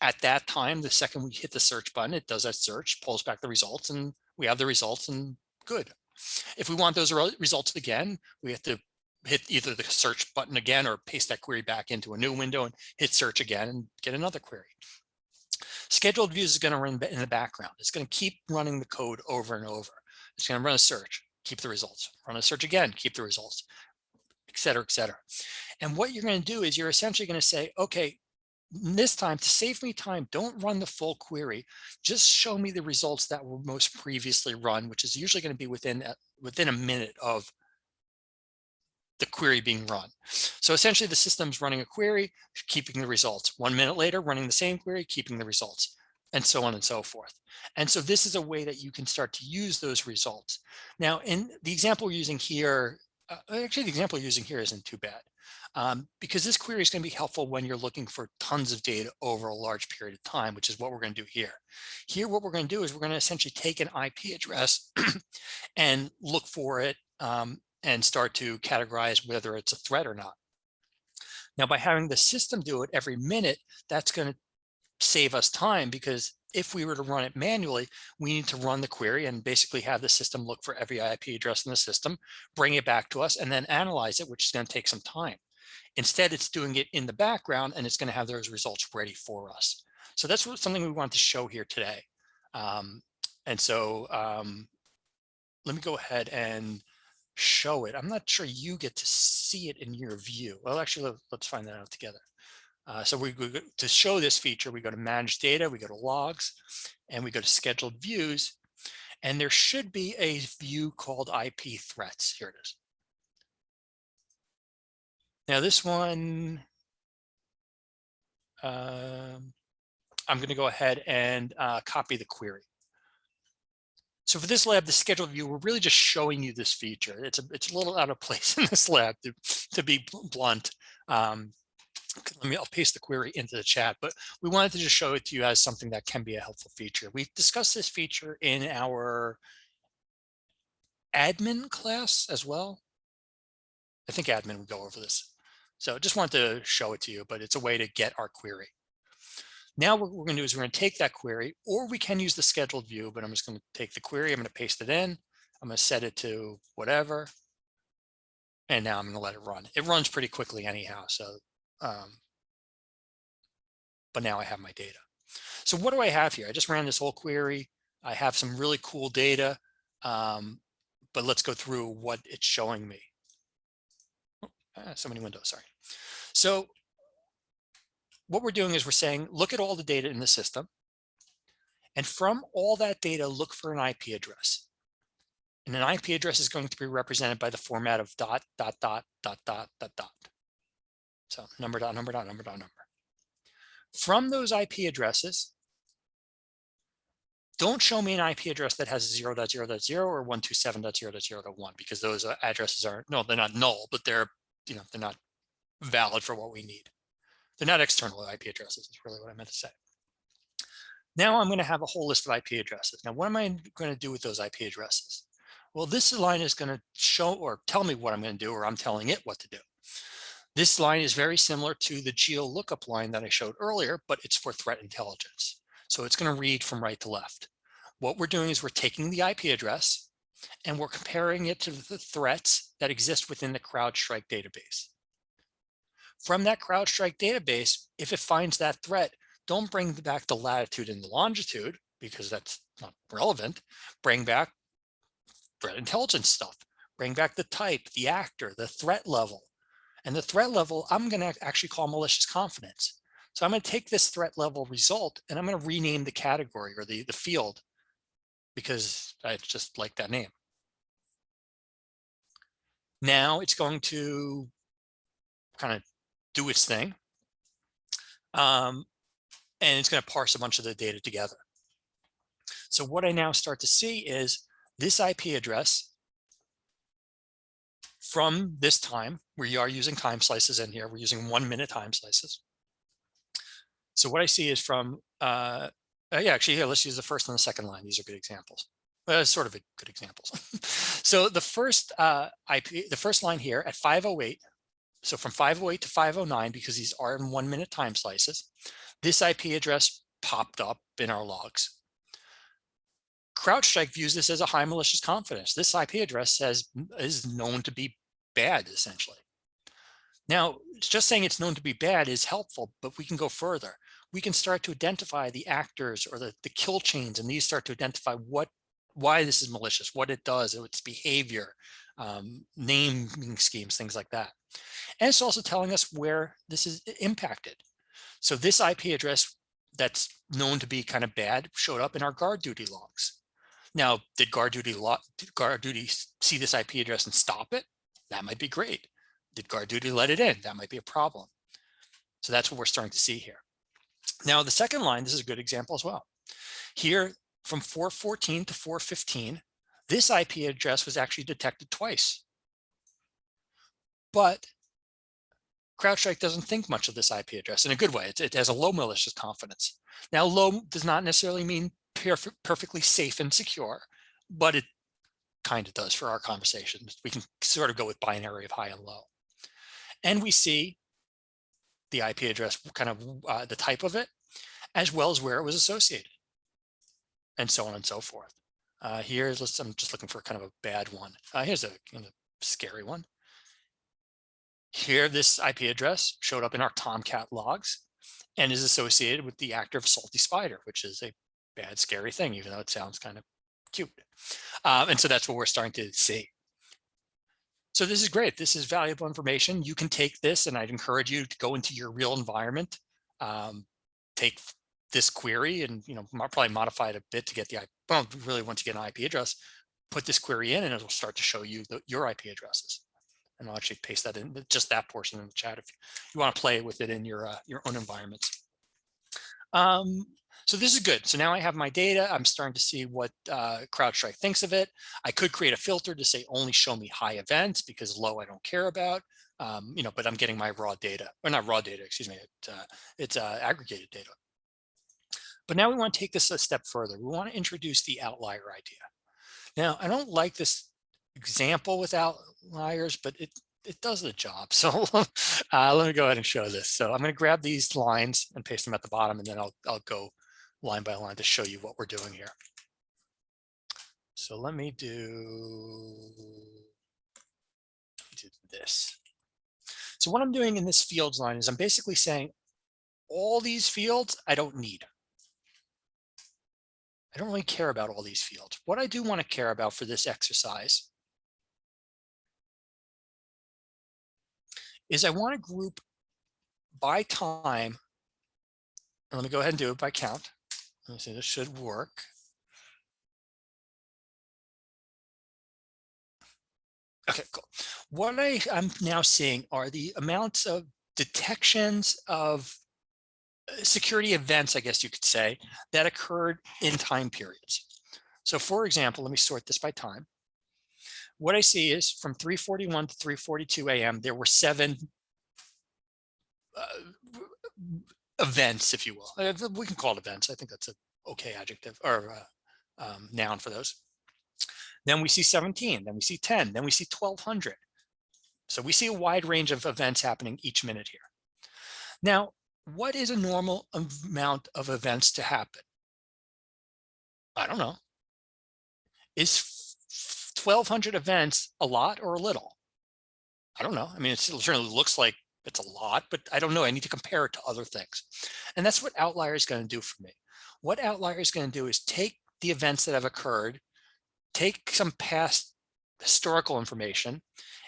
at that time, the second we hit the search button, it does that search, pulls back the results, and we have the results, and good. If we want those results again, we have to hit either the search button again or paste that query back into a new window and hit search again and get another query. Scheduled views is going to run in the background. It's going to keep running the code over and over. It's going to run a search, keep the results, run a search again, keep the results, et cetera, et cetera. And what you're going to do is you're essentially going to say, okay, this time, to save me time, don't run the full query. Just show me the results that were most previously run, which is usually going to be within a minute of the query being run. So essentially the system's running a query, keeping the results. 1 minute later, running the same query, keeping the results, and so on and so forth. And so this is a way that you can start to use those results. Now, in the example we're using here, actually the example you're using here isn't too bad. Because this query is going to be helpful when you're looking for tons of data over a large period of time, which is what we're going to do here. Here, what we're going to do is we're going to essentially take an IP address and look for it and start to categorize whether it's a threat or not. Now, by having the system do it every minute, that's going to save us time, because if we were to run it manually, we need to run the query and basically have the system look for every IP address in the system, bring it back to us, and then analyze it, which is going to take some time. Instead, it's doing it in the background, and it's going to have those results ready for us. So that's something we want to show here today. And so let me go ahead and show it. I'm not sure you get to see it in your view. Well, actually, let's find that out together. So to show this feature, we go to manage data, we go to logs, and we go to scheduled views. And there should be a view called IP threats. Here it is. Now this one, I'm going to go ahead and copy the query. So for this lab, the scheduled view, we're really just showing you this feature. It's a little out of place in this lab, to be blunt. I'll paste the query into the chat, but we wanted to just show it to you as something that can be a helpful feature. We discussed this feature in our admin class as well. I think admin would go over this. So just wanted to show it to you, but it's a way to get our query. Now what we're going to do is we're going to take that query, or we can use the scheduled view, but I'm just going to take the query, I'm going to paste it in, I'm going to set it to whatever, and now I'm going to let it run. It runs pretty quickly anyhow, so but now I have my data. So what do I have here? I just ran this whole query. I have some really cool data, but let's go through what it's showing me. So many windows, sorry. So what we're doing is we're saying, look at all the data in the system, and from all that data, look for an IP address. And an IP address is going to be represented by the format of dot, dot, dot, dot, dot, dot, dot. So number, dot, number, dot, number, dot, number. From those IP addresses, don't show me an IP address that has 0.0.0 or 127.0.0.1, because those addresses are, no, they're not null, but they're, they're not valid for what we need. They're not external IP addresses, is really what I meant to say. Now I'm going to have a whole list of IP addresses. Now, what am I going to do with those IP addresses? Well, this line is going to show or tell me what I'm going to do, or I'm telling it what to do. This line is very similar to the geo lookup line that I showed earlier, but it's for threat intelligence. So it's going to read from right to left. What we're doing is we're taking the IP address and we're comparing it to the threats that exist within the CrowdStrike database. From that CrowdStrike database, if it finds that threat, don't bring back the latitude and the longitude, because that's not relevant. Bring back threat intelligence stuff. Bring back the type, the actor, the threat level. And the threat level, I'm going to actually call malicious confidence. So I'm going to take this threat level result and I'm going to rename the category or the field, because I just like that name. Now it's going to kind of do its thing. And it's going to parse a bunch of the data together. So what I now start to see is this IP address from this time, we are using time slices in here. We're using 1 minute time slices. So what I see is from, yeah, actually here, let's use the first and the second line. These are good examples. Sort of good examples. So the first the first line here at 508, so from 508 to 509, because these are in 1 minute time slices, this IP address popped up in our logs. CrowdStrike views this as a high malicious confidence. This IP address is known to be bad, essentially. Now, just saying it's known to be bad is helpful, but we can go further. We can start to identify the actors or the kill chains, and these start to identify why this is malicious, what it does, its behavior, naming schemes, things like that. And it's also telling us where this is impacted. So this IP address that's known to be kind of bad showed up in our guard duty logs. Now, did guard duty see this IP address and stop it? That might be great. Did guard duty let it in? That might be a problem. So that's what we're starting to see here. Now, the second line, this is a good example as well. Here, from 414 to 415, this IP address was actually detected twice. But CrowdStrike doesn't think much of this IP address in a good way. It has a low malicious confidence. Now, low does not necessarily mean perfectly safe and secure, but it kind of does for our conversation. We can sort of go with binary of high and low. And we see the IP address, kind of the type of it, as well as where it was associated, and so on and so forth. Here's, I'm just looking for kind of a bad one. Here's a scary one. Here, this IP address showed up in our Tomcat logs and is associated with the actor of Salty Spider, which is a bad, scary thing, even though it sounds kind of cute. And so that's what we're starting to see. So this is great. This is valuable information. You can take this, and I'd encourage you to go into your real environment, take this query and probably modify it a bit to get the, well, really once you get an IP address, put this query in and it will start to show you your IP addresses. And I'll actually paste that in, just that portion in the chat if you want to play with it in your own environments. So this is good. So now I have my data. I'm starting to see what CrowdStrike thinks of it. I could create a filter to say only show me high events because low I don't care about. But I'm getting my raw data, or not raw data, excuse me. It's aggregated data. But now we want to take this a step further. We want to introduce the outlier idea. Now, I don't like this example with outliers, but it does the job. So let me go ahead and show this. So I'm going to grab these lines and paste them at the bottom, and then I'll go line by line to show you what we're doing here. So let me do this. So what I'm doing in this fields line is I'm basically saying all these fields I don't need. I don't really care about all these fields. What I do want to care about for this exercise is I want to group by time. And let me go ahead and do it by count. Let me see, this should work. Okay, cool. What I'm now seeing are the amounts of detections of security events, I guess you could say, that occurred in time periods. So for example, let me sort this by time. What I see is from 3:41 to 3:42 a.m., there were 7 events, if you will. We can call it events. I think that's an okay adjective or noun for those. Then we see 17, then we see 10, then we see 1200. So we see a wide range of events happening each minute here. Now, what is a normal amount of events to happen? I don't know. Is 1200 events a lot or a little? I don't know. I mean, it certainly looks like it's a lot, but I don't know. I need to compare it to other things. And that's what outlier is going to do for me. What outlier is going to do is take the events that have occurred, take some past historical information,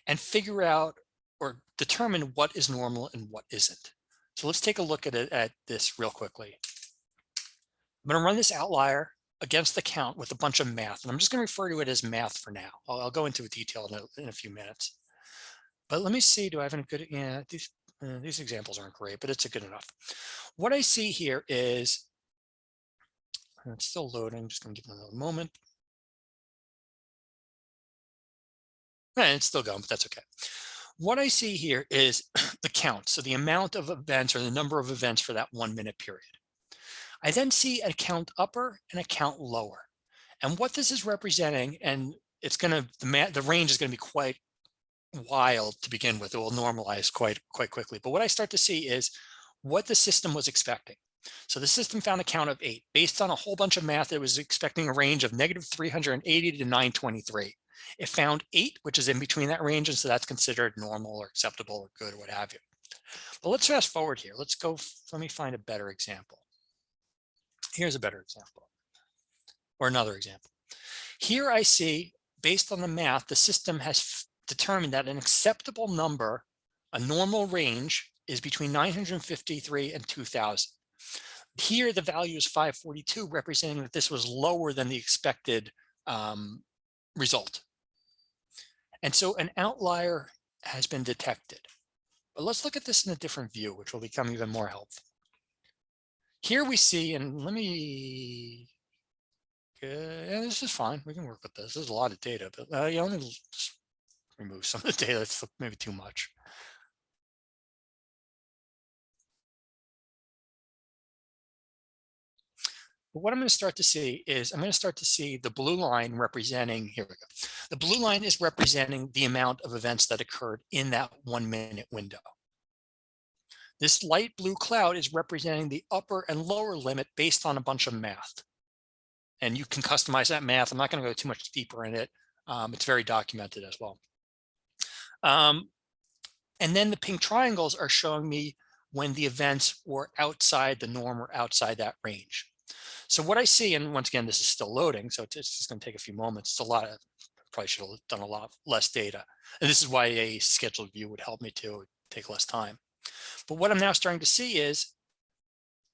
and figure out or determine what is normal and what isn't. So let's take a look at this real quickly. I'm going to run this outlier against the count with a bunch of math, and I'm just going to refer to it as math for now. I'll go into detail in a few minutes. But let me see, do I have any good, yeah, these examples aren't great, but it's good enough. What I see here is, it's still loading, I'm just going to give it another moment. And it's still going, but that's okay. What I see here is the count, so the amount of events or the number of events for that 1 minute period. I then see a count upper and a count lower. And what this is representing, and it's going to, the range is going to be quite wild to begin with. It will normalize quite quickly. But what I start to see is what the system was expecting. So the system found a count of 8 based on a whole bunch of math. It was expecting a range of -380 to 923. It found 8, which is in between that range, and so that's considered normal or acceptable or good or what have you. But let's fast forward here. Let me find a better example. Here's a better example, or another example. Here I see, based on the math, the system has determined that an acceptable number, a normal range, is between 953 and 2000. Here, the value is 542, representing that this was lower than the expected result. And so an outlier has been detected. But let's look at this in a different view, which will become even more helpful. Here we see, and let me, yeah, this is fine. We can work with this. There's a lot of data, but let me just remove some of the data. It's maybe too much. But what I'm going to start to see is I'm going to start to see the blue line representing, here we go. The blue line is representing the amount of events that occurred in that 1 minute window. This light blue cloud is representing the upper and lower limit based on a bunch of math. And you can customize that math. I'm not going to go too much deeper in it. It's very documented as well. And then the pink triangles are showing me when the events were outside the norm or outside that range. So what I see, and once again, this is still loading, so it's just going to take a few moments. It's a lot of, probably should have done a lot less data. And this is why a scheduled view would help me to take less time. But what I'm now starting to see is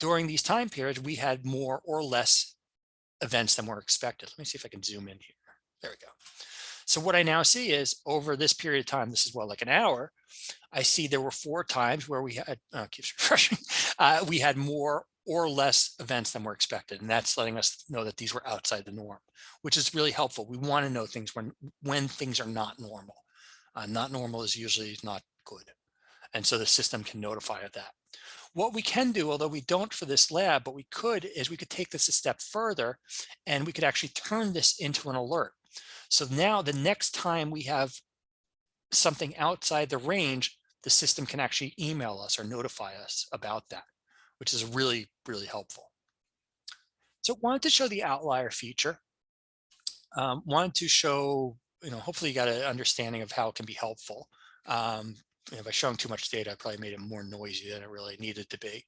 during these time periods, we had more or less events than were expected. Let me see if I can zoom in here. There we go. So what I now see is over this period of time, this is like an hour, I see there were 4 times where we had, keeps refreshing, we had more or less events than were expected. And that's letting us know that these were outside the norm, which is really helpful. We want to know things when things are not normal. Not normal is usually not good. And so the system can notify of that. What we can do, although we don't for this lab, but we could, is we could take this a step further and we could actually turn this into an alert. So now the next time we have something outside the range, the system can actually email us or notify us about that, which is really, really helpful. So wanted to show the outlier feature. Wanted to show, hopefully you got an understanding of how it can be helpful. By showing too much data, I probably made it more noisy than it really needed to be.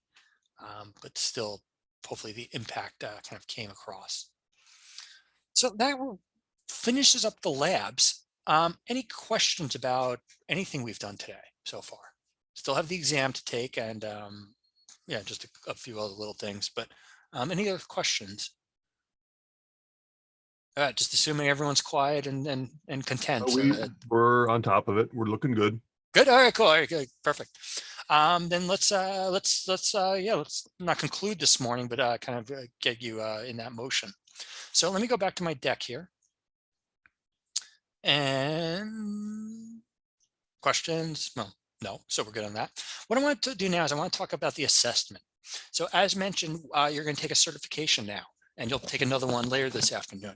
But still, hopefully the impact kind of came across. So that finishes up the labs. Any questions about anything we've done today so far? Still have the exam to take, and yeah, just a few other little things, but any other questions? All right, just assuming everyone's quiet and content. We're on top of it. We're looking good. Good. All right, cool. All right, good. Perfect. Then let's not conclude this morning, but kind of get you in that motion. So let me go back to my deck here. And questions? Well, no, so we're good on that. What I want to do now is I want to talk about the assessment. So as mentioned, you're going to take a certification now, and you'll take another one later this afternoon.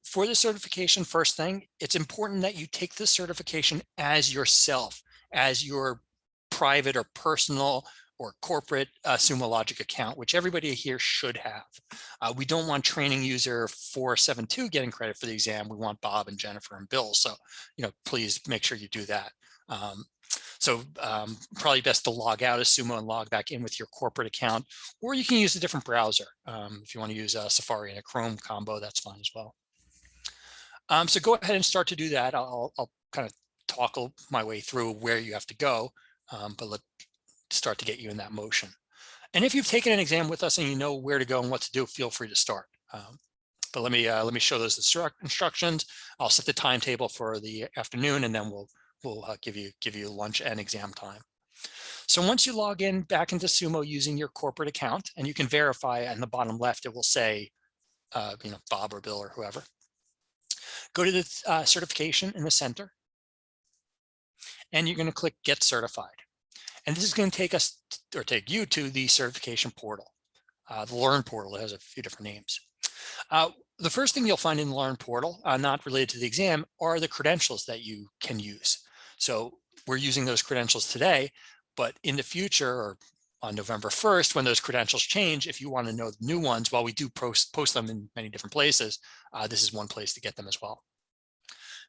For the certification, first thing, it's important that you take the certification as yourself, as your private or personal or corporate Sumo Logic account, which everybody here should have. We don't want training user 472 getting credit for the exam. We want Bob and Jennifer and Bill. So, please make sure you do that. Probably best to log out of Sumo and log back in with your corporate account, or you can use a different browser. If you want to use a Safari and a Chrome combo, that's fine as well. So go ahead and start to do that. I'll kind of talk my way through where you have to go, but let's start to get you in that motion. And if you've taken an exam with us and you know where to go and what to do, feel free to start. But let me show those instructions. I'll set the timetable for the afternoon, and then we'll give you lunch and exam time. So once you log in back into Sumo using your corporate account, and you can verify on the bottom left, it will say, Bob or Bill or whoever. Go to the certification in the center, and you're going to click Get Certified. And this is going to take you to the certification portal, the Learn portal. It has a few different names. The first thing you'll find in the Learn portal, not related to the exam, are the credentials that you can use. So we're using those credentials today, but in the future, or on November 1st, when those credentials change, if you want to know the new ones, while we do post them in many different places, this is one place to get them as well.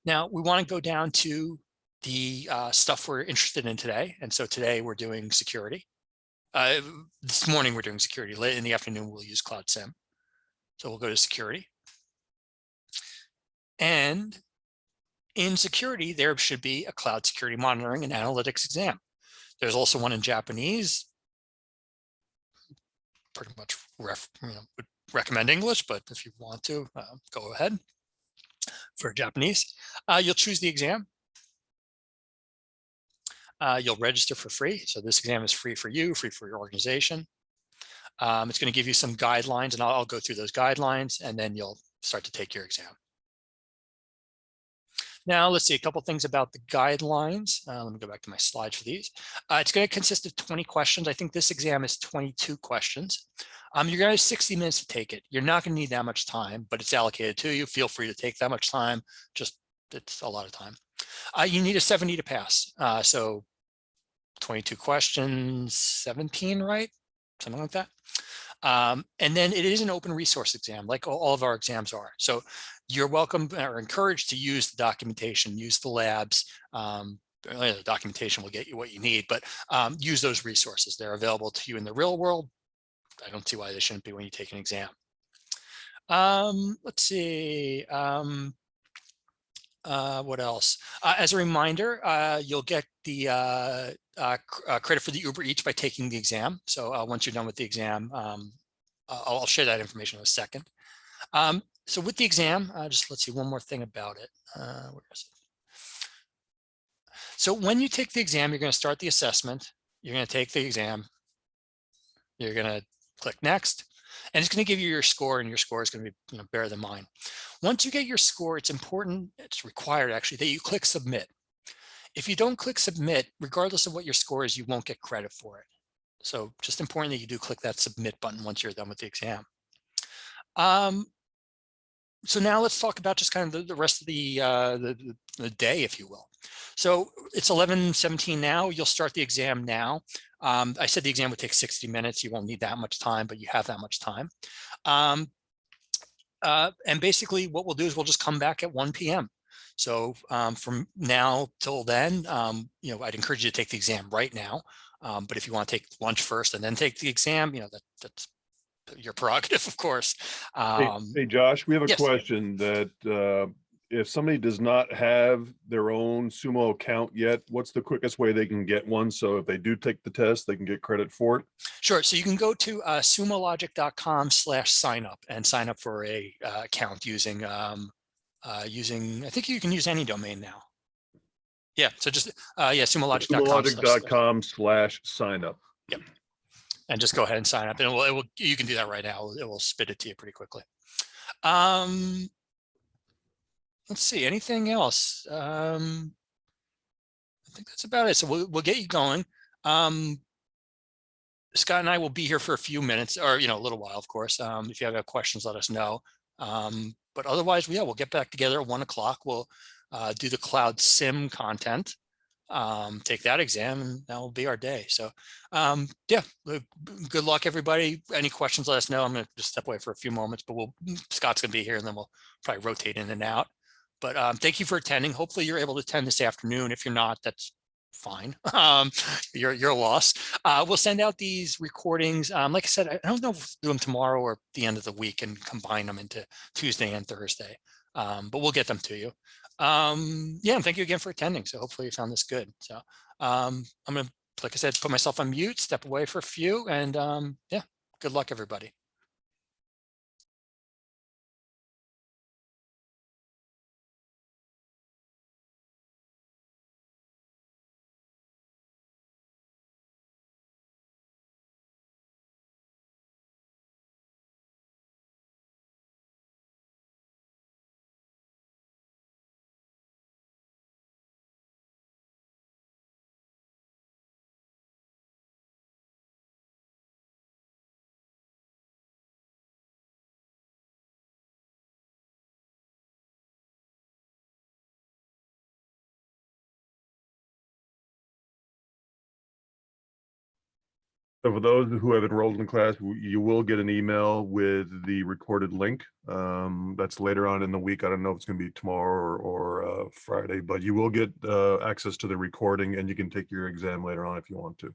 Now, we want to go down to the stuff we're interested in today. And so today we're doing security. This morning we're doing security. Late in the afternoon, we'll use Cloud SIEM. So we'll go to security. And in security, there should be a cloud security monitoring and analytics exam. There's also one in Japanese. Pretty much would recommend English, but if you want to, go ahead. For Japanese, you'll choose the exam. You'll register for free. So this exam is free for you, free for your organization. It's going to give you some guidelines, and I'll go through those guidelines, and then you'll start to take your exam. Now, let's see a couple things about the guidelines. Let me go back to my slides for these. It's going to consist of 20 questions. I think this exam is 22 questions. You're going to have 60 minutes to take it. You're not going to need that much time, but it's allocated to you. Feel free to take that much time. It's a lot of time. You need a 70 to pass. So 22 questions, 17, right? Something like that. And then it is an open resource exam, like all of our exams are. So you're welcome or encouraged to use the documentation, use the labs. The documentation will get you what you need, but use those resources. They're available to you in the real world. I don't see why they shouldn't be when you take an exam. Let's see. What else? As a reminder, you'll get the credit for the Uber Eats by taking the exam. So once you're done with the exam, I'll share that information in a second. So with the exam, just let's see one more thing about it. Where is it? So when you take the exam, you're going to start the assessment. You're going to take the exam. You're going to Click next, and it's going to give you your score, and your score is going to be better than mine. Once you get your score, it's important, it's required actually, that you click submit. If you don't click submit, regardless of what your score is, you won't get credit for it. So just important that you do click that submit button once you're done with the exam. So now let's talk about just kind of the rest of the day, if you will. So it's 11:17 now. You'll start the exam now. I said the exam would take 60 minutes. You won't need that much time, but you have that much time. And basically what we'll do is we'll just come back at 1 p.m. So from now till then, I'd encourage you to take the exam right now. But if you want to take lunch first and then take the exam, that's your prerogative, of course. Hey, Josh, we have a yes. question that if somebody does not have their own Sumo account yet, what's the quickest way they can get one? So if they do take the test, they can get credit for it? Sure. So you can go to sumologic.com/sign up and sign up for a account using, I think you can use any domain now. Yeah. So just, Sumologic.com/sign up. Yep. And just go ahead and sign up, and you can do that right now. It will spit it to you pretty quickly. Let's see, anything else? I think that's about it. So we'll get you going. Scott and I will be here for a few minutes, or a little while, of course. If you have questions, let us know. But otherwise, we'll get back together at 1 o'clock. We'll do the Cloud SIEM content, take that exam, and that will be our day. So good luck, everybody. Any questions, let us know. I'm going to just step away for a few moments, but Scott's going to be here, and then we'll probably rotate in and out. But thank you for attending. Hopefully you're able to attend this afternoon. If you're not, that's fine. You're a loss. We'll send out these recordings. Like I said, I don't know if we'll do them tomorrow or the end of the week and combine them into Tuesday and Thursday. But we'll get them to you. And thank you again for attending. So hopefully you found this good. So I'm going to, like I said, put myself on mute, step away for a few, and good luck, everybody. So for those who have enrolled in the class, you will get an email with the recorded link. That's later on in the week. I don't know if it's going to be tomorrow or Friday, but you will get access to the recording, and you can take your exam later on if you want to.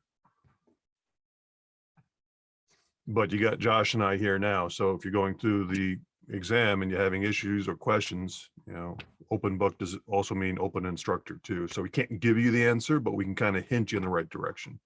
But you got Josh and I here now. So if you're going through the exam and you're having issues or questions, open book does also mean open instructor too. So we can't give you the answer, but we can kind of hint you in the right direction.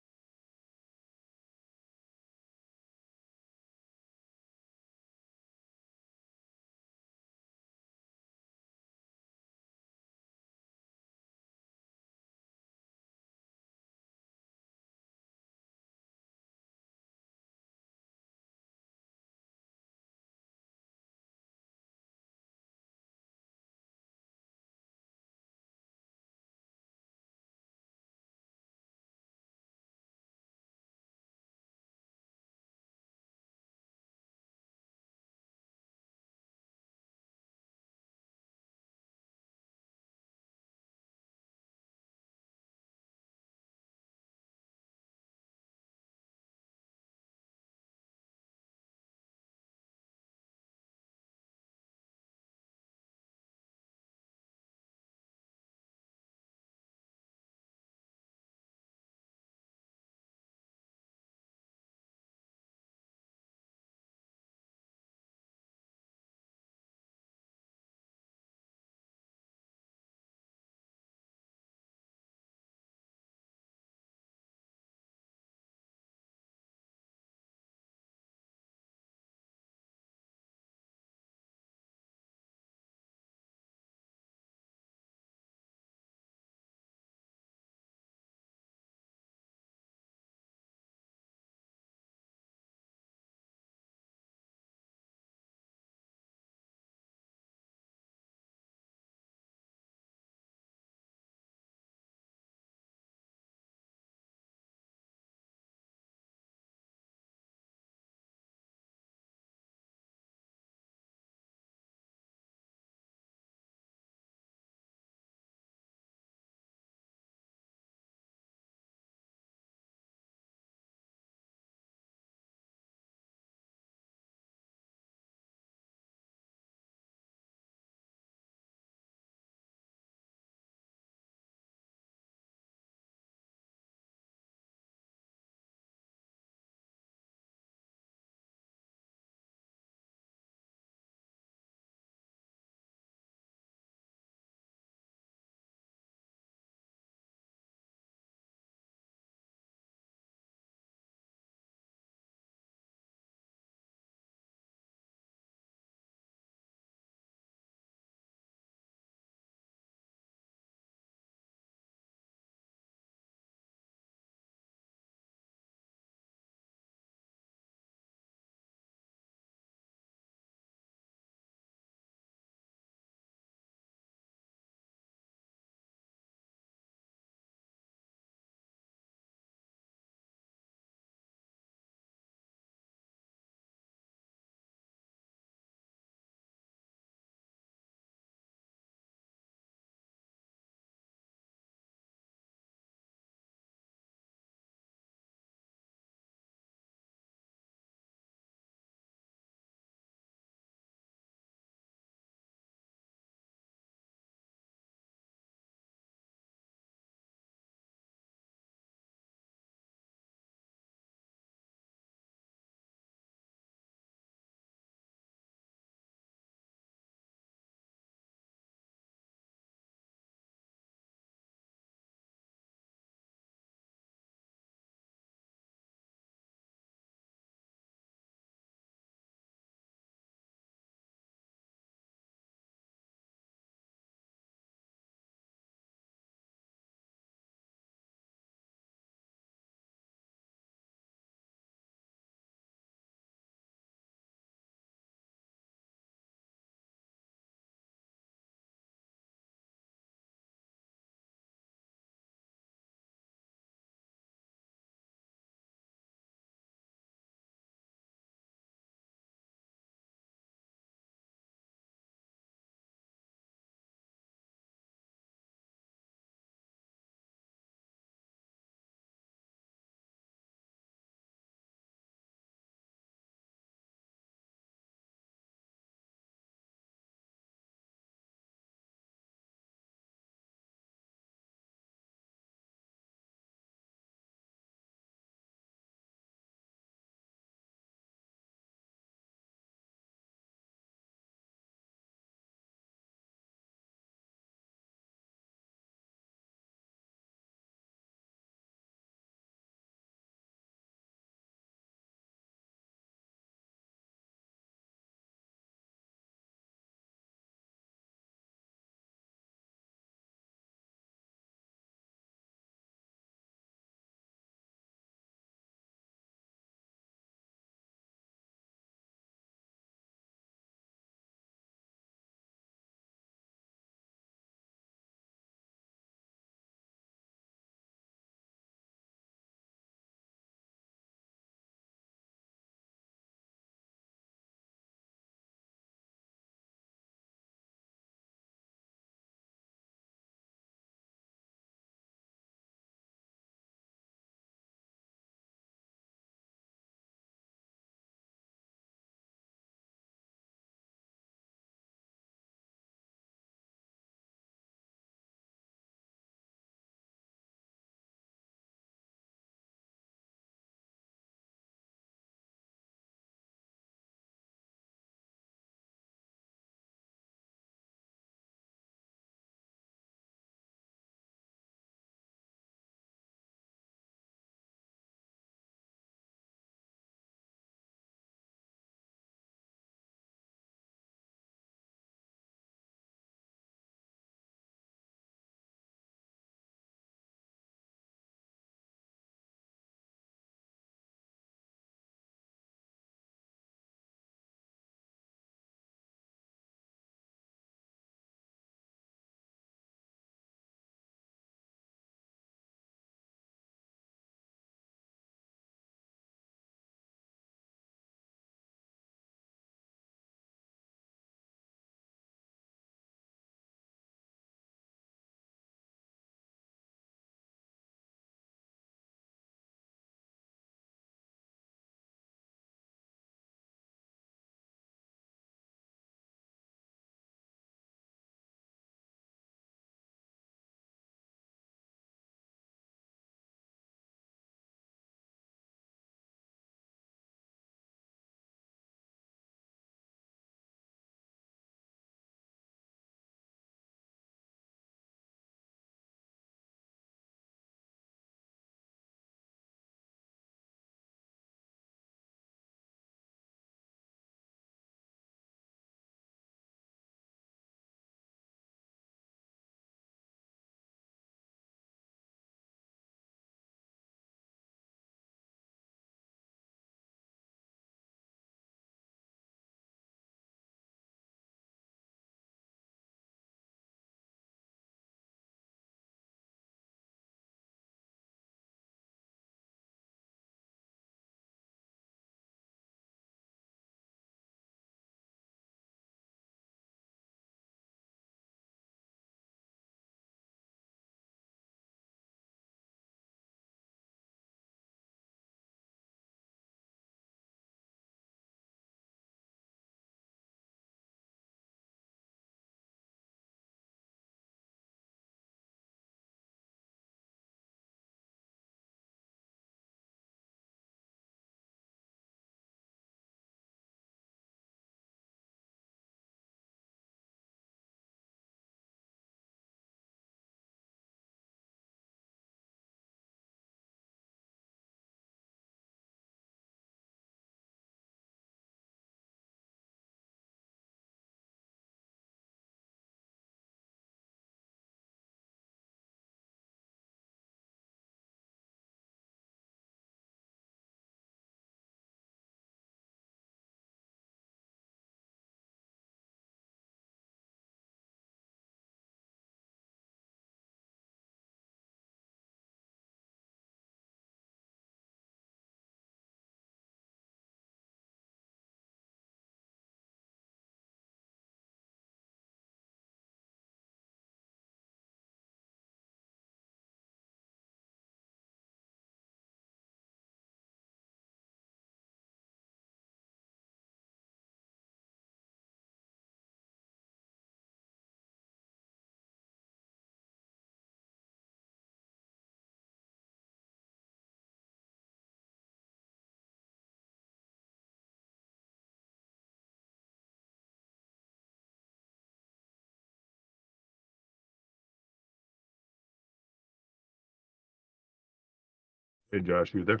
Hey, Josh, you there?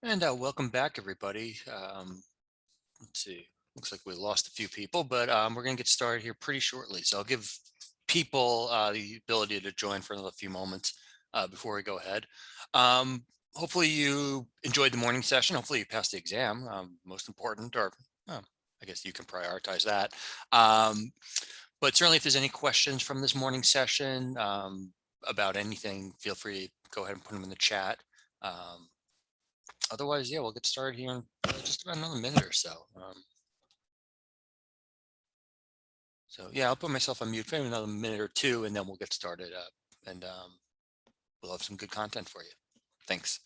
And welcome back, everybody. Let's see. Looks like we lost a few people, but we're going to get started here pretty shortly. So I'll give people the ability to join for another few moments before we go ahead. Hopefully you enjoyed the morning session. Hopefully you passed the exam. Most important, or I guess you can prioritize that. But certainly if there's any questions from this morning session about anything, feel free to go ahead and put them in the chat. Otherwise, yeah, we'll get started here in just about another minute or so. So yeah, I'll put myself on mute for another minute or two, and then we'll get started up, and we'll have some good content for you. Thanks.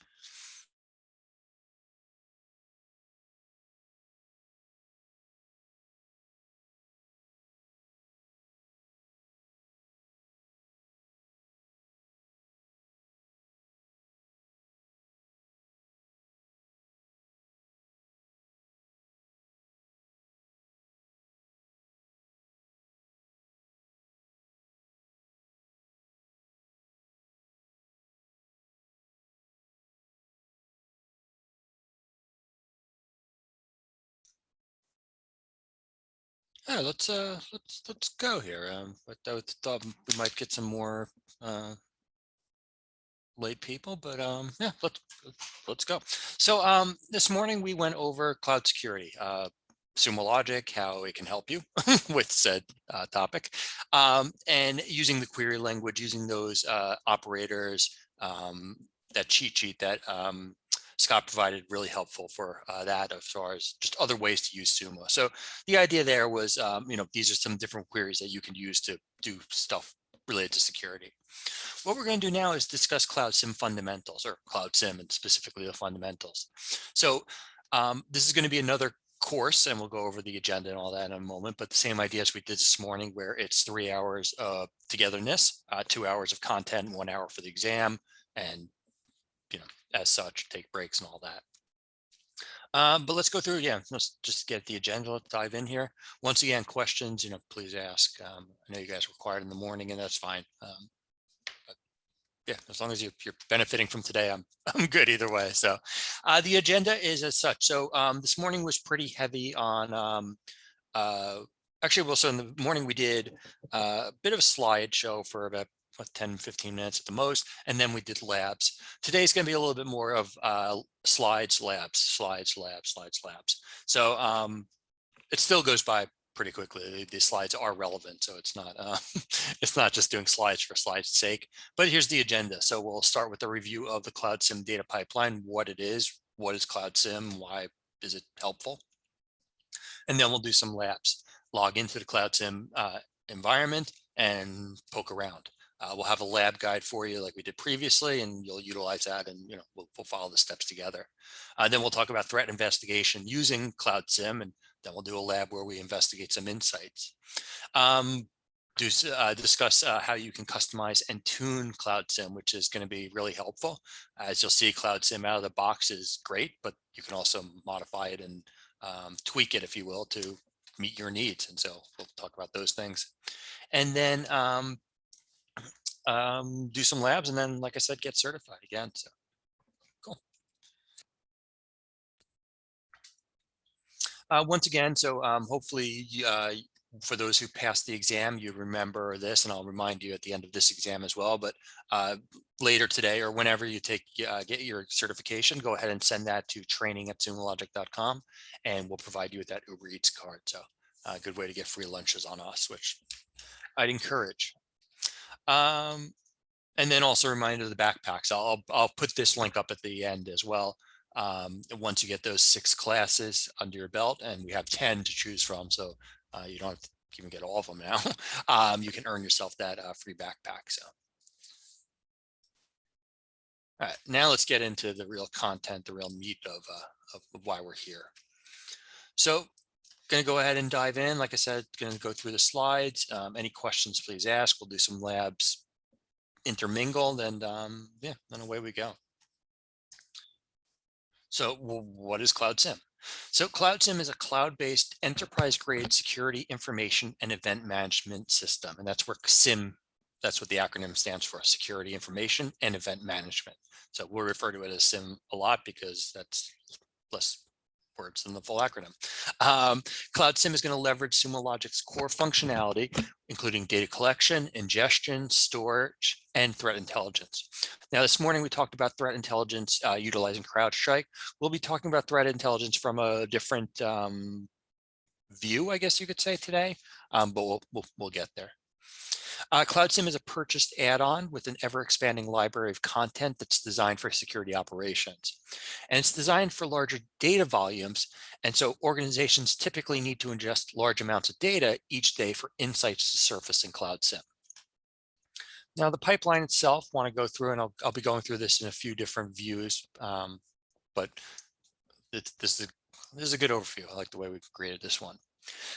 Yeah, let's go here. But I thought we might get some more late people, but yeah, let's go. So this morning we went over cloud security, Sumo Logic, how it can help you with said topic, and using the query language, using those operators, that cheat sheet that Scott provided, really helpful for that as far as just other ways to use Sumo. So the idea there was, these are some different queries that you can use to do stuff related to security. What we're going to do now is discuss Cloud SIEM fundamentals, or Cloud SIEM and specifically the fundamentals. So this is going to be another course, and we'll go over the agenda and all that in a moment, but the same idea as we did this morning, where it's 3 hours of togetherness, 2 hours of content, 1 hour for the exam, and as such, take breaks and all that. But let's go through again. Let's just get the agenda. Let's dive in here. Once again, questions, please ask. I know you guys were quiet in the morning, and that's fine. Yeah, as long as you're benefiting from today, I'm good either way. So the agenda is as such. So this morning was pretty heavy on actually, well, so in the morning we did a bit of a slideshow for about 10-15 minutes at the most, and then we did labs. Today's going to be a little bit more of slides, labs. So it still goes by pretty quickly. These slides are relevant, so it's not it's not just doing slides for slides' sake. But here's the agenda. So we'll start with a review of the Cloud SIEM data pipeline, what it is, what is Cloud SIEM, why is it helpful, and then we'll do some labs. Log into the Cloud SIEM environment and poke around. We'll have a lab guide for you like we did previously, and you'll utilize that, and we'll follow the steps together. Then we'll talk about threat investigation using Cloud SIEM, and then we'll do a lab where we investigate some insights. Discuss how you can customize and tune Cloud SIEM, which is going to be really helpful. As you'll see, Cloud SIEM out of the box is great, but you can also modify it and tweak it, if you will, to meet your needs. And so we'll talk about those things. And then do some labs, and then, like I said, get certified again. So cool. Once again, so hopefully for those who passed the exam, you remember this, and I'll remind you at the end of this exam as well. But later today, or whenever you get your certification, go ahead and send that to training@sumologic.com, and we'll provide you with that Uber Eats card. So a good way to get free lunches on us, which I'd encourage. And then also a reminder of the backpacks. I'll put this link up at the end as well. Once you get those 6 classes under your belt, and we have 10 to choose from, so you don't have to even get all of them now. You can earn yourself that free backpack. So, all right, now let's get into the real content, the real meat of why we're here. So, going to go ahead and dive in. Like I said, going to go through the slides. Any questions, please ask. We'll do some labs intermingled, and yeah, then away we go. So what is Cloud SIEM? So Cloud SIEM is a cloud-based enterprise-grade security information and event management system. And that's where SIEM That's what the acronym stands for: Security Information and Event Management. So we'll refer to it as SIM a lot because that's less words than the full acronym. Cloud SIEM is going to leverage Sumo Logic's core functionality, including data collection, ingestion, storage, and threat intelligence. Now, this morning we talked about threat intelligence utilizing CrowdStrike. We'll be talking about threat intelligence from a different view, I guess you could say, today, but we'll get there. Cloud SIEM is a purchased add-on with an ever-expanding library of content that's designed for security operations. And it's designed for larger data volumes, and so organizations typically need to ingest large amounts of data each day for insights to surface in Cloud SIEM. Now, the pipeline itself, want to go through, and I'll be going through this in a few different views, but this is a good overview. I like the way we created this one.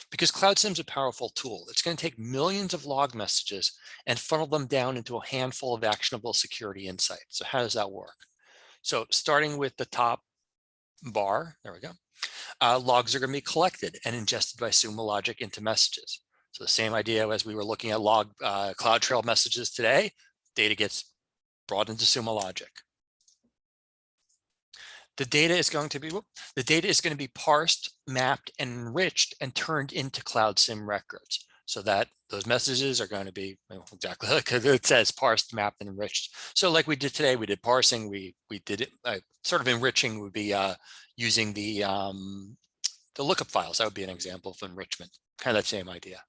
Because Cloud SIEM is a powerful tool, it's going to take millions of log messages and funnel them down into a handful of actionable security insights. So how does that work? So starting with the top bar, there we go. Logs are going to be collected and ingested by Sumo Logic into messages. So the same idea as we were looking at CloudTrail messages today, data gets brought into Sumo Logic. The data is going to be parsed, mapped, and enriched and turned into Cloud SIEM records, so that those messages are going to be exactly like it says: parsed, mapped, and enriched. So like we did today, we did parsing, we did it sort of enriching would be using the lookup files. That would be an example of enrichment, kind of that same idea.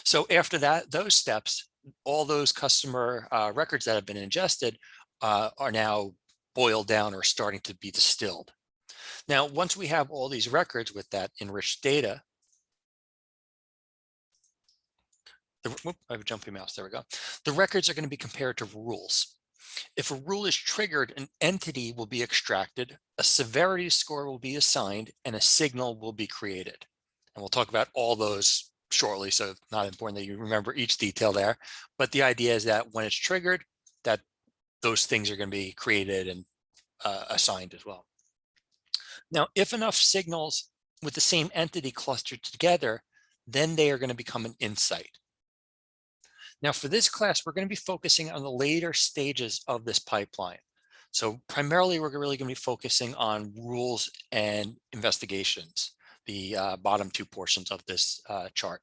So after that, those steps, all those customer records that have been ingested are now boiled down or starting to be distilled. Now, once we have all these records with that enriched data, I have a jumpy mouse, there we go. The records are going to be compared to rules. If a rule is triggered, an entity will be extracted, a severity score will be assigned, and a signal will be created. And we'll talk about all those shortly, so not important that you remember each detail there. But the idea is that when it's triggered, that those things are going to be created and assigned as well. Now, if enough signals with the same entity clustered together, then they are going to become an insight. Now, for this class, we're going to be focusing on the later stages of this pipeline. So primarily, we're really going to be focusing on rules and investigations, the bottom two portions of this chart.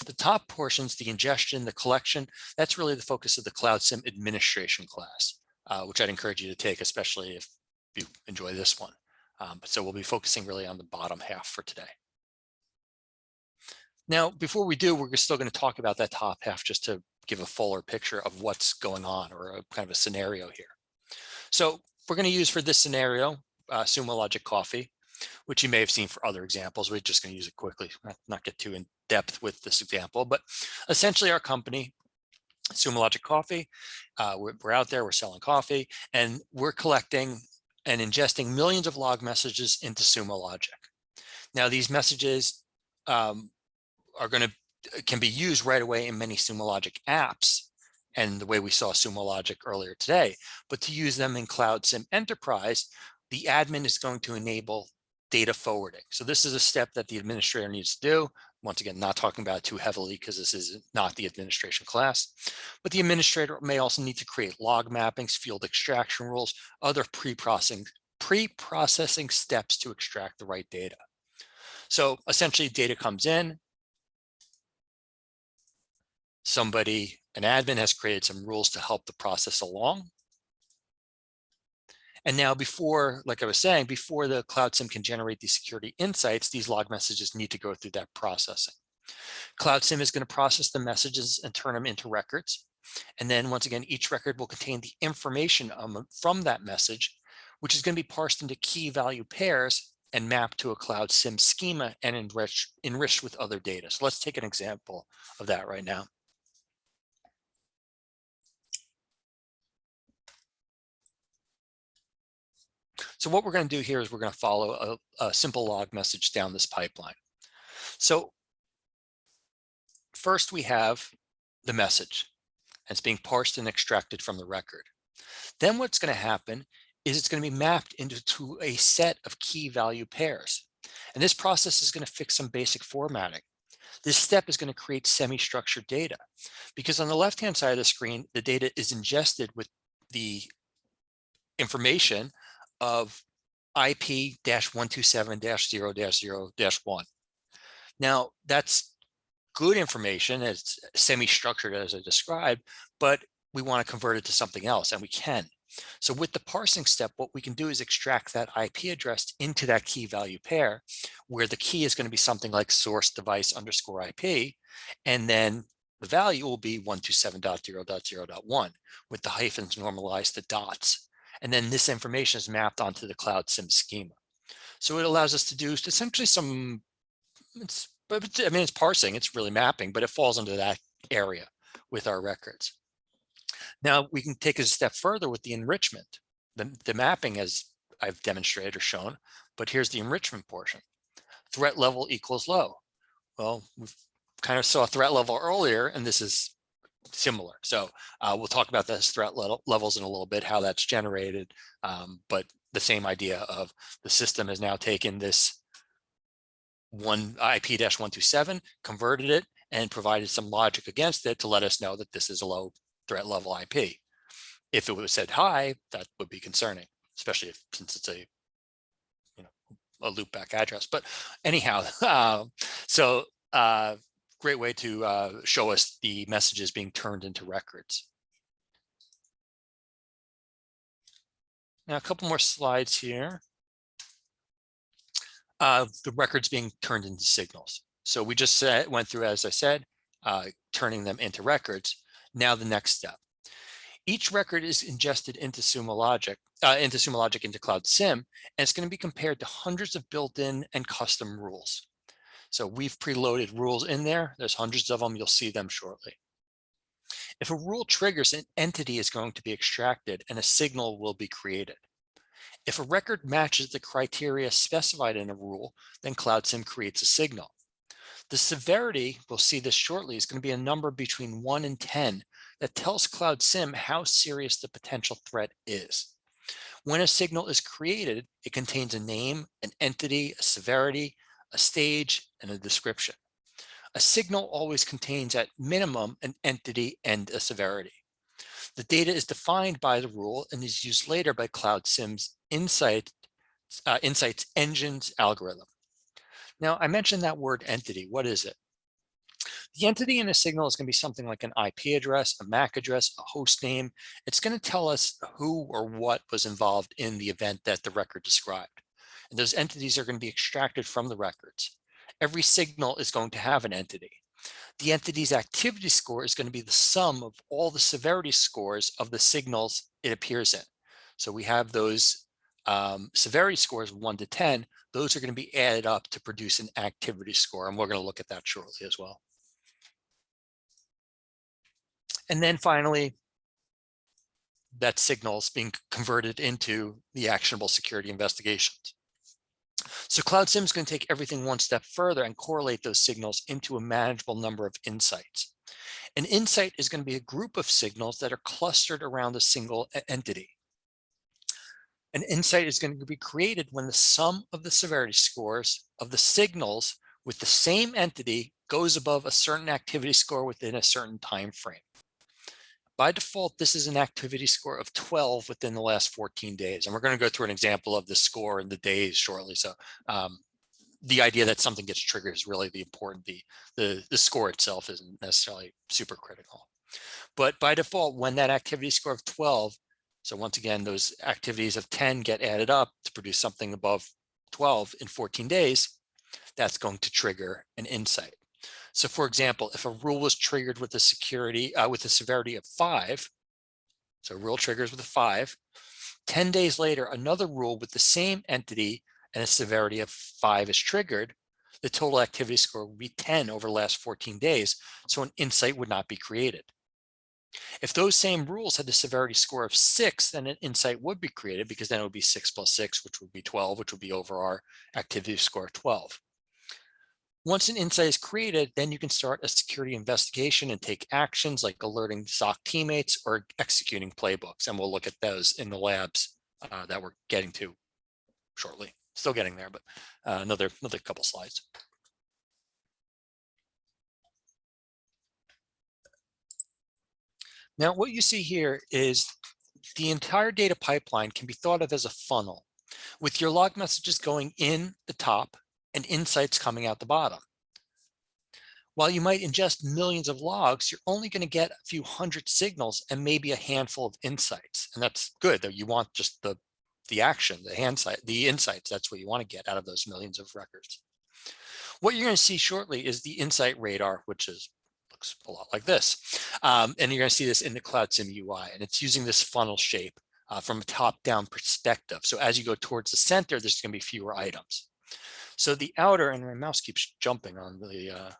The top portions, the ingestion, the collection, that's really the focus of the Cloud SIEM administration class, which I'd encourage you to take, especially if you enjoy this one. So we'll be focusing really on the bottom half for today. Now, before we do, we're still going to talk about that top half just to give a fuller picture of what's going on, or a kind of a scenario here. So we're going to use for this scenario, Sumo Logic Coffee, which you may have seen for other examples. We're just going to use it quickly, not get too in depth with this example, but essentially our company, Sumo Logic Coffee, we're out there, we're selling coffee, and we're collecting and ingesting millions of log messages into Sumo Logic. Now, these messages can be used right away in many Sumo Logic apps, and the way we saw Sumo Logic earlier today. But to use them in Cloud SIEM Enterprise, the admin is going to enable data forwarding. So this is a step that the administrator needs to do. Once again, not talking about it too heavily because this is not the administration class, but the administrator may also need to create log mappings, field extraction rules, other pre-processing steps to extract the right data. So essentially data comes in, an admin has created some rules to help the process along. And now like I was saying, before the Cloud SIEM can generate these security insights, these log messages need to go through that processing. Cloud SIEM is going to process the messages and turn them into records. And then once again, each record will contain the information from that message, which is going to be parsed into key value pairs and mapped to a Cloud SIEM schema and enriched with other data. So let's take an example of that right now. So what we're going to do here is we're going to follow a simple log message down this pipeline. So first we have the message. It's being parsed and extracted from the record. Then what's going to happen is it's going to be mapped into a set of key value pairs. And this process is going to fix some basic formatting. This step is going to create semi-structured data, because on the left-hand side of the screen, the data is ingested with the information of IP-127-0-0-1. Now, that's good information. It's semi-structured as I described, but we want to convert it to something else, and we can. So with the parsing step, what we can do is extract that IP address into that key value pair, where the key is going to be something like source device underscore IP, and then the value will be 127.0.0.1 with the hyphens normalized to dots. And then this information is mapped onto the Cloud SIEM schema. So it allows us to do essentially it's parsing, it's really mapping, but it falls into that area with our records. Now we can take it a step further with the enrichment. The mapping, as I've demonstrated or shown, but here's the enrichment portion. Threat level equals low. Well, we've kind of saw threat level earlier, and this is similar. So we'll talk about those threat levels in a little bit, how that's generated, but the same idea of the system has now taken this one IP-127, converted it, and provided some logic against it to let us know that this is a low threat level IP. If it was said high, that would be concerning, especially since it's a loopback address. But anyhow, great way to show us the messages being turned into records. Now a couple more slides here. The records being turned into signals. So we just went through, as I said, turning them into records. Now the next step. Each record is ingested into Sumo Logic, into Cloud SIEM, and it's going to be compared to hundreds of built-in and custom rules. So we've preloaded rules in there. There's hundreds of them. You'll see them shortly. If a rule triggers, an entity is going to be extracted and a signal will be created. If a record matches the criteria specified in a rule, then Cloud SIEM creates a signal. The severity, we'll see this shortly, is going to be a number between 1 and 10 that tells Cloud SIEM how serious the potential threat is. When a signal is created, it contains a name, an entity, a severity, a stage, and a description. A signal always contains at minimum an entity and a severity. The data is defined by the rule and is used later by Cloud SIEM's insights engines algorithm. Now, I mentioned that word entity. What is it? The entity in a signal is going to be something like an IP address, a MAC address, a host name. It's going to tell us who or what was involved in the event that the record described. And those entities are going to be extracted from the records. Every signal is going to have an entity. The entity's activity score is going to be the sum of all the severity scores of the signals it appears in. So we have those severity scores 1 to 10. Those are going to be added up to produce an activity score, and we're going to look at that shortly as well. And then finally, that signal is being converted into the actionable security investigations. So Cloud SIEM is going to take everything one step further and correlate those signals into a manageable number of insights. An insight is going to be a group of signals that are clustered around a single entity. An insight is going to be created when the sum of the severity scores of the signals with the same entity goes above a certain activity score within a certain time frame. By default, this is an activity score of 12 within the last 14 days. And we're going to go through an example of the score and the days shortly. So the idea that something gets triggered is really the important. The score itself isn't necessarily super critical. But by default, when that activity score of 12, so once again, those activities of 10 get added up to produce something above 12 in 14 days, that's going to trigger an insight. So for example, if a rule was triggered with a severity of 5, so a rule triggers with a 5, 10 days later, another rule with the same entity and a severity of 5 is triggered, the total activity score would be 10 over the last 14 days, so an insight would not be created. If those same rules had the severity score of 6, then an insight would be created, because then it would be 6 plus 6, which would be 12, which would be over our activity score of 12. Once an insight is created, then you can start a security investigation and take actions like alerting SOC teammates or executing playbooks. And we'll look at those in the labs that we're getting to shortly. Still getting there, but another couple slides. Now, what you see here is the entire data pipeline can be thought of as a funnel, with your log messages going in the top and insights coming out the bottom. While you might ingest millions of logs, you're only going to get a few hundred signals and maybe a handful of insights. And that's good, though. You want just the action, the insights. That's what you want to get out of those millions of records. What you're going to see shortly is the insight radar, which looks a lot like this. And you're going to see this in the Cloud SIEM UI, and it's using this funnel shape from a top-down perspective. So as you go towards the center, there's going to be fewer items. So the outer, and my mouse keeps jumping on the,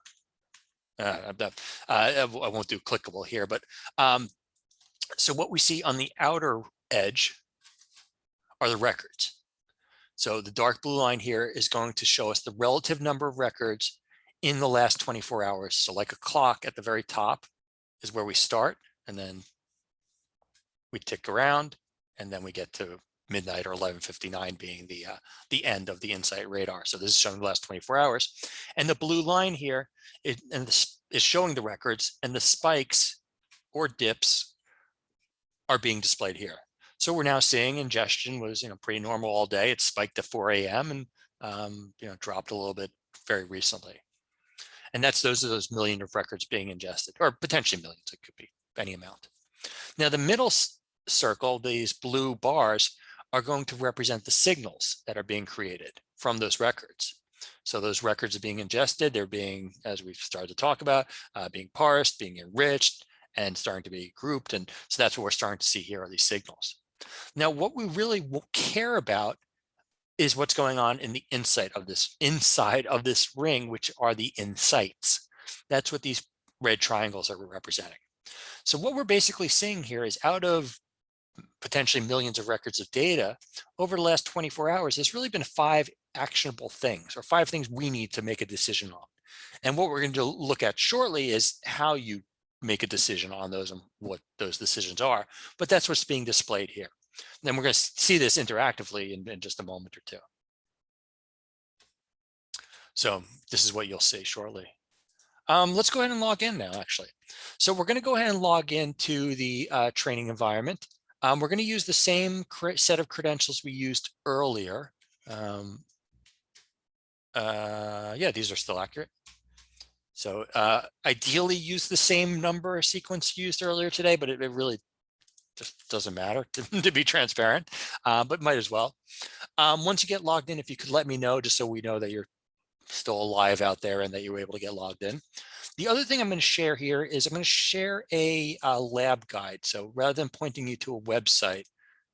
I won't do clickable here, but so what we see on the outer edge are the records. So the dark blue line here is going to show us the relative number of records in the last 24 hours. So like a clock at the very top is where we start, and then we tick around, and then we get to midnight or 11:59 being the end of the insight radar. So this is showing the last 24 hours. And the blue line here is showing the records, and the spikes or dips are being displayed here. So we're now seeing ingestion was pretty normal all day. It spiked at 4 a.m. and dropped a little bit very recently. And those million of records being ingested, or potentially millions. It could be any amount. Now the middle circle, these blue bars, are going to represent the signals that are being created from those records. So those records are being ingested. They're being, as we've started to talk about, being parsed, being enriched, and starting to be grouped. And so that's what we're starting to see here are these signals. Now, what we really care about is what's going on in the inside of this ring, which are the insights. That's what these red triangles are representing. So what we're basically seeing here is out of potentially millions of records of data over the last 24 hours, there's really been 5 actionable things, or 5 things we need to make a decision on. And what we're going to look at shortly is how you make a decision on those and what those decisions are. But that's what's being displayed here. Then we're going to see this interactively in just a moment or two. So this is what you'll see shortly. Let's go ahead and log in now, actually. So we're going to go ahead and log into the training environment. We're going to use the same set of credentials we used earlier. Yeah, these are still accurate. So ideally use the same number sequence used earlier today, but it really just doesn't matter to be transparent, but might as well. Once you get logged in, if you could let me know, just so we know that you're still alive out there and that you were able to get logged in. The other thing I'm going to share here is I'm going to share a lab guide. So rather than pointing you to a website,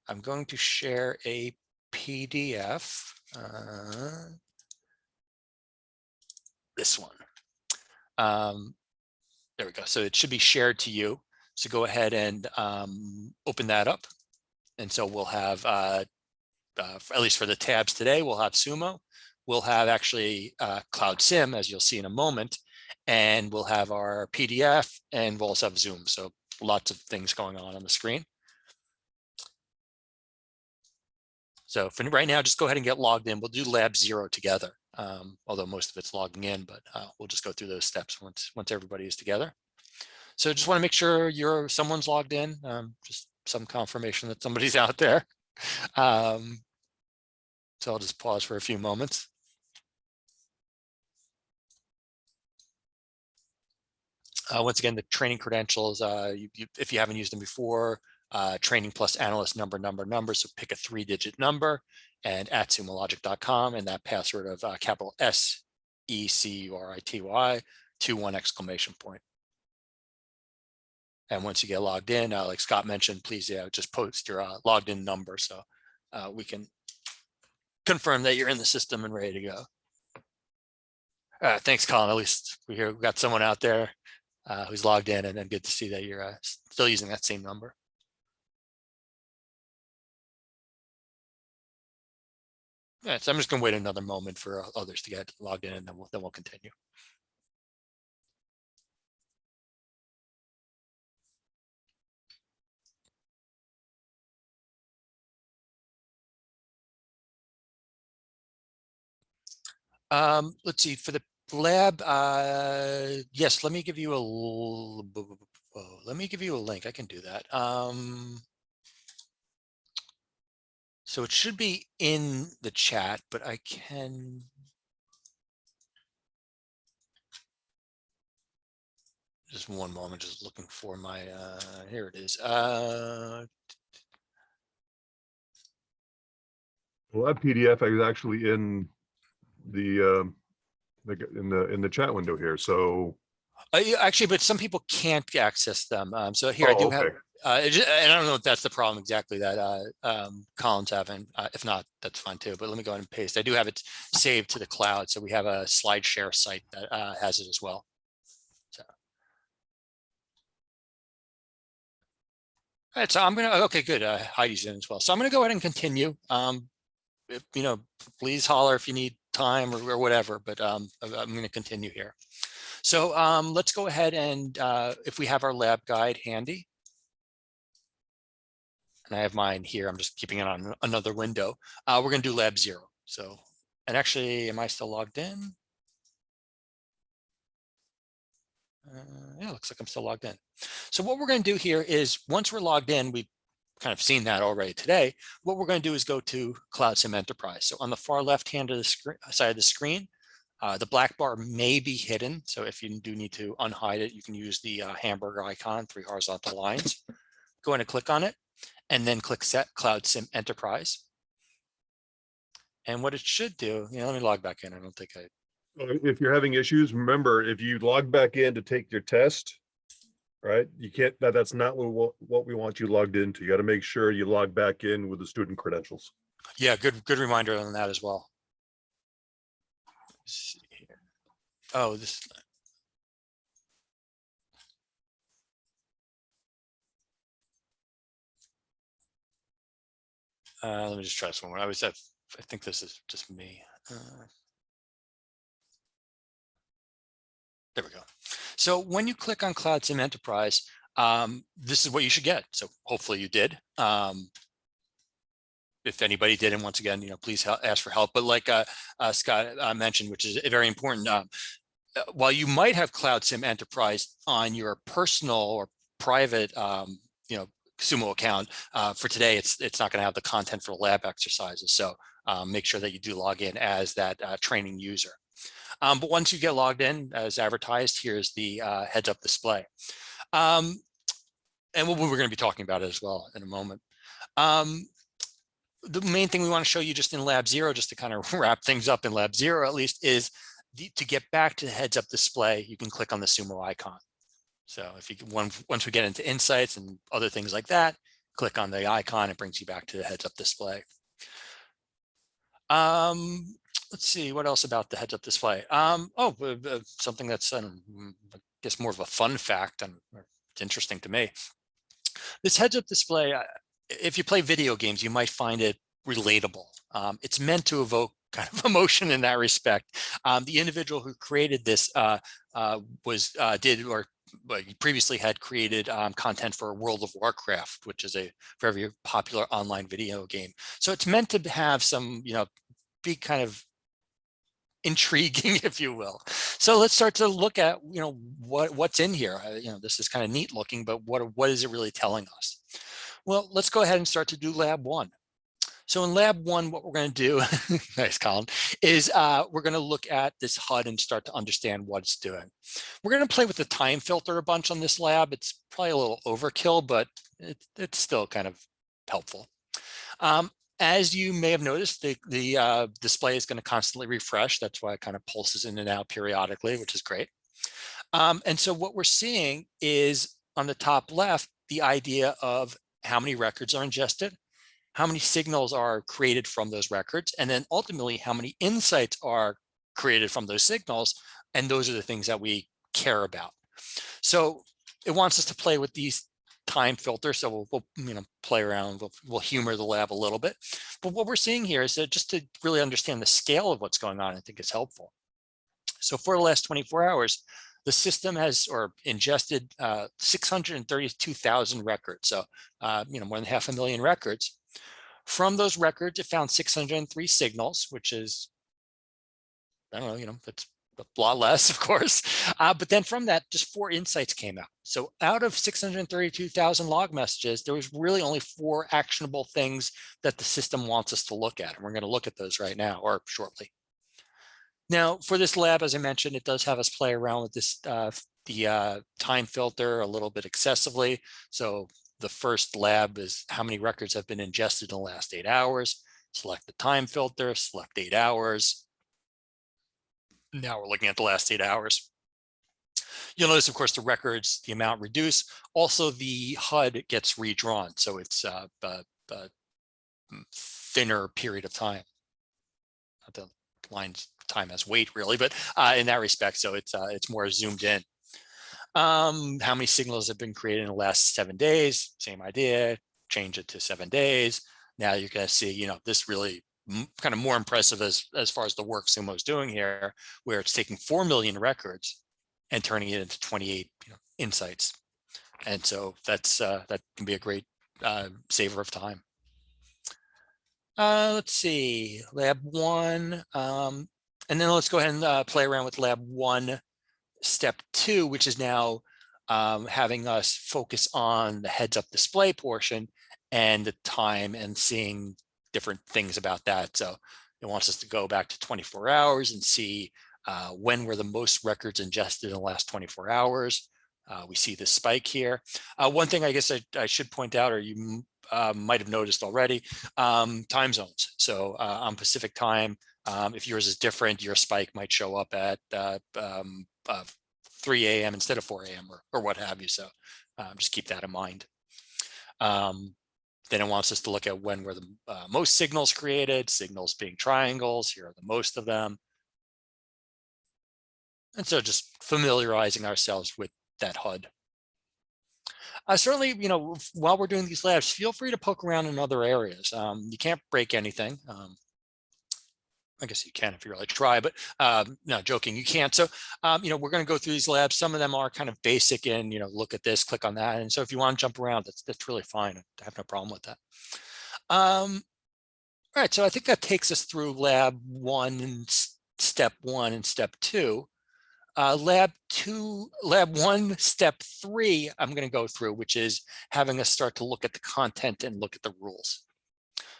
I'm going to share a PDF. This one. There we go. So it should be shared to you. So go ahead and open that up. And so we'll have, at least for the tabs today, we'll have Sumo. We'll have actually Cloud SIEM, as you'll see in a moment. And we'll have our PDF, and we'll also have Zoom. So lots of things going on the screen. So for right now, just go ahead and get logged in. We'll do lab 0 together, although most of it's logging in, but we'll just go through those steps once everybody is together. So just want to make sure someone's logged in, just some confirmation that somebody's out there. So I'll just pause for a few moments. Once again, the training credentials, if you haven't used them before, training plus analyst number. So pick a 3-digit number and at sumologic.com, and that password of capital SECURITY 21 exclamation point. And once you get logged in, like Scott mentioned, please just post your logged in number so we can confirm that you're in the system and ready to go. Thanks, Colin. At least we got someone out there who's logged in, and then good to see that you're still using that same number. Yeah, so I'm just going to wait another moment for others to get logged in, and then we'll continue. Let's see, for the lab, yes, let me give you a Whoa, let me give you a link. I can do that. So it should be in the chat, but I can. Just one moment, just looking for my, here it is. Well, that PDF is actually in the in the chat window here. So Yeah, actually, but some people can't access them. So here I oh, do have, okay. and I don't know if that's the problem exactly that Colin's having. If not, that's fine too. But let me go ahead and paste. I do have it saved to the cloud, so we have a SlideShare site that has it as well. So, all right, so I'm gonna. Okay, good. Heidi's in as well. So I'm gonna go ahead and continue. If, please holler if you need time or whatever. But I'm gonna continue here. So let's go ahead and if we have our lab guide handy. And I have mine here. I'm just keeping it on another window. We're going to do lab 0. So, and actually, am I still logged in? Yeah, looks like I'm still logged in. So what we're going to do here is once we're logged in, we've kind of seen that already today. What we're going to do is go to Cloud SIEM Enterprise. So on the far left hand of the side of the screen, the black bar may be hidden. So if you do need to unhide it, you can use the hamburger icon, 3 horizontal lines. Go ahead and click on it, and then click Set Cloud SIEM Enterprise. And what it should do, let me log back in. I don't think I. If you're having issues, remember, if you log back in to take your test, right, you can't, that's not what we want you logged into. You got to make sure you log back in with the student credentials. Yeah, good reminder on that as well. Let's see here. Oh, this. Let me just try this one more. I think this is just me. There we go. So when you click on Cloud SIEM Enterprise, this is what you should get. So hopefully you did. If anybody didn't, once again, please ask for help. But like Scott mentioned, which is very important, while you might have Cloud SIEM Enterprise on your personal or private, Sumo account, for today, it's not going to have the content for lab exercises. So make sure that you do log in as that training user. But once you get logged in as advertised, here's the heads up display. And we're going to be talking about it as well in a moment. The main thing we want to show you just in lab 0, just to kind of wrap things up in lab 0 at least, is to get back to the heads up display, you can click on the Sumo icon. So if you once we get into insights and other things like that, click on the icon, it brings you back to the heads up display. Let's see what else about the heads up display. Something that's I guess more of a fun fact, and it's interesting to me. This heads up display, if you play video games, you might find it relatable. It's meant to evoke kind of emotion in that respect. The individual who created this previously had created content for World of Warcraft, which is a very popular online video game. So it's meant to have some, be kind of intriguing, if you will. So let's start to look at, what's in here. This is kind of neat looking, but what is it really telling us? Well, let's go ahead and start to do lab 1. So in lab 1, what we're going to do, nice, Colin, is we're going to look at this HUD and start to understand what it's doing. We're going to play with the time filter a bunch on this lab. It's probably a little overkill, but it's still kind of helpful. As you may have noticed, the display is going to constantly refresh. That's why it kind of pulses in and out periodically, which is great. And so what we're seeing is on the top left, the idea of how many records are ingested, how many signals are created from those records, and then ultimately how many insights are created from those signals. And those are the things that we care about. So it wants us to play with these time filter. So we'll play around, we'll humor the lab a little bit. But what we're seeing here is that just to really understand the scale of what's going on, I think it's helpful. So for the last 24 hours, the system has ingested 632,000 records. So, more than 500,000 records. From those records, it found 603 signals, which is, I don't know, that's a lot less, of course. But then from that, just 4 insights came out. So out of 632,000 log messages, there was really only 4 actionable things that the system wants us to look at. And we're going to look at those right now or shortly. Now, for this lab, as I mentioned, it does have us play around with this time filter a little bit excessively. So the first lab is how many records have been ingested in the last 8 hours. Select the time filter, select 8 hours. Now we're looking at the last 8 hours. You'll notice, of course, the records, the amount reduced. Also, the HUD gets redrawn, so it's a thinner period of time. The line's time has weight, really, but in that respect, so it's more zoomed in. How many signals have been created in the last 7 days? Same idea. Change it to 7 days. Now you're going to see, this really kind of more impressive as far as the work Sumo is doing here, where it's taking 4 million records and turning it into 28 insights. And so that can be a great saver of time. Let's see, lab 1. And then let's go ahead and play around with lab 1, step 2, which is now having us focus on the heads up display portion and the time and seeing different things about that. So it wants us to go back to 24 hours and see when were the most records ingested in the last 24 hours. We see this spike here. One thing I guess I should point out, or you might have noticed already, time zones. So on Pacific time, if yours is different, your spike might show up at 3 a.m. instead of 4 a.m. or what have you. So just keep that in mind. Then it wants us to look at when were the most signals created, signals being triangles. Here are the most of them. And so just familiarizing ourselves with that HUD. Certainly, while we're doing these labs, feel free to poke around in other areas. You can't break anything. I guess you can if you really try, but no, joking, you can't. So, we're going to go through these labs. Some of them are kind of basic and, look at this, click on that. And so if you want to jump around, that's really fine. I have no problem with that. All right, so I think that takes us through lab 1 and step 1 and step 2. Lab 1, step 3, I'm going to go through, which is having us start to look at the content and look at the rules.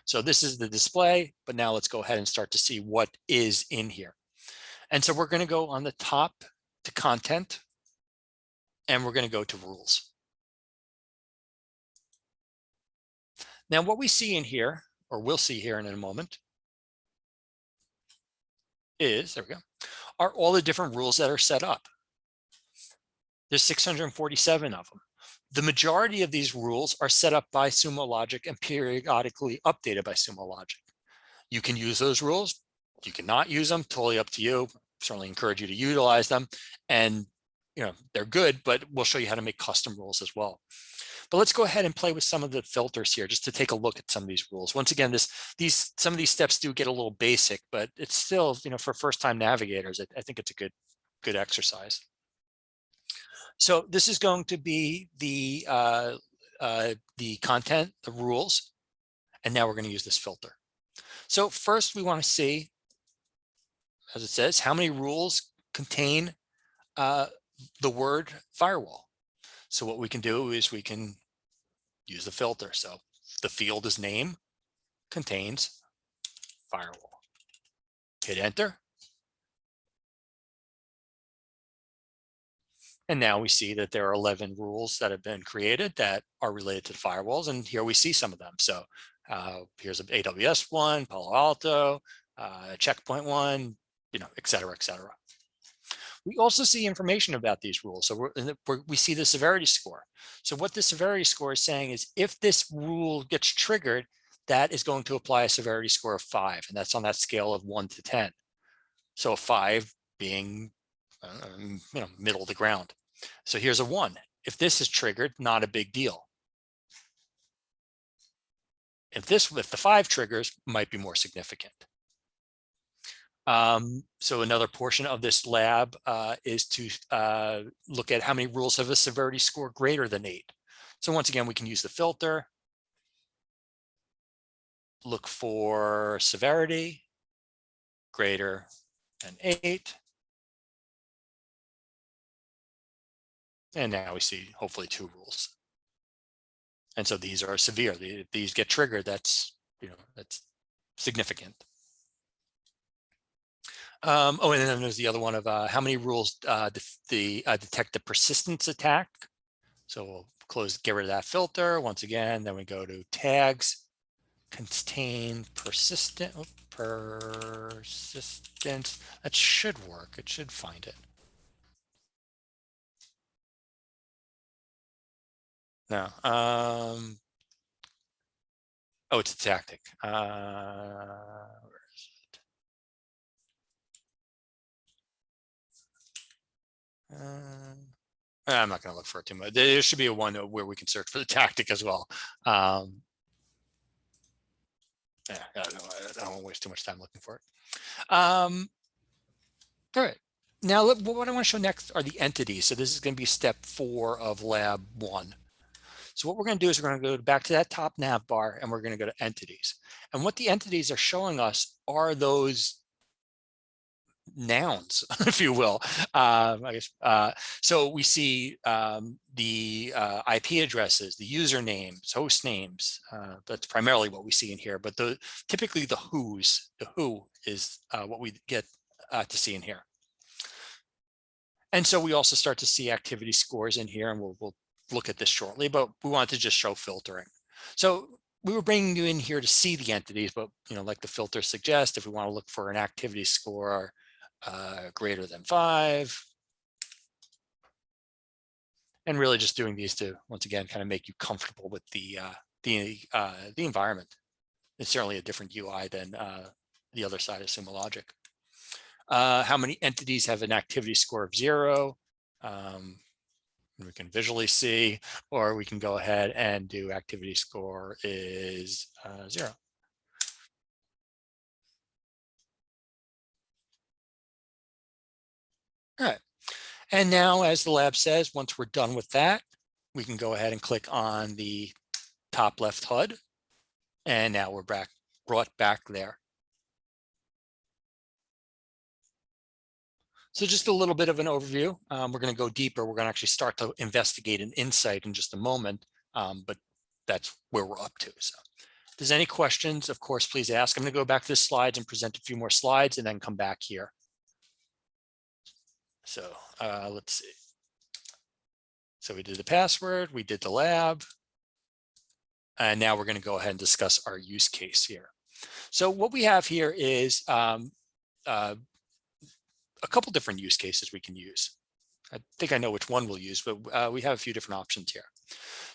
So this is the display, but now let's go ahead and start to see what is in here. And so we're going to go on the top to content, and we're going to go to rules. Now what we see in here, or we'll see here in a moment, is, there we go, are all the different rules that are set up. There's 647 of them. The majority of these rules are set up by Sumo Logic and periodically updated by Sumo Logic. You can use those rules. You cannot use them, totally up to you. Certainly encourage you to utilize them. And they're good, but we'll show you how to make custom rules as well. But let's go ahead and play with some of the filters here just to take a look at some of these rules. Once again, some of these steps do get a little basic, but it's still, for first-time navigators, I think it's a good exercise. So this is going to be the content, the rules, and now we're going to use this filter. So first we want to see, as it says, how many rules contain the word firewall. So what we can do is we can use the filter. So the field is name, contains firewall. Hit enter. And now we see that there are 11 rules that have been created that are related to firewalls. And here we see some of them. So here's an AWS one, Palo Alto, Checkpoint one, et cetera, et cetera. We also see information about these rules. So we see the severity score. So what the severity score is saying is if this rule gets triggered, that is going to apply a severity score of 5. And that's on that scale of 1 to 10. So 5 being middle of the ground. So here's a 1. If this is triggered, not a big deal. If the 5 triggers, might be more significant. So another portion of this lab is to look at how many rules have a severity score greater than 8. So once again, we can use the filter, look for severity greater than 8. And now we see hopefully 2 rules. And so these are severe. These get triggered. That's, that's significant. Oh, and then there's the other one of how many rules detect the persistence attack. So we'll get rid of that filter once again. Then we go to tags, contain persistence. That should work. It should find it. No. Oh, it's a tactic. Where is it? I'm not going to look for it too much. There should be a one where we can search for the tactic as well. Yeah, I don't want to waste too much time looking for it. All right. Now, what I want to show next are the entities. So this is going to be step 4 of lab 1. So what we're going to do is we're going to go back to that top nav bar and we're going to go to entities. And what the entities are showing us are those nouns, if you will. I guess. So we see the IP addresses, the usernames, host names. That's primarily what we see in here. But typically the who is what we get to see in here. And so we also start to see activity scores in here, and we'll look at this shortly, but we wanted to just show filtering. So we were bringing you in here to see the entities, but like the filter suggests, if we want to look for an activity score greater than 5, and really just doing these to once again kind of make you comfortable with the environment. It's certainly a different UI than the other side of Sumo Logic. How many entities have an activity score of 0? We can visually see, or we can go ahead and do activity score is 0. All right. And now, as the lab says, once we're done with that, we can go ahead and click on the top left HUD. And now we're brought back there. So just a little bit of an overview. We're going to go deeper. We're going to actually start to investigate an insight in just a moment, but that's where we're up to. So if there's any questions, of course, please ask. I'm going to go back to the slides and present a few more slides and then come back here. So let's see. So we did the password, we did the lab, and now we're going to go ahead and discuss our use case here. So what we have here is a couple different use cases we can use. I think I know which one we'll use, but we have a few different options here.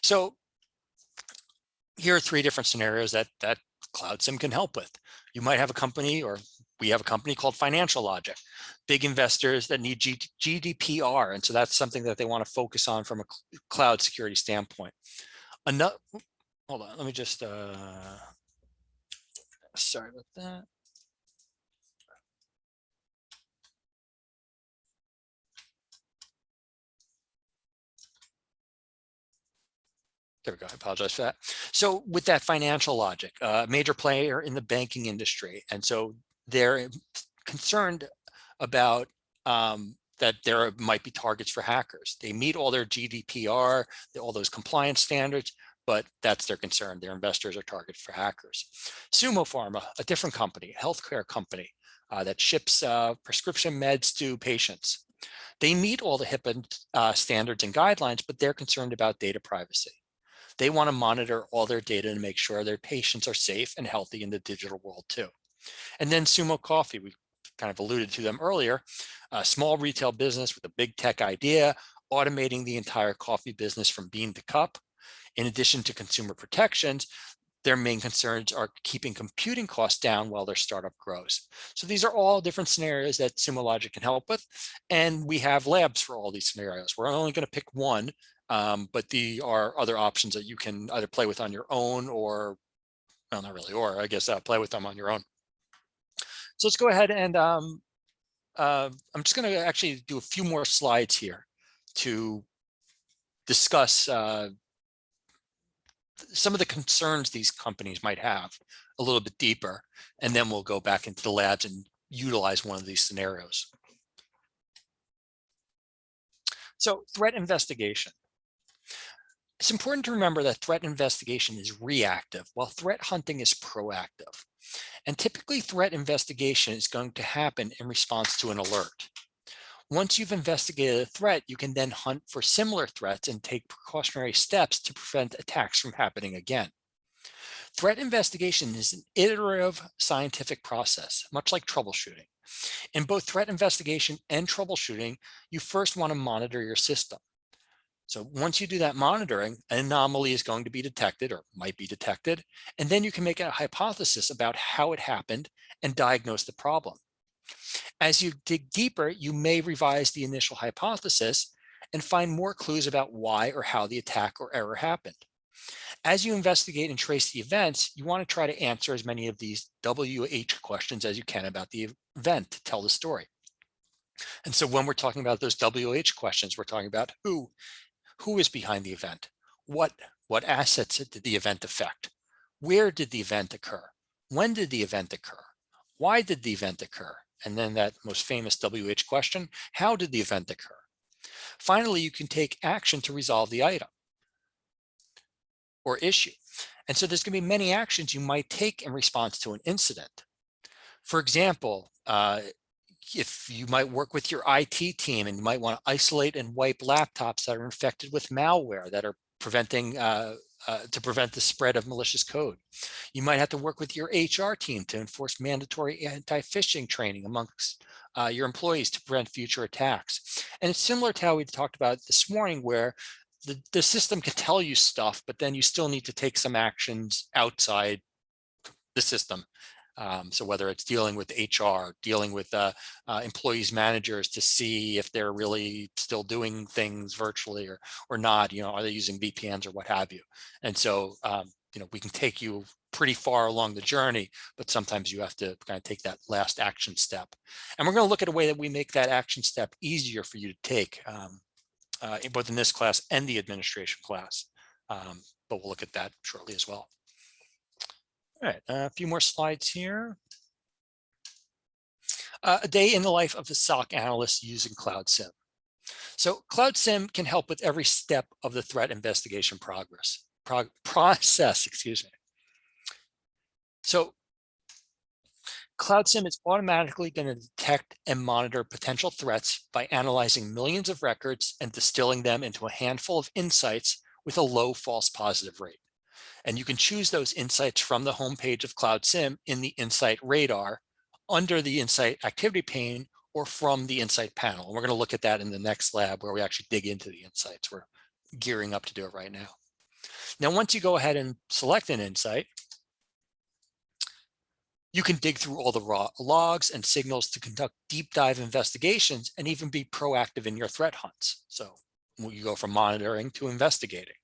So here are 3 different scenarios that Cloud SIEM can help with. You might have a company, or we have a company called Financial Logic, big investors that need GDPR. And so that's something that they want to focus on from a cloud security standpoint. Hold on, let me just, sorry about that. There we go. I apologize for that. So with that Financial Logic, a major player in the banking industry. And so they're concerned about that there might be targets for hackers. They meet all their GDPR, all those compliance standards, but that's their concern. Their investors are targeted for hackers. Sumo Pharma, a different company, a healthcare company that ships prescription meds to patients. They meet all the HIPAA standards and guidelines, but they're concerned about data privacy. They want to monitor all their data to make sure their patients are safe and healthy in the digital world too. And then Sumo Coffee, we kind of alluded to them earlier, a small retail business with a big tech idea, automating the entire coffee business from bean to cup. In addition to consumer protections, their main concerns are keeping computing costs down while their startup grows. So these are all different scenarios that Sumo Logic can help with. And we have labs for all these scenarios. We're only going to pick one, but there are other options that you can either play with on your own or, well, not really, or I guess play with them on your own. So let's go ahead and I'm just going to actually do a few more slides here to discuss some of the concerns these companies might have a little bit deeper, and then we'll go back into the labs and utilize one of these scenarios. So threat investigation. It's important to remember that threat investigation is reactive, while threat hunting is proactive. And typically threat investigation is going to happen in response to an alert. Once you've investigated a threat, you can then hunt for similar threats and take precautionary steps to prevent attacks from happening again. Threat investigation is an iterative scientific process, much like troubleshooting. In both threat investigation and troubleshooting, you first want to monitor your system. So once you do that monitoring, an anomaly is going to be detected or might be detected, and then you can make a hypothesis about how it happened and diagnose the problem. As you dig deeper, you may revise the initial hypothesis and find more clues about why or how the attack or error happened. As you investigate and trace the events, you want to try to answer as many of these WH questions as you can about the event to tell the story. And so when we're talking about those WH questions, we're talking about who is behind the event, what assets did the event affect, where did the event occur, when did the event occur, why did the event occur, and then that most famous WH question, how did the event occur? Finally, you can take action to resolve the item or issue. And so there's going to be many actions you might take in response to an incident. For example, if you might work with your IT team and you might want to isolate and wipe laptops that are infected with malware that are preventing to prevent the spread of malicious code. You might have to work with your HR team to enforce mandatory anti-phishing training amongst your employees to prevent future attacks. And it's similar to how we talked about this morning, where the system can tell you stuff, but then you still need to take some actions outside the system. So whether it's dealing with HR, dealing with employees, managers to see if they're really still doing things virtually or not, are they using VPNs or what have you? And so, we can take you pretty far along the journey, but sometimes you have to kind of take that last action step. And we're going to look at a way that we make that action step easier for you to take, both in this class and the administration class. But we'll look at that shortly as well. All right, a few more slides here. A day in the life of a SOC analyst using Cloud SIEM. So Cloud SIEM can help with every step of the threat investigation process, excuse me. So Cloud SIEM is automatically going to detect and monitor potential threats by analyzing millions of records and distilling them into a handful of insights with a low false positive rate. And you can choose those insights from the homepage of Cloud SIEM in the Insight radar, under the Insight activity pane, or from the Insight panel. And we're going to look at that in the next lab where we actually dig into the insights. We're gearing up to do it right now. Now, once you go ahead and select an insight, you can dig through all the raw logs and signals to conduct deep dive investigations and even be proactive in your threat hunts. So you go from monitoring to investigating.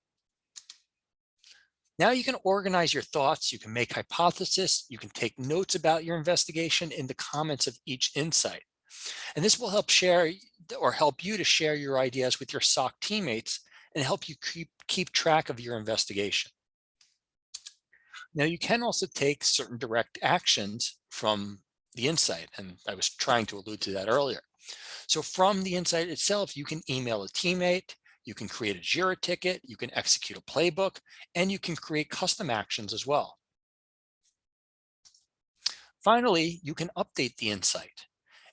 Now you can organize your thoughts, you can make hypotheses, you can take notes about your investigation in the comments of each insight. And this will help you to share your ideas with your SOC teammates and help you keep track of your investigation. Now you can also take certain direct actions from the insight, and I was trying to allude to that earlier. So from the insight itself, you can email a teammate, you can create a JIRA ticket, you can execute a playbook, and you can create custom actions as well. Finally, you can update the insight,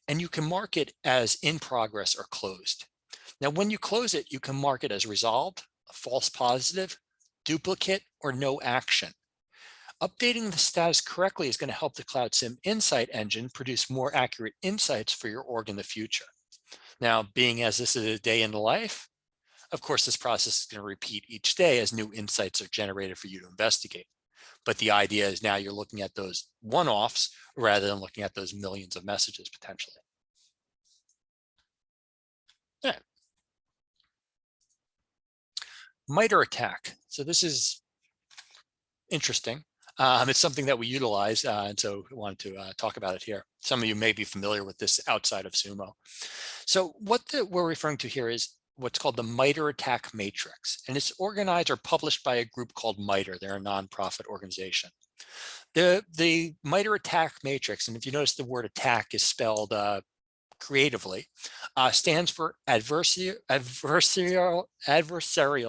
and you can mark it as in progress or closed. Now, when you close it, you can mark it as resolved, false positive, duplicate, or no action. Updating the status correctly is going to help the Cloud SIEM Insight engine produce more accurate insights for your org in the future. Now, being as this is a day in the life, of course, this process is going to repeat each day as new insights are generated for you to investigate. But the idea is now you're looking at those one-offs rather than looking at those millions of messages potentially. Yeah. MITRE attack. So this is interesting. It's something that we utilize, and so I wanted to talk about it here. Some of you may be familiar with this outside of Sumo. So what we're referring to here is what's called the MITRE attack matrix, and it's organized or published by a group called MITRE. They're a nonprofit organization. The MITRE attack matrix, and if you notice the word attack is spelled creatively, stands for adversarial,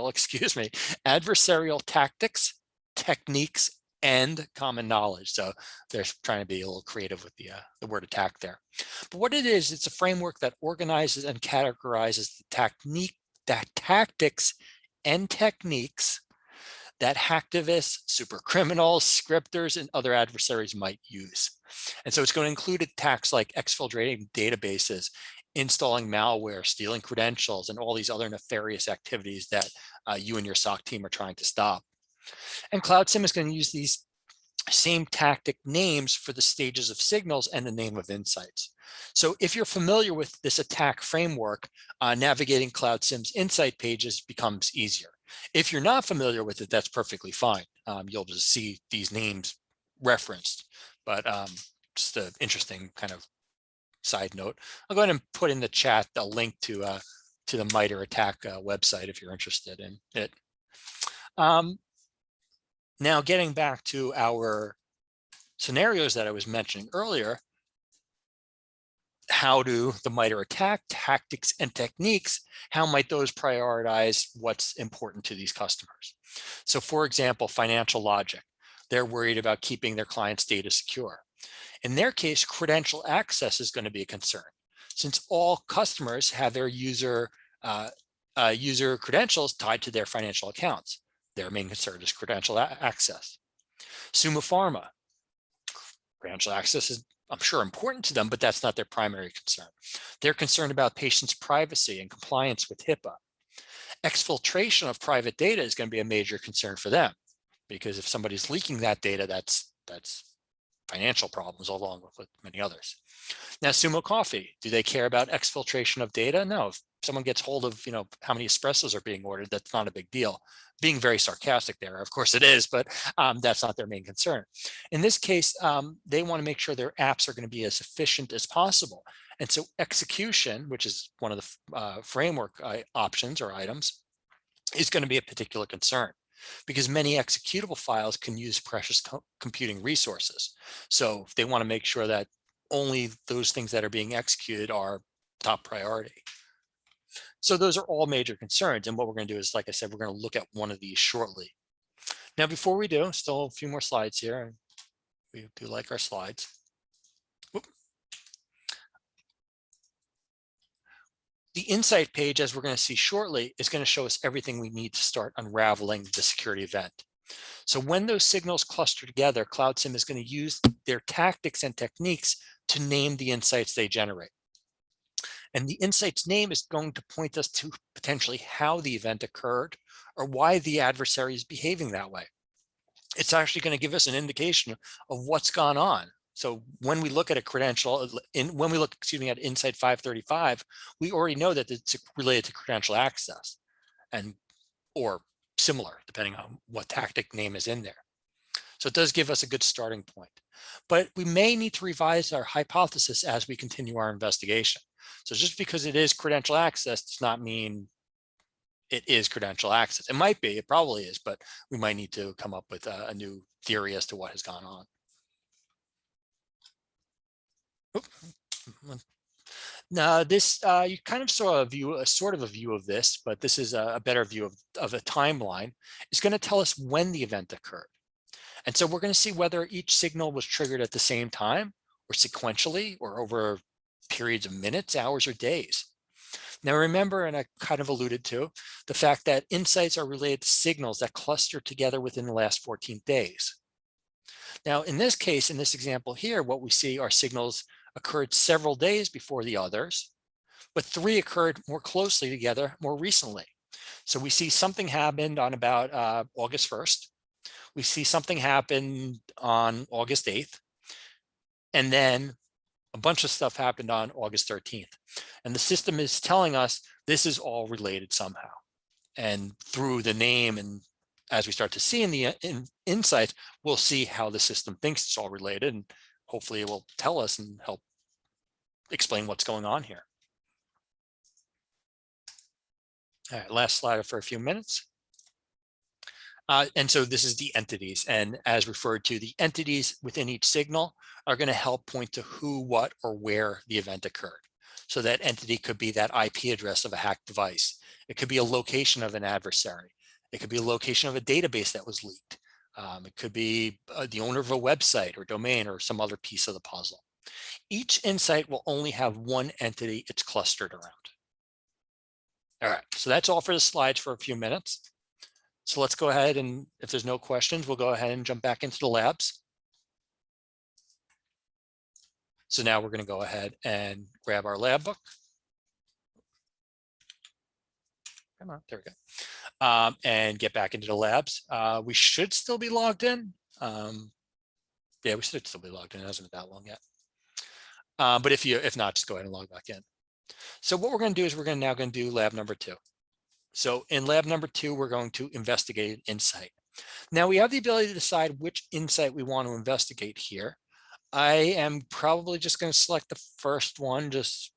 excuse me, adversarial tactics, techniques, and common knowledge. So they're trying to be a little creative with the word attack there. But what it is, it's a framework that organizes and categorizes the tactics and techniques that hacktivists, super criminals, scripters, and other adversaries might use. And so it's going to include attacks like exfiltrating databases, installing malware, stealing credentials, and all these other nefarious activities that you and your SOC team are trying to stop. And Cloud SIEM is going to use these same tactic names for the stages of signals and the name of insights. So if you're familiar with this attack framework, navigating Cloud SIEM's insight pages becomes easier. If you're not familiar with it, that's perfectly fine. You'll just see these names referenced, but just an interesting kind of side note. I'll go ahead and put in the chat a link to the MITRE ATT&CK website if you're interested in it. Now, getting back to our scenarios that I was mentioning earlier, how do the MITRE ATT&CK tactics and techniques, how might those prioritize what's important to these customers? So for example, financial logic, they're worried about keeping their clients' data secure. In their case, credential access is going to be a concern, since all customers have their user credentials tied to their financial accounts. Their main concern is credential access. Sumo Pharma, credential access is, I'm sure, important to them, but that's not their primary concern. They're concerned about patients' privacy and compliance with HIPAA. Exfiltration of private data is going to be a major concern for them, because if somebody's leaking that data, that's financial problems along with many others. Now, Sumo Coffee, do they care about exfiltration of data? No. If someone gets hold of, how many espressos are being ordered, that's not a big deal. Being very sarcastic there, of course it is, but that's not their main concern. In this case, they want to make sure their apps are going to be as efficient as possible. And so execution, which is one of the framework options or items, is going to be a particular concern, because many executable files can use precious computing resources. So they want to make sure that only those things that are being executed are top priority. So those are all major concerns. And what we're going to do is, like I said, we're going to look at one of these shortly. Now, before we do, still a few more slides here. We do like our slides. Whoop. The insight page, as we're going to see shortly, is going to show us everything we need to start unraveling the security event. So when those signals cluster together, Cloud SIEM is going to use their tactics and techniques to name the insights they generate. And the insight's name is going to point us to potentially how the event occurred or why the adversary is behaving that way. It's actually going to give us an indication of what's gone on. So when we look at a credential, when we look, at Insight 535, we already know that it's related to credential access or similar, depending on what tactic name is in there. So it does give us a good starting point. But we may need to revise our hypothesis as we continue our investigation. So just because it is credential access does not mean it is credential access. It might be, it probably is, but we might need to come up with a new theory as to what has gone on. Now this, you kind of saw a sort of a view of this, but this is a better view of a timeline. It's going to tell us when the event occurred. And so we're going to see whether each signal was triggered at the same time or sequentially or over periods of minutes, hours, or days. Now remember, and I kind of alluded to, the fact that insights are related to signals that cluster together within the last 14 days. Now in this case, in this example here, what we see are signals occurred several days before the others, but 3 occurred more closely together more recently. So we see something happened on about August 1st. We see something happen on August 8th, and then a bunch of stuff happened on August 13th. And the system is telling us this is all related somehow. And through the name, and as we start to see in the insights, we'll see how the system thinks it's all related, and hopefully it will tell us and help explain what's going on here. All right, last slide for a few minutes. And so this is the entities, and as referred to, the entities within each signal are going to help point to who, what, or where the event occurred. So that entity could be that IP address of a hacked device. It could be a location of an adversary. It could be a location of a database that was leaked. It could be the owner of a website or domain or some other piece of the puzzle. Each insight will only have one entity it's clustered around. All right, so that's all for the slides for a few minutes. So let's go ahead and if there's no questions, we'll go ahead and jump back into the labs. So now we're going to go ahead and grab our lab book. Come on, there we go. And get back into the labs. We should still be logged in. Yeah, we should still be logged in. It hasn't been that long yet. But if not, just go ahead and log back in. So what we're going to do is we're now going to do lab number 2. So in lab number 2, we're going to investigate an insight. Now we have the ability to decide which insight we want to investigate here. I am probably just going to select the first one just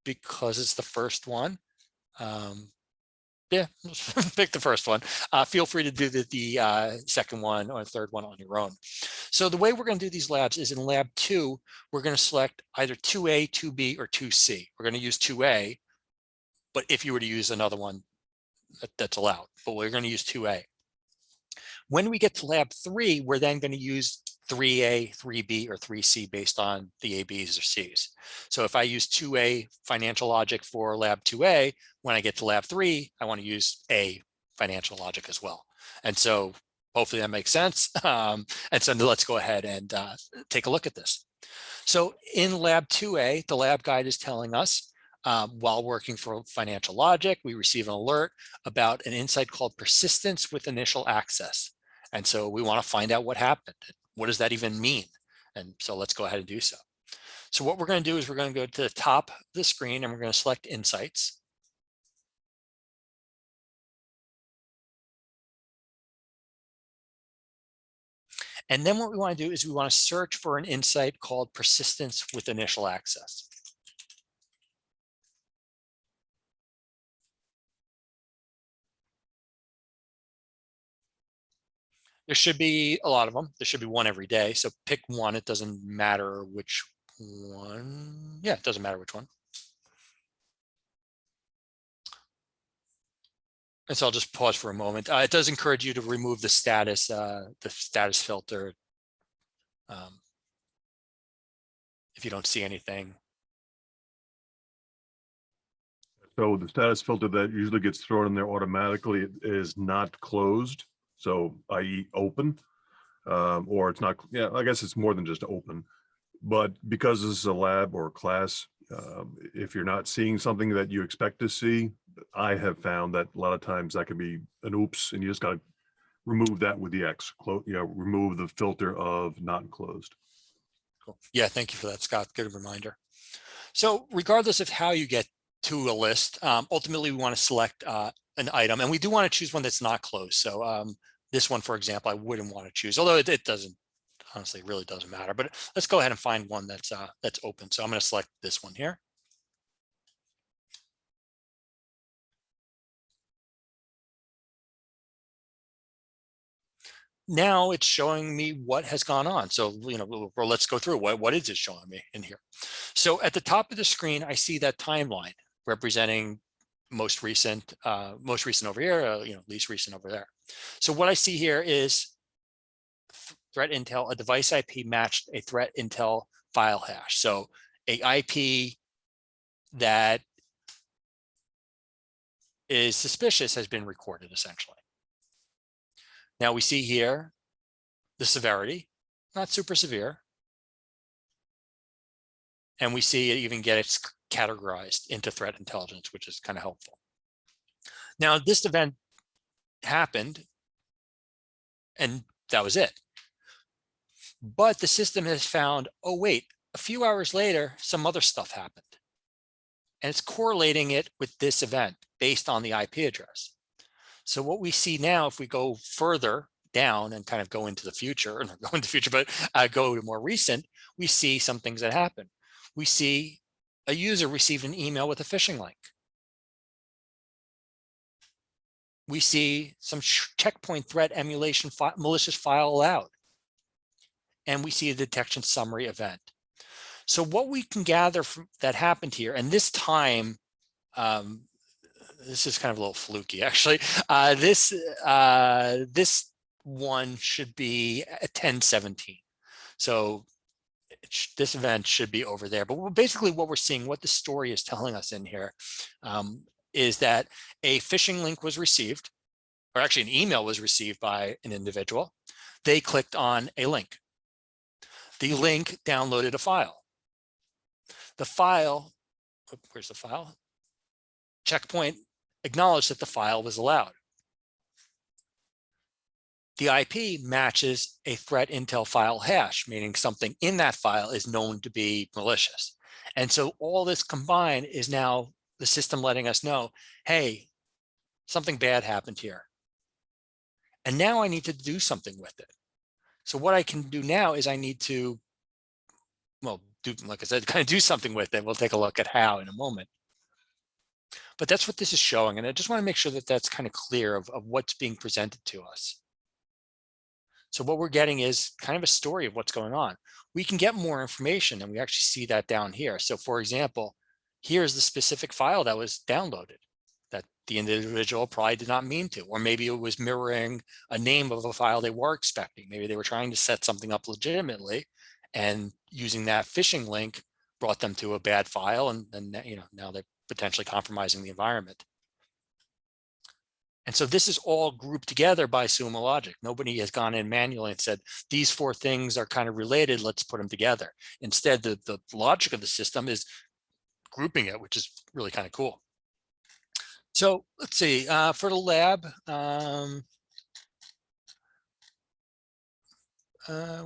because it's the first one. Yeah, pick the first one. Feel free to do the second one or third one on your own. So the way we're going to do these labs is in lab 2, we're going to select either 2A, 2B, or 2C. We're going to use 2A, but if you were to use another one, that's allowed, but we're going to use 2A. When we get to lab 3, we're then going to use 3A, 3B, or 3C based on the A, B's, or C's. So if I use 2A financial logic for lab 2A, when I get to lab 3, I want to use A financial logic as well. And so hopefully that makes sense. And so let's go ahead and take a look at this. So in lab 2A, the lab guide is telling us while working for financial logic, we receive an alert about an insight called persistence with initial access. And so we want to find out what happened. What does that even mean? And so let's go ahead and do so. So what we're going to do is we're going to go to the top of the screen and we're going to select insights. And then what we want to do is we want to search for an insight called persistence with initial access. There should be a lot of them. There should be one every day. So pick one. It doesn't matter which one. Yeah, it doesn't matter which one. And so I'll just pause for a moment. It does encourage you to remove the status filter if you don't see anything. So the status filter that usually gets thrown in there automatically is not closed. So i.e. open, or it's not, yeah, I guess it's more than just open. But because this is a lab or a class, if you're not seeing something that you expect to see, I have found that a lot of times that can be an oops, and you just got to remove that with the X, remove the filter of not enclosed. Cool. Yeah, thank you for that, Scott. Good reminder. So regardless of how you get to a list, ultimately we want to select an item, and we do want to choose one that's not closed. So this one, for example, I wouldn't want to choose, although it doesn't, honestly, really doesn't matter. But let's go ahead and find one that's open. So I'm going to select this one here. Now it's showing me what has gone on. So, well, let's go through what is it showing me in here. So at the top of the screen, I see that timeline representing most recent over here, least recent over there. So what I see here is threat intel, a device IP matched a threat intel file hash. So a IP that is suspicious has been recorded essentially. Now we see here the severity, not super severe. And we see it even gets categorized into threat intelligence, which is kind of helpful. Now this event happened and that was it. But the system has found, oh wait, a few hours later, some other stuff happened. And it's correlating it with this event based on the IP address. So what we see now, if we go further down and kind of go into the future, or not go into the future, but go to more recent, we see some things that happen. We see a user received an email with a phishing link. We see some checkpoint threat emulation malicious file allowed. And we see a detection summary event. So what we can gather from that happened here, and this time, this is kind of a little fluky actually. This one should be at 10:17. So this event should be over there. But basically what we're seeing, what the story is telling us in here, is that a phishing link was received, or actually an email was received by an individual. They clicked on a link. The link downloaded a file. The file, where's the file? Checkpoint acknowledged that the file was allowed. The IP matches a threat intel file hash, meaning something in that file is known to be malicious. And so all this combined is now the system letting us know, hey, something bad happened here. And now I need to do something with it. So what I can do now is I need to, well, like I said, kind of do something with it. We'll take a look at how in a moment. But that's what this is showing. And I just want to make sure that that's kind of clear of what's being presented to us. So what we're getting is kind of a story of what's going on. We can get more information, and we actually see that down here. So for example, here's the specific file that was downloaded that the individual probably did not mean to, or maybe it was mirroring a name of a file they were expecting. Maybe they were trying to set something up legitimately, and using that phishing link brought them to a bad file, and now they're potentially compromising the environment. And so this is all grouped together by Sumo logic. Nobody has gone in manually and said, these four things are kind of related, let's put them together. Instead, the logic of the system is grouping it, which is really kind of cool. So let's see, for the lab,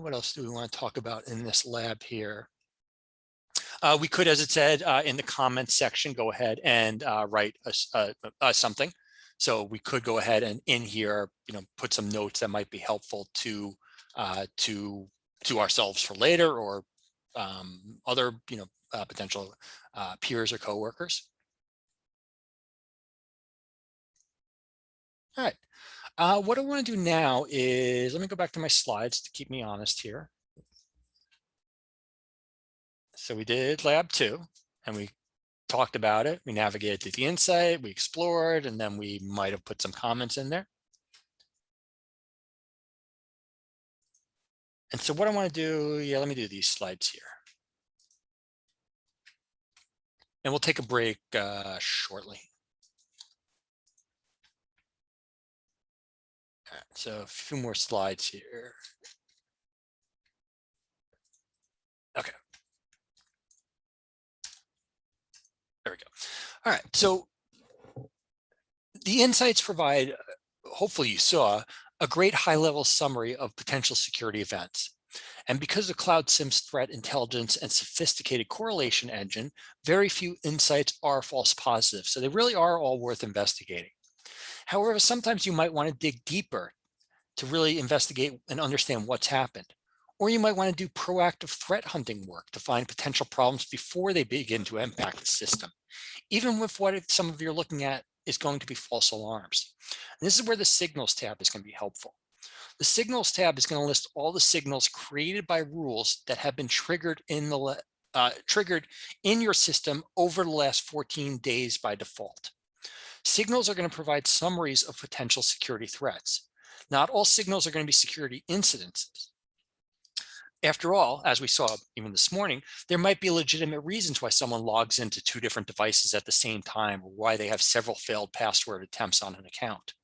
what else do we want to talk about in this lab here? We could, as it said in the comments section, go ahead and write something. So we could go ahead and in here, put some notes that might be helpful to ourselves for later, or other potential peers or coworkers. All right. What I want to do now is, let me go back to my slides to keep me honest here. So we did lab 2, and we talked about it. We navigated to the insight, we explored, and then we might have put some comments in there. And so what I want to do, let me do these slides here. And we'll take a break shortly. All right, so a few more slides here. Okay. There we go. All right, so the insights provide, hopefully you saw, a great high-level summary of potential security events. And because of Cloud SIEM's threat intelligence and sophisticated correlation engine, very few insights are false positives. So they really are all worth investigating. However, sometimes you might want to dig deeper to really investigate and understand what's happened. Or you might want to do proactive threat hunting work to find potential problems before they begin to impact the system, even with what some of you're looking at is going to be false alarms. And this is where the signals tab is going to be helpful. The signals tab is going to list all the signals created by rules that have been triggered in your system over the last 14 days by default. Signals are going to provide summaries of potential security threats. Not all signals are going to be security incidences. After all, as we saw even this morning, there might be legitimate reasons why someone logs into 2 different devices at the same time, or why they have several failed password attempts on an account.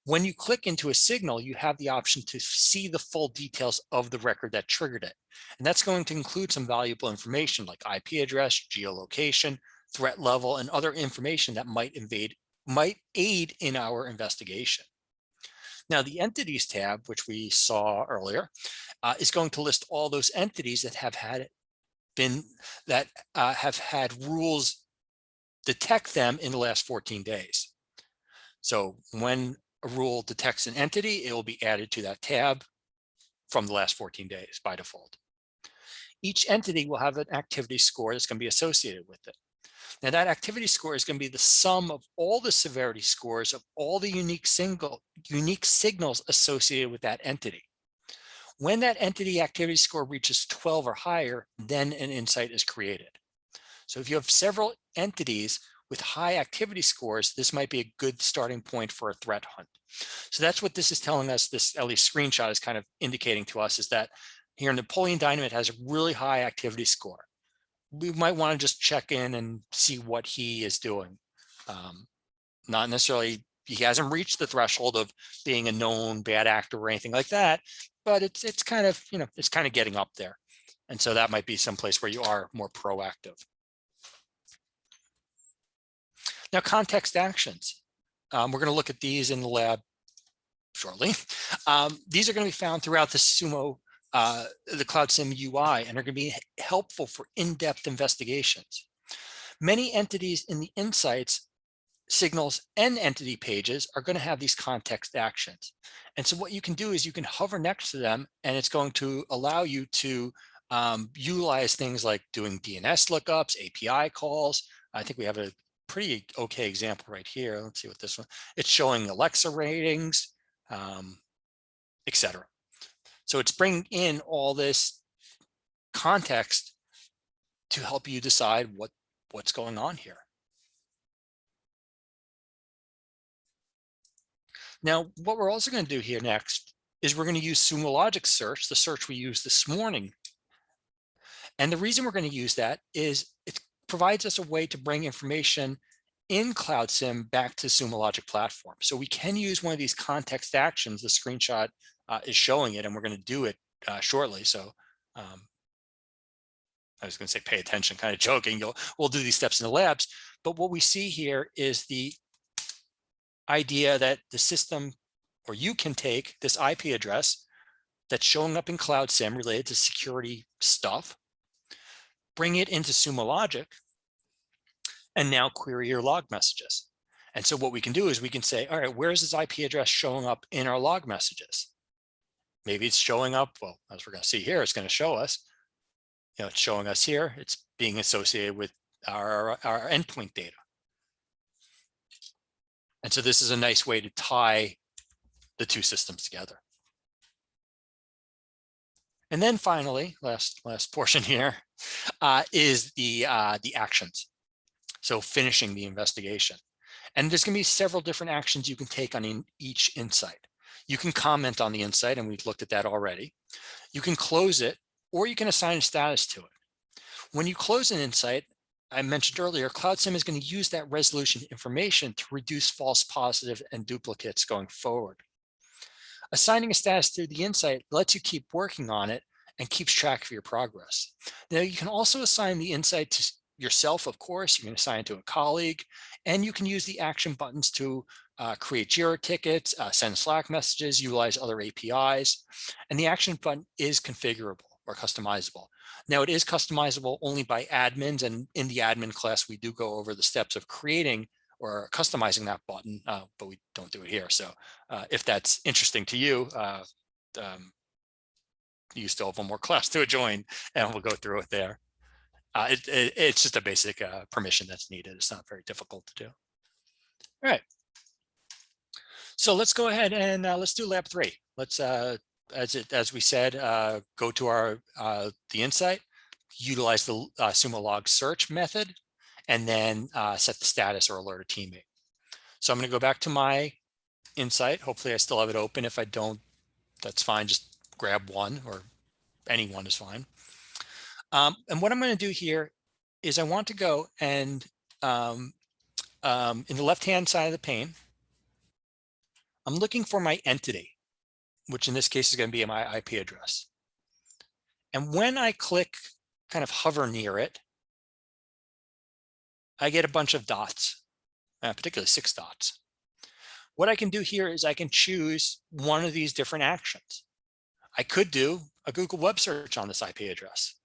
When you click into a signal, you have the option to see the full details of the record that triggered it. And that's going to include some valuable information like IP address, geolocation, threat level, and other information that might aid in our investigation. Now, the Entities tab, which we saw earlier, is going to list all those entities that have had rules detect them in the last 14 days. So when a rule detects an entity, it will be added to that tab from the last 14 days by default. Each entity will have an activity score that's going to be associated with it. Now, that activity score is going to be the sum of all the severity scores of all the unique signals associated with that entity. When that entity activity score reaches 12 or higher, then an insight is created. So if you have several entities with high activity scores, this might be a good starting point for a threat hunt. So that's what this is telling us. This, at least screenshot, is kind of indicating to us, is that here Napoleon Dynamite has a really high activity score. We might want to just check in and see what he is doing. Not necessarily, he hasn't reached the threshold of being a known bad actor or anything like that, but it's kind of, it's kind of getting up there. And so that might be someplace where you are more proactive. Now, context actions. We're going to look at these in the lab shortly. These are going to be found throughout the Sumo, the Cloud SIEM UI, and are going to be helpful for in-depth investigations. Many entities in the insights, signals, and entity pages are going to have these context actions. And so what you can do is you can hover next to them, and it's going to allow you to utilize things like doing DNS lookups, API calls. I think we have a pretty okay example right here. Let's see what this one, it's showing Alexa ratings, etc. So it's bringing in all this context to help you decide what's going on here. Now, what we're also going to do here next is we're going to use Sumo Logic Search, the search we used this morning. And the reason we're going to use that is it provides us a way to bring information in Cloud SIEM back to Sumo Logic platform. So we can use one of these context actions. The screenshot is showing it, and we're going to do it shortly. So I was going to say pay attention, kind of joking. We'll do these steps in the labs. But what we see here is the idea that the system, or you can take this IP address that's showing up in Cloud SIEM related to security stuff, bring it into Sumo Logic, and now query your log messages. And so what we can do is we can say, all right, where's this IP address showing up in our log messages? Maybe it's showing up, well, as we're going to see here, it's going to show us, it's showing us here, it's being associated with our endpoint data. And so this is a nice way to tie the two systems together. And then finally, last portion here is the actions. So finishing the investigation. And there's going to be several different actions you can take on each insight. You can comment on the insight, and we've looked at that already. You can close it, or you can assign a status to it. When you close an insight, I mentioned earlier, Cloud SIEM is going to use that resolution information to reduce false positive and duplicates going forward. Assigning a status to the insight lets you keep working on it and keeps track of your progress. Now, you can also assign the insight to yourself, of course. You can assign it to a colleague, and you can use the action buttons to create JIRA tickets, send Slack messages, utilize other APIs, and the action button is configurable or customizable. Now, it is customizable only by admins, and in the admin class, we do go over the steps of creating or customizing that button, but we don't do it here. So if that's interesting to you, you still have one more class to join, and we'll go through it there. It's just a basic permission that's needed. It's not very difficult to do. All right. So let's go ahead and let's do lab 3. Let's, as we said, go to our the insight, utilize the Sumo log search method, and then set the status or alert a teammate. So I'm going to go back to my insight. Hopefully I still have it open. If I don't, that's fine. Just grab one, or any one is fine. And what I'm going to do here is I want to go and in the left-hand side of the pane, I'm looking for my entity, which in this case is going to be my IP address. And when I click, kind of hover near it, I get a bunch of dots, particularly 6 dots. What I can do here is I can choose one of these different actions. I could do a Google web search on this IP address.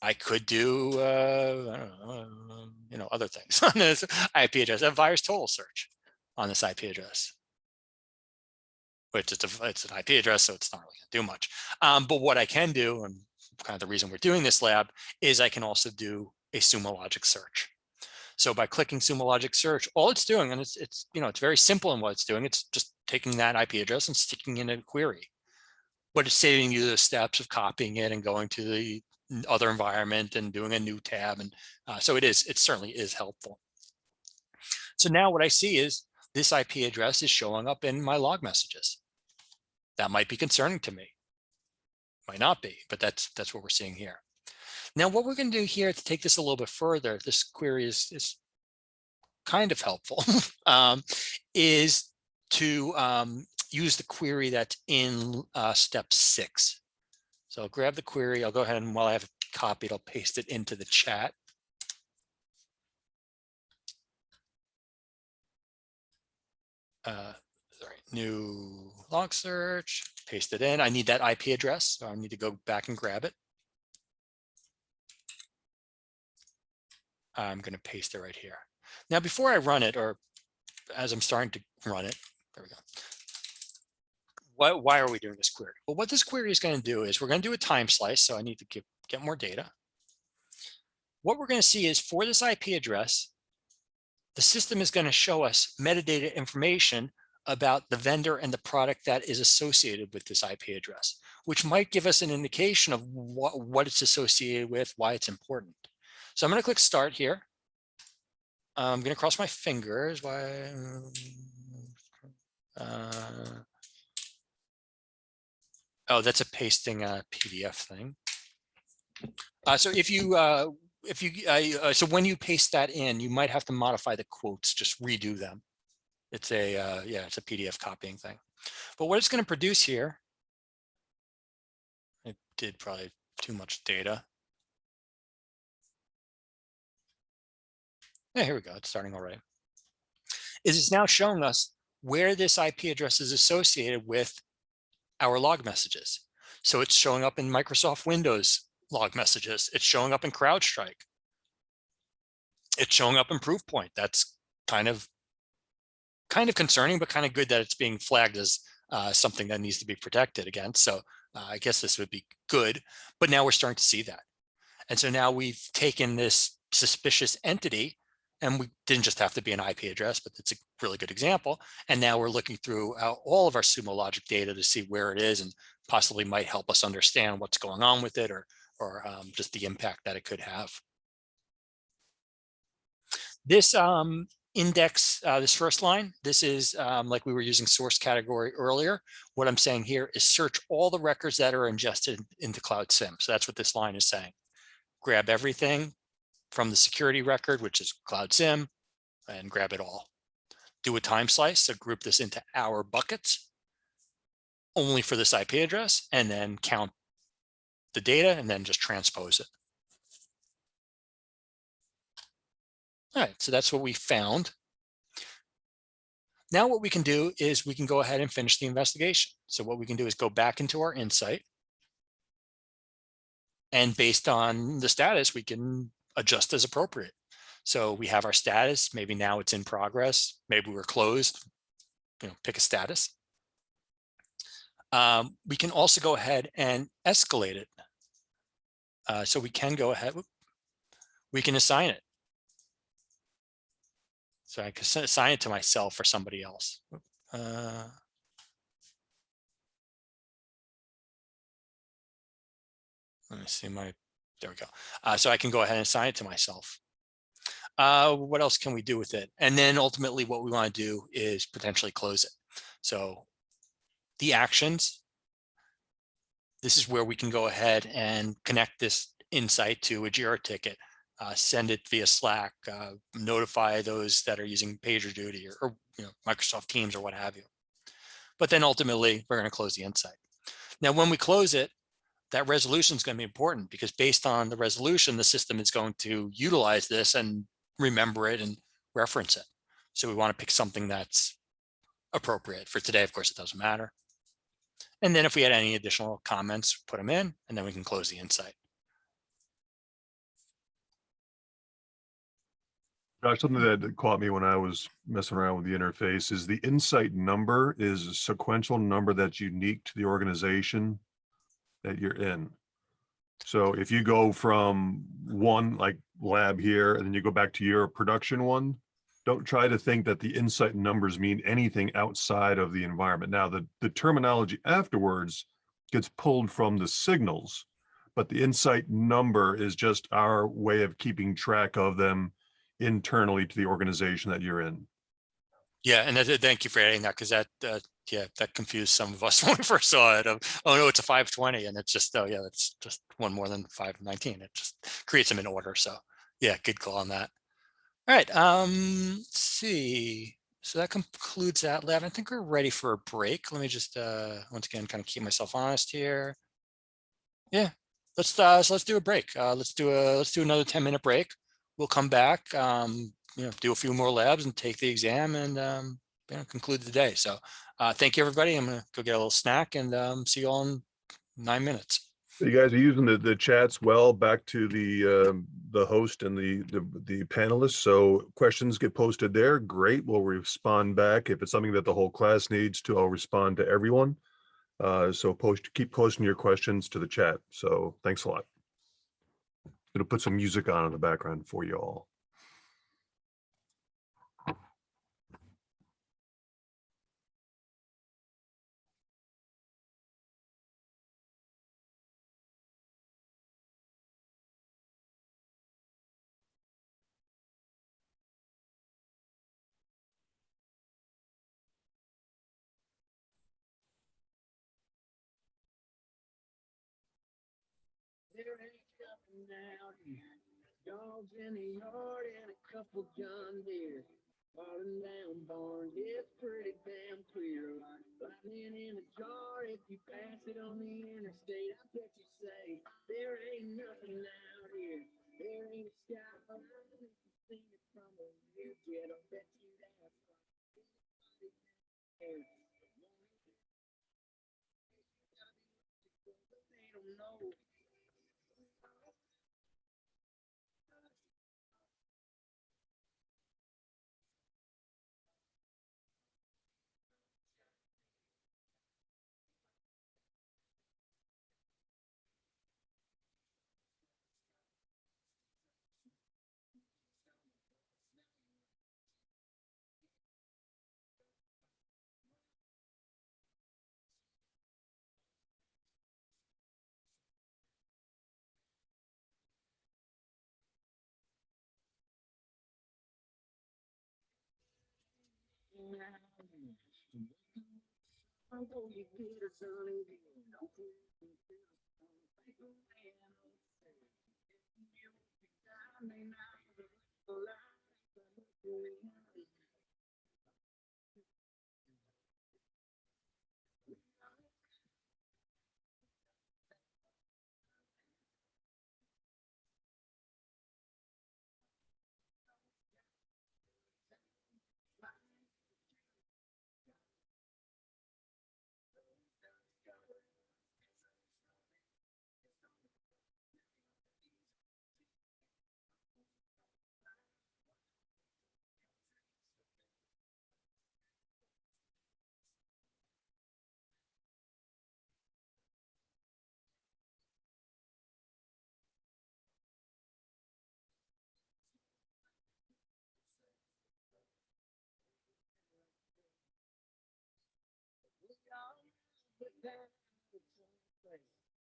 I could do, I don't know, other things on this IP address, a virus total search on this IP address, which it's an IP address, so it's not really going to do much. But what I can do, and kind of the reason we're doing this lab, is I can also do a Sumo Logic search. So by clicking Sumo Logic search, all it's doing, and it's very simple in what it's doing. It's just taking that IP address and sticking in a query. But it's saving you the steps of copying it and going to the other environment and doing a new tab. And so it certainly is helpful. So now what I see is this IP address is showing up in my log messages. That might be concerning to me. Might not be, but that's what we're seeing here. Now, what we're going to do here to take this a little bit further, this query is kind of helpful, is to use the query that's in step 6. So I'll grab the query. I'll go ahead and while I have it copied, I'll paste it into the chat. Sorry, new log search, paste it in. I need that IP address, so I need to go back and grab it. I'm going to paste it right here. Now, before I run it, or as I'm starting to run it, there we go. Why are we doing this query? Well, what this query is going to do is we're going to do a time slice. So I need to get more data. What we're going to see is for this IP address, the system is going to show us metadata information about the vendor and the product that is associated with this IP address, which might give us an indication of what it's associated with, why it's important. So I'm going to click start here. I'm going to cross my fingers. Oh, that's a pasting PDF thing. So so when you paste that in, you might have to modify the quotes, just redo them. It's a it's a PDF copying thing. But what it's going to produce here, it did probably too much data. Yeah, here we go. It's starting already. It's now showing us where this IP address is associated with our log messages. So it's showing up in Microsoft Windows log messages. It's showing up in CrowdStrike. It's showing up in Proofpoint. That's kind of concerning, but kind of good that it's being flagged as something that needs to be protected against. So I guess this would be good, but now we're starting to see that. And so now we've taken this suspicious entity, and we didn't just have to be an IP address, but it's a really good example. And now we're looking through all of our Sumo logic data to see where it is and possibly might help us understand what's going on with it or just the impact that it could have. This index, this first line, this is like we were using source category earlier. What I'm saying here is search all the records that are ingested into Cloud SIEM. So that's what this line is saying. Grab everything from the security record, which is Cloud SIEM, and grab it all. Do a time slice, so group this into our buckets only for this IP address, and then count the data and then just transpose it. All right, so that's what we found. Now what we can do is we can go ahead and finish the investigation. So what we can do is go back into our insight. And based on the status, we can adjust as appropriate. So we have our status, maybe now it's in progress, maybe we're closed, pick a status. We can also go ahead and escalate it. So we can go ahead, we can assign it. So I can assign it to myself or somebody else. Let me see there we go. So I can go ahead and assign it to myself. What else can we do with it? And then ultimately what we want to do is potentially close it. So the actions, this is where we can go ahead and connect this insight to a JIRA ticket, send it via Slack, notify those that are using PagerDuty or Microsoft Teams or what have you. But then ultimately we're going to close the insight. Now, when we close it, that resolution is going to be important because based on the resolution, the system is going to utilize this and remember it and reference it. So we want to pick something that's appropriate. For today, of course, it doesn't matter. And then if we had any additional comments, put them in, and then we can close the insight. Josh, something that caught me when I was messing around with the interface is the insight number is a sequential number that's unique to the organization that you're in. So if you go from one like lab here and then you go back to your production one, don't try to think that the insight numbers mean anything outside of the environment. Now, the terminology afterwards gets pulled from the signals, but the insight number is just our way of keeping track of them internally to the organization that you're in. Yeah, and thank you for adding that, because that yeah, that confused some of us when we first saw it. Of, oh no, it's a 520, and it's just, oh yeah, that's just one more than 519. It just creates them in order. So yeah, good call on that. All right, let's see. So that concludes that lab. I think we're ready for a break. Let me just once again kind of keep myself honest here. Yeah, so let's do a break. Let's do another 10-minute break. We'll come back, do a few more labs and take the exam, and conclude the day. So thank you, everybody. I'm gonna go get a little snack, and see you all in 9 minutes. You guys are using the chats well, back to the host and the panelists. So questions get posted there. Great. We'll respond back. If it's something that the whole class needs to, I'll respond to everyone. So keep posting your questions to the chat. So thanks a lot. Gonna put some music on in the background for you all. There ain't nothing out here. Dogs in the yard and a couple John Deere. Falling down barns, it's pretty damn clear. Lightning in a jar, if you pass it on the interstate, I bet you say, there ain't nothing out here. There ain't a sky if you seen it from a rear jet, I bet you that's right. They don't know.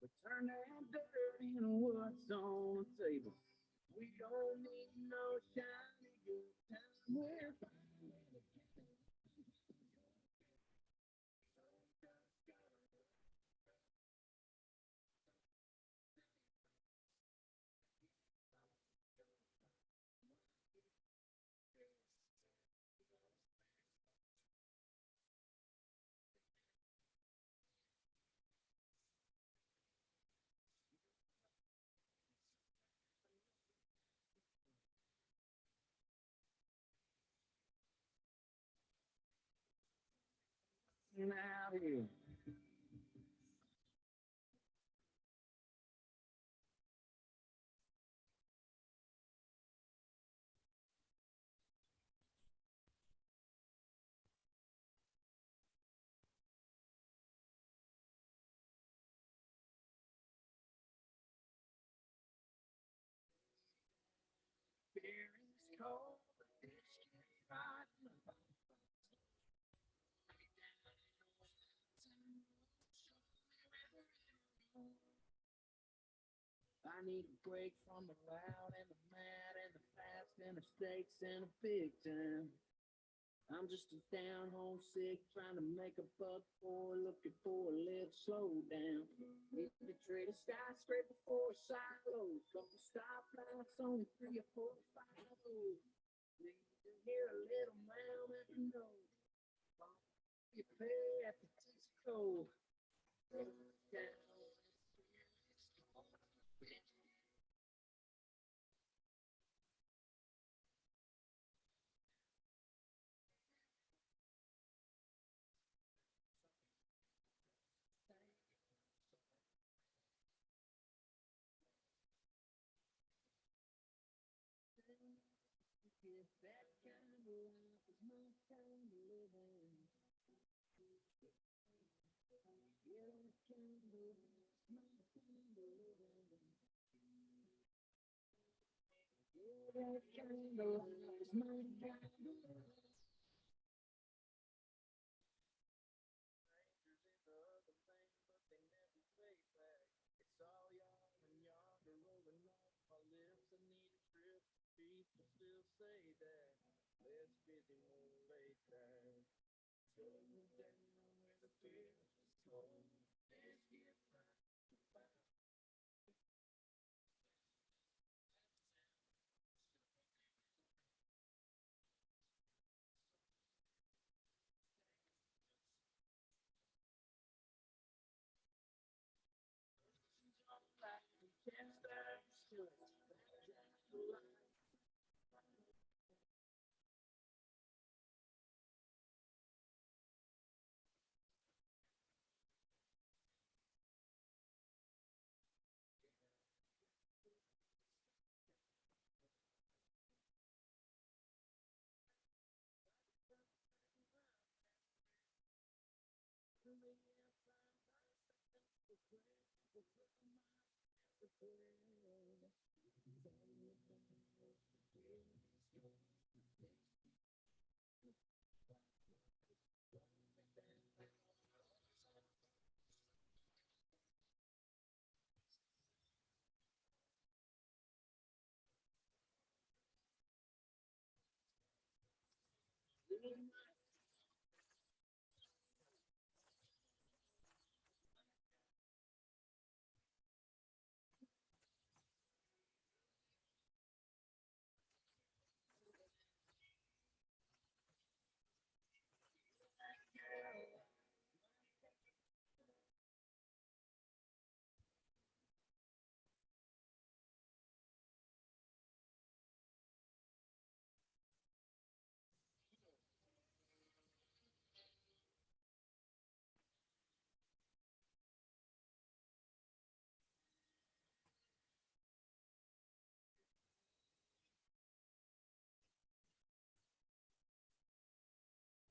But turn that dirt into what's on the table. We don't need no shiny good time. We're fine. Out here. Beer is cold, but this shit's fine. I need a break from the loud and the mad and the fast and the stakes and the big time. I'm just a down homesick trying to make a buck for looking for a little slow down. If you trade a skyscraper for a silo, couple stoplights on 3 or 4 or 5 of those. You can hear a little mound at the nose. You pay at the Tisco. If that kind of life is my kind of living, yeah, that kind of life is my kind of living. Yeah, that kind of life is my kind of living. Strangers in the other lane, but they never say back. It's all y'all and yonder rolling off my lips. I need a trip. People still say that. Let's busy more late time. Slow down where the fears are slow. Let's get right to find. Can't stand still.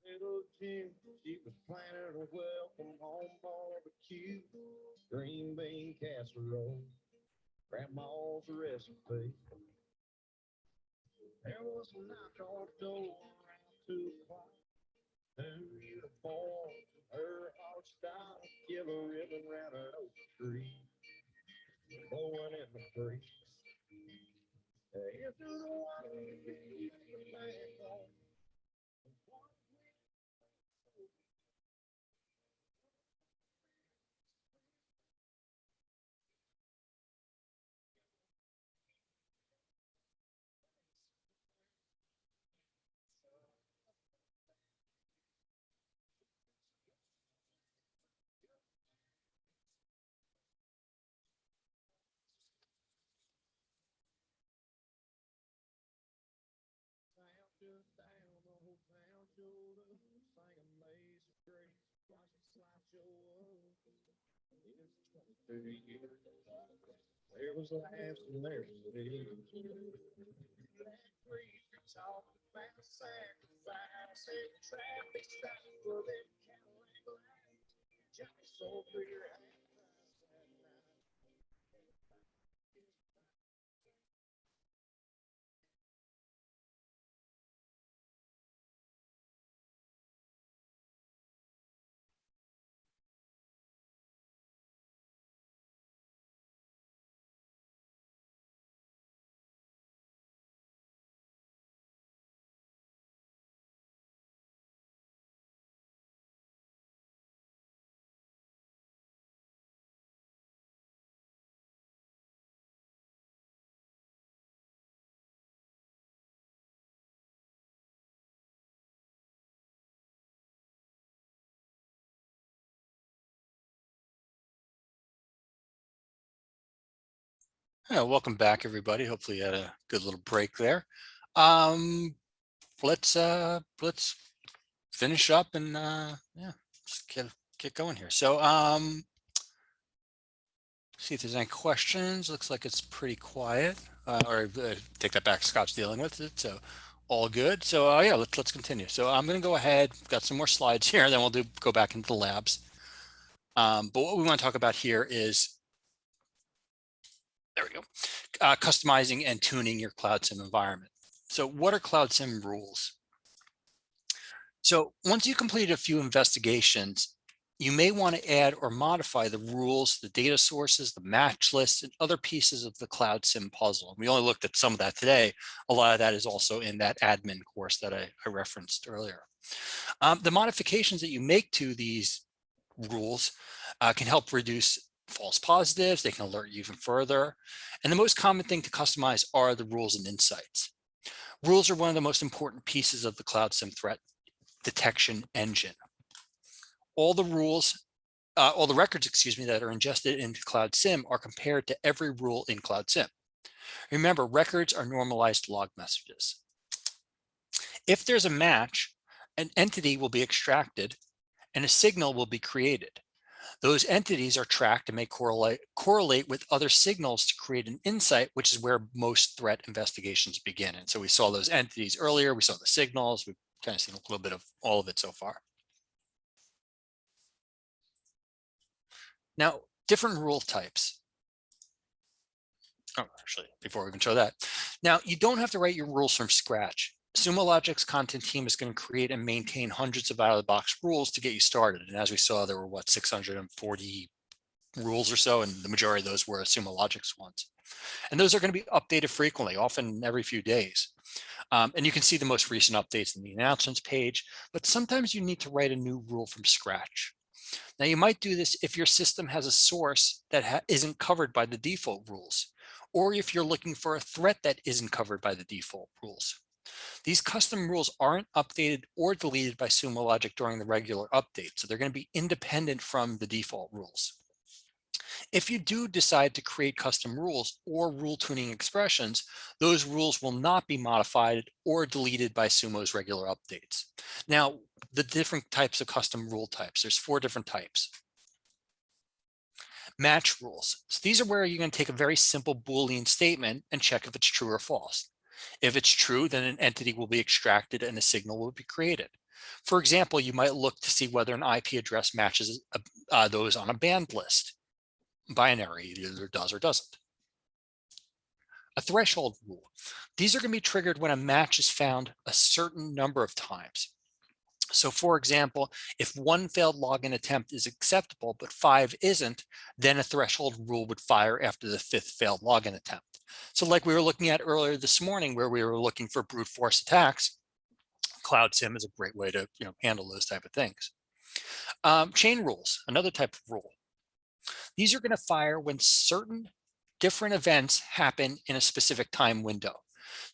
Little Jim, she was planning a welcome home barbecue, green bean casserole, grandma's recipe. There was a knock on the door around 2 o'clock. New uniform, her hard style, yellow ribbon round an oak tree, blowing in the breeze. Into the water, the man on. Just down the whole town showed up, sang Amazing Grace, watching slideshow up. It's 22 years. There was laughs and there was tears. That preacher talked about sacrifice and traffic stops for them Cadillac lights. Johnny sold beer at Yeah, welcome back, everybody. Hopefully you had a good little break there. Let's finish up and yeah, just get going here. So see if there's any questions. Looks like it's pretty quiet. Or take that back, Scott's dealing with it, so all good. So yeah, let's continue. So I'm going to go ahead. Got some more slides here, then we'll go back into the labs. But what we want to talk about here is, there we go, customizing and tuning your Cloud SIEM environment. So what are Cloud SIEM rules? So once you complete a few investigations, you may want to add or modify the rules, the data sources, the match lists, and other pieces of the Cloud SIEM puzzle. We only looked at some of that today. A lot of that is also in that admin course that I referenced earlier. The modifications that you make to these rules can help reduce false positives. They can alert you even further. And the most common thing to customize are the rules and insights. Rules are one of the most important pieces of the Cloud SIEM threat detection engine. All the rules, all the records, excuse me, that are ingested into Cloud SIEM are compared to every rule in Cloud SIEM. Remember, records are normalized log messages. If there's a match, an entity will be extracted and a signal will be created. Those entities are tracked and may correlate with other signals to create an insight, which is where most threat investigations begin. And so we saw those entities earlier, we saw the signals, we've kind of seen a little bit of all of it so far. Now, different rule types. Oh, actually, before we even show that. Now, you don't have to write your rules from scratch. Sumo Logic's content team is going to create and maintain hundreds of out-of-the-box rules to get you started. And as we saw, there were, what, 640 rules or so, and the majority of those were Sumo Logic's ones. And those are going to be updated frequently, often every few days. And you can see the most recent updates in the announcements page, but sometimes you need to write a new rule from scratch. Now, you might do this if your system has a source that isn't covered by the default rules, or if you're looking for a threat that isn't covered by the default rules. These custom rules aren't updated or deleted by Sumo Logic during the regular update, so they're going to be independent from the default rules. If you do decide to create custom rules or rule tuning expressions, those rules will not be modified or deleted by Sumo's regular updates. Now, the different types of custom rule types, there's 4 different types. Match rules. So these are where you're going to take a very simple Boolean statement and check if it's true or false. If it's true, then an entity will be extracted and a signal will be created. For example, you might look to see whether an IP address matches those on a banned list. Binary, it either does or doesn't. A threshold rule. These are going to be triggered when a match is found a certain number of times. So for example, if 1 failed login attempt is acceptable, but 5 isn't, then a threshold rule would fire after the 5th failed login attempt. So like we were looking at earlier this morning, where we were looking for brute force attacks, Cloud SIEM is a great way to handle those type of things. Chain rules, another type of rule. These are going to fire when certain different events happen in a specific time window.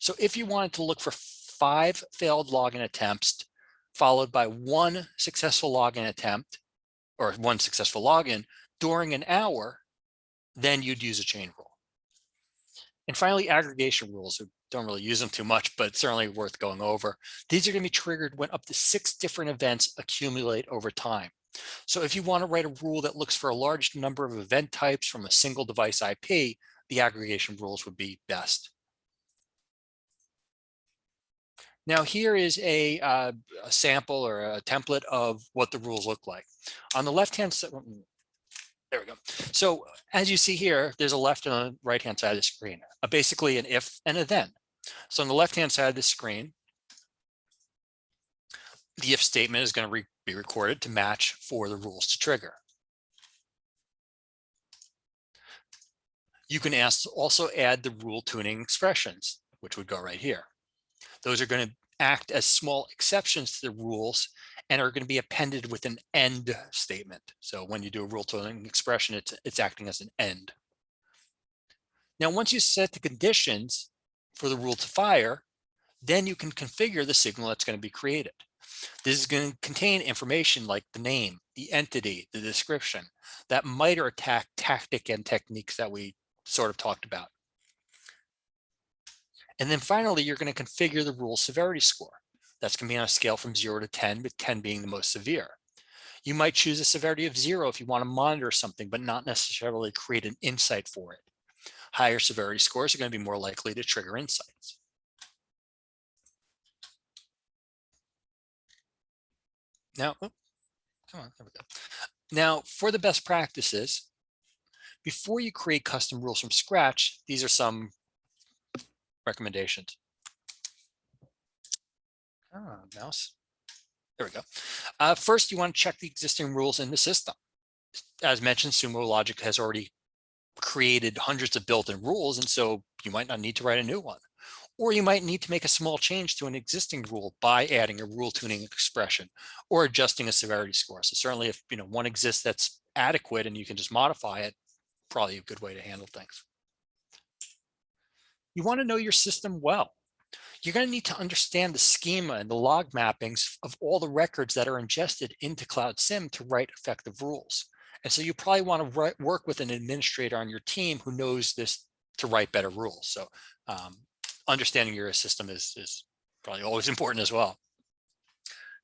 So if you wanted to look for 5 failed login attempts, followed by 1 successful login attempt, or 1 successful login during an hour, then you'd use a chain rule. And finally, aggregation rules. We don't really use them too much, but certainly worth going over. These are going to be triggered when up to 6 different events accumulate over time. So if you want to write a rule that looks for a large number of event types from a single device IP, the aggregation rules would be best. Now here is a sample or a template of what the rules look like. On the left-hand side, there we go. So as you see here, there's a left and a right-hand side of the screen, basically an if and a then. So on the left-hand side of the screen, the if statement is going to be recorded to match for the rules to trigger. You can also add the rule tuning expressions, which would go right here. Those are going to act as small exceptions to the rules and are going to be appended with an end statement. So when you do a rule tuning expression, it's acting as an end. Now, once you set the conditions for the rule to fire, then you can configure the signal that's going to be created. This is going to contain information like the name, the entity, the description, that MITRE ATT&CK tactic and techniques that we sort of talked about. And then finally, you're going to configure the rule severity score. That's going to be on a scale from 0 to 10, with 10 being the most severe. You might choose a severity of 0 if you want to monitor something, but not necessarily create an insight for it. Higher severity scores are going to be more likely to trigger insights. Now, oh, come on, there we go. Now, for the best practices, before you create custom rules from scratch, these are some recommendations. Mouse. There we go. First, you want to check the existing rules in the system. As mentioned, Sumo Logic has already created hundreds of built-in rules, and so you might not need to write a new one. Or you might need to make a small change to an existing rule by adding a rule tuning expression or adjusting a severity score. So certainly if one exists that's adequate and you can just modify it, probably a good way to handle things. You want to know your system well. You're going to need to understand the schema and the log mappings of all the records that are ingested into Cloud SIEM to write effective rules. And so you probably want to work with an administrator on your team who knows this to write better rules. So understanding your system is probably always important as well.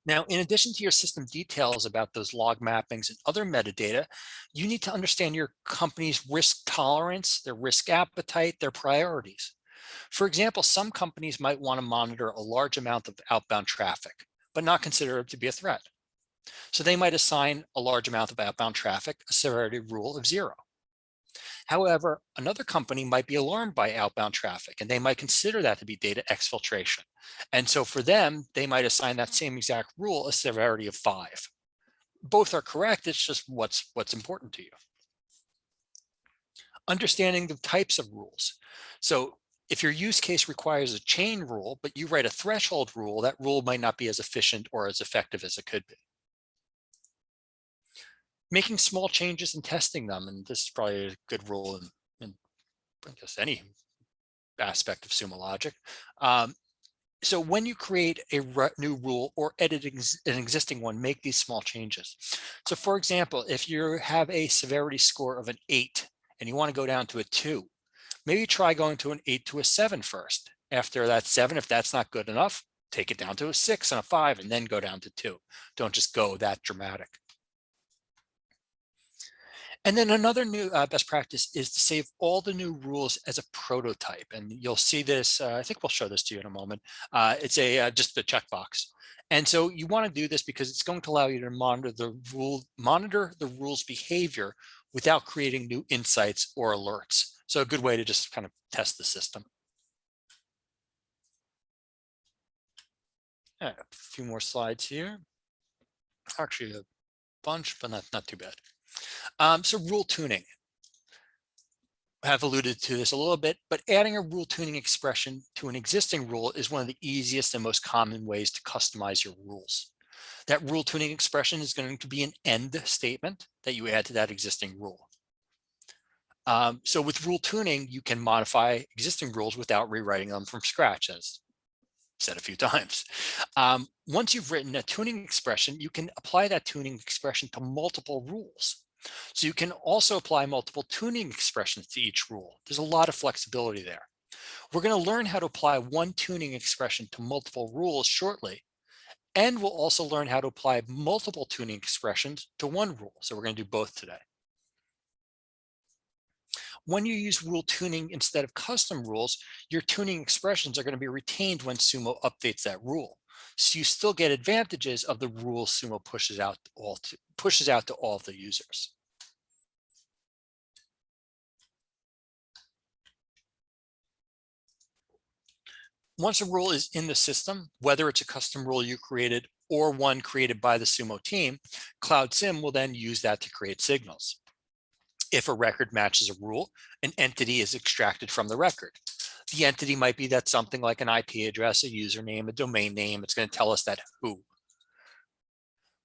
Now, in addition to your system details about those log mappings and other metadata, you need to understand your company's risk tolerance, their risk appetite, their priorities. For example, some companies might want to monitor a large amount of outbound traffic, but not consider it to be a threat. So they might assign a large amount of outbound traffic a severity rule of 0. However, another company might be alarmed by outbound traffic, and they might consider that to be data exfiltration. And so for them, they might assign that same exact rule a severity of 5. Both are correct, it's just what's important to you. Understanding the types of rules. So if your use case requires a chain rule, but you write a threshold rule, that rule might not be as efficient or as effective as it could be. Making small changes and testing them, and this is probably a good rule in I guess any aspect of Sumo Logic. So when you create a new rule or edit an existing one, make these small changes. So for example, if you have a severity score of an 8 and you want to go down to a 2, maybe try going to an 8 to a 7 first. After that 7, if that's not good enough, take it down to a 6 and a 5 and then go down to 2. Don't just go that dramatic. And then another new best practice is to save all the new rules as a prototype. And you'll see this, I think we'll show this to you in a moment. It's just a checkbox. And so you want to do this because it's going to allow you to monitor the rule's behavior without creating new insights or alerts. So a good way to just kind of test the system. A few more slides here. Actually a bunch, but not too bad. So rule tuning. I have alluded to this a little bit, but adding a rule tuning expression to an existing rule is one of the easiest and most common ways to customize your rules. That rule tuning expression is going to be an end statement that you add to that existing rule. So with rule tuning, you can modify existing rules without rewriting them from scratch, as said a few times. Once you've written a tuning expression, you can apply that tuning expression to multiple rules. So you can also apply multiple tuning expressions to each rule. There's a lot of flexibility there. We're going to learn how to apply one tuning expression to multiple rules shortly. And we'll also learn how to apply multiple tuning expressions to one rule. So we're going to do both today. When you use rule tuning instead of custom rules, your tuning expressions are going to be retained when Sumo updates that rule. So you still get advantages of the rules Sumo pushes out to all of the users. Once a rule is in the system, whether it's a custom rule you created or one created by the Sumo team, Cloud SIEM will then use that to create signals. If a record matches a rule, an entity is extracted from the record. The entity might be that something like an IP address, a username, a domain name. It's going to tell us that who.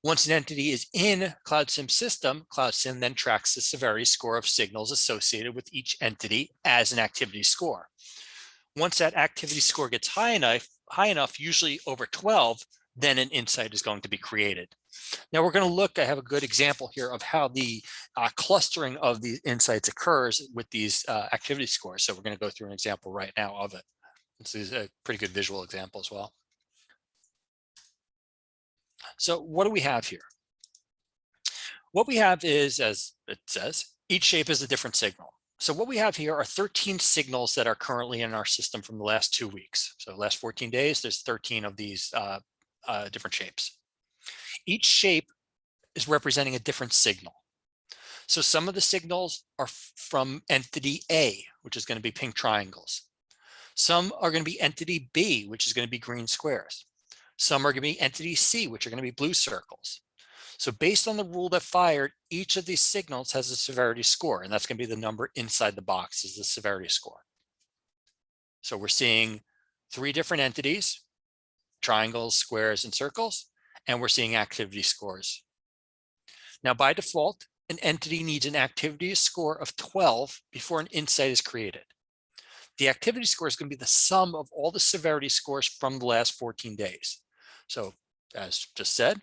Once an entity is in Cloud SIEM system, Cloud SIEM then tracks the severity score of signals associated with each entity as an activity score. Once that activity score gets high enough, usually over 12, then an insight is going to be created. Now we're going to look, I have a good example here of how the clustering of the insights occurs with these activity scores. So we're going to go through an example right now of it. This is a pretty good visual example as well. So what do we have here? What we have is, as it says, each shape is a different signal. So what we have here are 13 signals that are currently in our system from the last 2 weeks. So the last 14 days, there's 13 of these different shapes. Each shape is representing a different signal. So some of the signals are from entity A, which is going to be pink triangles. Some are going to be entity B, which is going to be green squares. Some are going to be entity C, which are going to be blue circles. So based on the rule that fired, each of these signals has a severity score, and that's going to be the number inside the box is the severity score. So we're seeing 3 different entities, triangles, squares, and circles, and we're seeing activity scores. Now, by default, an entity needs an activity score of 12 before an insight is created. The activity score is going to be the sum of all the severity scores from the last 14 days. So as just said,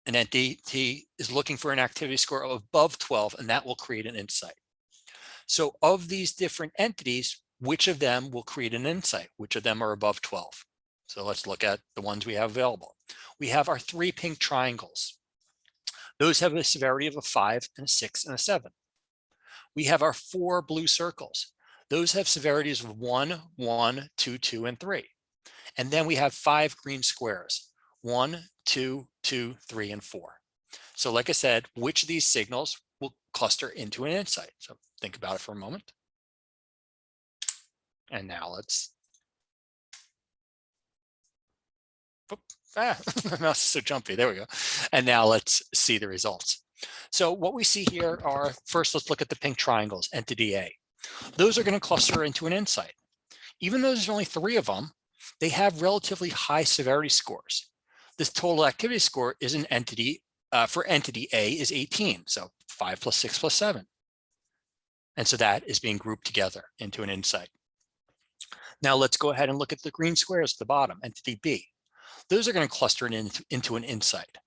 an entity is looking for an activity score of above 12, and that will create an insight. So of these different entities, which of them will create an insight? Which of them are above 12? So let's look at the ones we have available. We have our 3 pink triangles. Those have a severity of a 5 and a 6 and a 7. We have our 4 blue circles. Those have severities of 1, 1, 2, 2, and 3. And then we have 5 green squares, 1, 2, 2, 3, and 4. So like I said, which of these signals will cluster into an insight? So think about it for a moment. And now let's, the mouse is so jumpy, there we go. And now let's see the results. So what we see here are, first let's look at the pink triangles, entity A. Those are going to cluster into an insight. Even though there's only 3 of them, they have relatively high severity scores. This total activity score is an entity, for entity A is 18, so 5 plus 6 plus 7. And so that is being grouped together into an insight. Now let's go ahead and look at the green squares at the bottom, entity B. Those are going to cluster into an insight.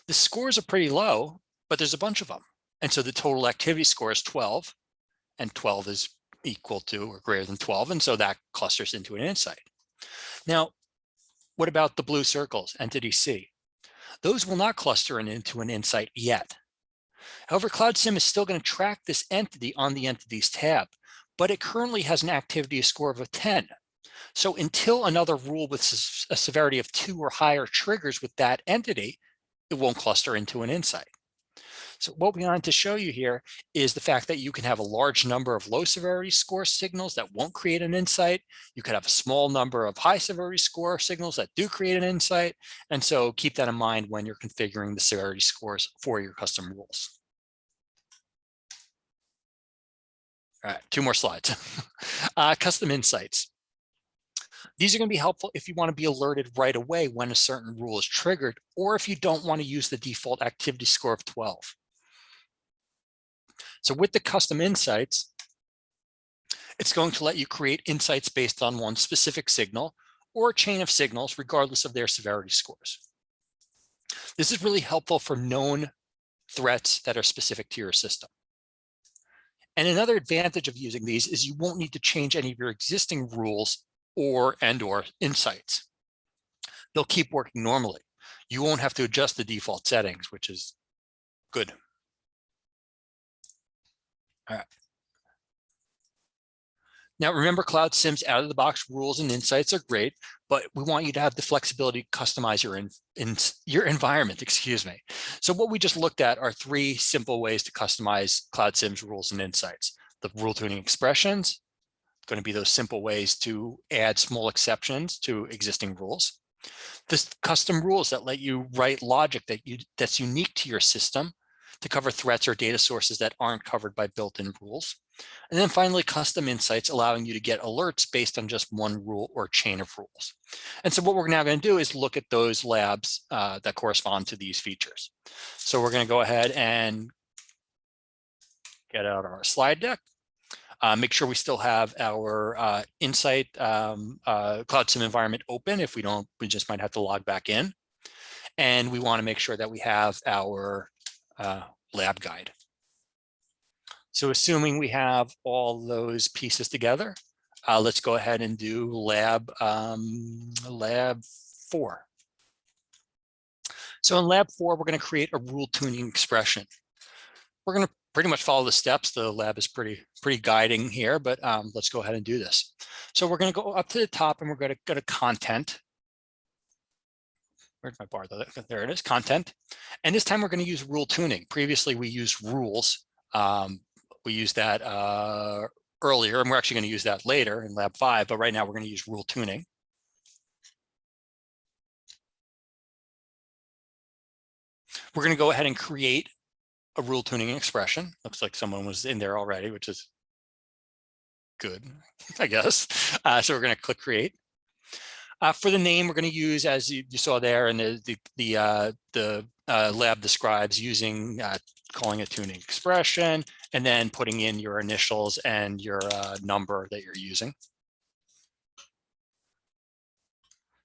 The scores are pretty low, but there's a bunch of them. And so the total activity score is 12, and 12 is equal to or greater than 12, and so that clusters into an insight. Now, what about the blue circles, entity C? Those will not cluster into an insight yet. However, Cloud SIEM is still going to track this entity on the Entities tab, but it currently has an activity score of a 10. So until another rule with a severity of 2 or higher triggers with that entity, it won't cluster into an insight. So what we wanted to show you here is the fact that you can have a large number of low severity score signals that won't create an insight. You could have a small number of high severity score signals that do create an insight. And so keep that in mind when you're configuring the severity scores for your custom rules. All right, 2 more slides. Custom insights. These are going to be helpful if you want to be alerted right away when a certain rule is triggered, or if you don't want to use the default activity score of 12. So with the custom insights, it's going to let you create insights based on one specific signal or a chain of signals, regardless of their severity scores. This is really helpful for known threats that are specific to your system. And another advantage of using these is you won't need to change any of your existing rules or insights. They'll keep working normally. You won't have to adjust the default settings, which is good. All right. Now remember, Cloud SIEM's out-of-the-box rules and insights are great, but we want you to have the flexibility to customize your environment, excuse me. So what we just looked at are 3 simple ways to customize Cloud SIEM's rules and insights. The rule tuning expressions, going to be those simple ways to add small exceptions to existing rules. The custom rules that let you write logic that's unique to your system to cover threats or data sources that aren't covered by built-in rules. And then finally, custom insights allowing you to get alerts based on just one rule or chain of rules. And so what we're now going to do is look at those labs that correspond to these features. So we're going to go ahead and get out our slide deck. Make sure we still have our Insight Cloud SIEM environment open. If we don't, we just might have to log back in. And we want to make sure that we have our lab guide. So assuming we have all those pieces together, Let's go ahead and do lab 4. So in lab 4, we're going to create a rule tuning expression. We're going to pretty much follow the steps. The lab is pretty guiding here, but let's go ahead and do this. So we're going to go up to the top and we're going to go to content. Where's my bar? There it is, content. And this time we're going to use rule tuning. Previously, we used rules. We used that earlier, and we're actually going to use that later in lab 5, but right now we're going to use rule tuning. We're going to go ahead and create a rule tuning expression. Looks like someone was in there already, which is good, I guess. So we're going to click create. For the name, we're going to use, as you saw there, and the lab describes, using calling a tuning expression, and then putting in your initials and your number that you're using.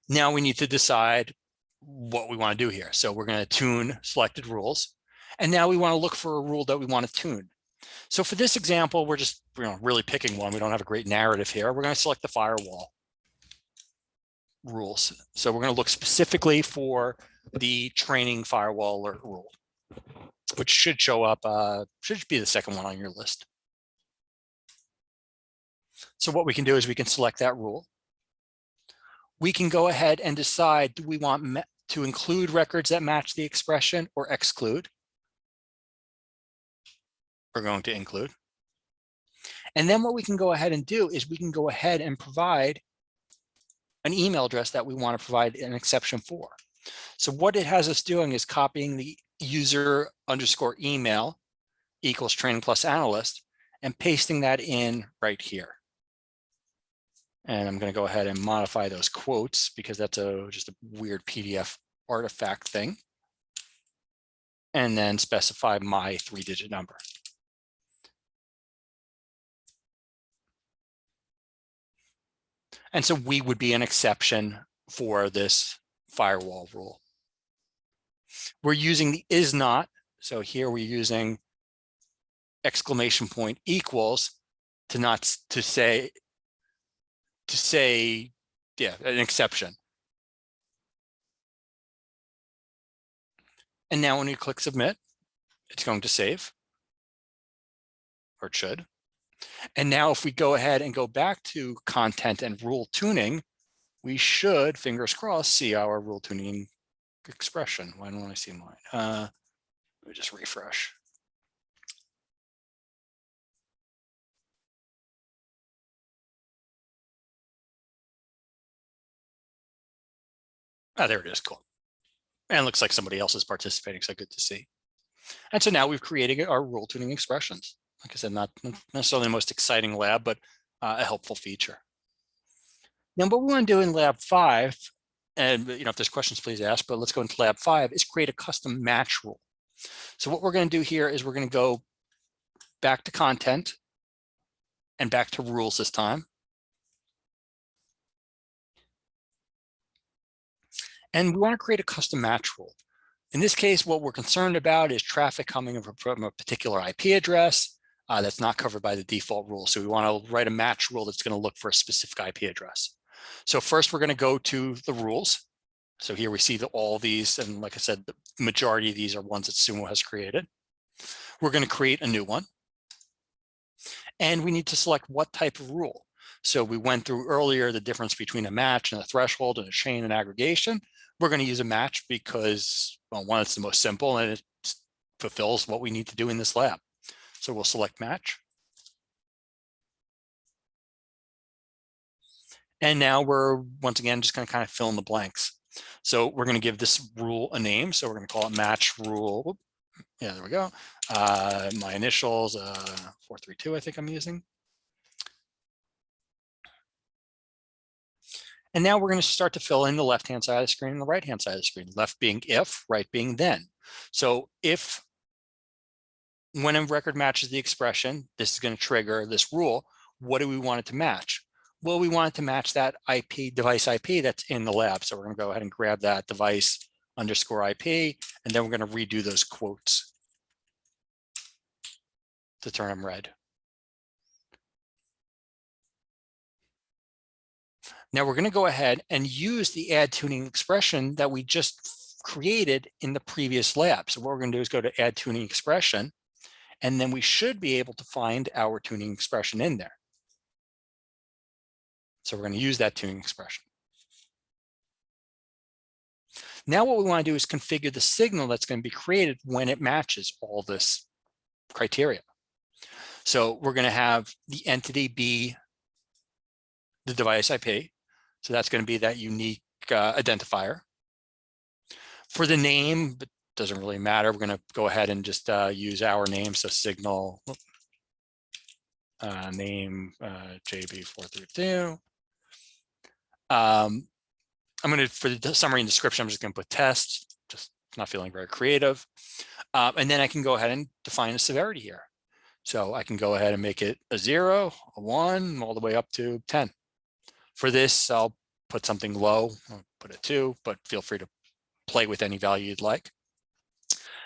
Now we need to decide what we want to do here. So we're going to tune selected rules. And now we want to look for a rule that we want to tune. So for this example, we're just really picking one. We don't have a great narrative here. We're going to select the firewall rules. So we're going to look specifically for the training firewall alert rule, which should show up, should be the second one on your list. So what we can do is we can select that rule. We can go ahead and decide, do we want to include records that match the expression or exclude? We're going to include. And then what we can go ahead and do is we can go ahead and provide an email address that we want to provide an exception for. So what it has us doing is copying the user_email equals training plus analyst and pasting that in right here. And I'm going to go ahead and modify those quotes because that's just a weird PDF artifact thing. And then specify my 3-digit number. And so we would be an exception for this firewall rule. We're using the is not. So here we're using exclamation point equals to say, yeah, an exception. And now when you click submit, it's going to save, or it should. And now if we go ahead and go back to content and rule tuning, we should, fingers crossed, see our rule tuning expression. Why don't I see mine? Let me just refresh. Ah, there it is, cool. And it looks like somebody else is participating, so good to see. And so now we've created our rule tuning expressions. Like I said, not necessarily the most exciting lab, but a helpful feature. Now, what we want to do in lab 5, and if there's questions, please ask, but let's go into lab 5, is create a custom match rule. So what we're going to do here is we're going to go back to content and back to rules this time. And we want to create a custom match rule. In this case, what we're concerned about is traffic coming from a particular IP address that's not covered by the default rule. So we want to write a match rule that's going to look for a specific IP address. So first, we're going to go to the rules. So here we see all these, and like I said, the majority of these are ones that Sumo has created. We're going to create a new one. And we need to select what type of rule. So we went through earlier the difference between a match and a threshold and a chain and aggregation. We're going to use a match because, well, one, it's the most simple and it fulfills what we need to do in this lab. So we'll select match. And now we're, once again, just going to kind of fill in the blanks. So we're going to give this rule a name. So we're going to call it match rule. Yeah, there we go. My initials, 432, I think I'm using. And now we're going to start to fill in the left-hand side of the screen and the right-hand side of the screen, left being if, right being then. So if, when a record matches the expression, this is going to trigger this rule. What do we want it to match? Well, we want it to match that IP, device IP that's in the lab. So we're going to go ahead and grab that device underscore IP, and then we're going to redo those quotes to turn them red. Now we're going to go ahead and use the add tuning expression that we just created in the previous lab. So what we're going to do is go to add tuning expression, and then we should be able to find our tuning expression in there. So we're going to use that tuning expression. Now what we want to do is configure the signal that's going to be created when it matches all this criteria. So we're going to have the entity be the device IP. So that's going to be that unique identifier. For the name, it doesn't really matter. We're going to go ahead and just use our name. So signal name JB432. I'm going to, for the summary and description, I'm just going to put test, just not feeling very creative. And then I can go ahead and define a severity here. So I can go ahead and make it a 0, a 1, all the way up to 10. For this, I'll put something low, I'll put a 2, but feel free to play with any value you'd like.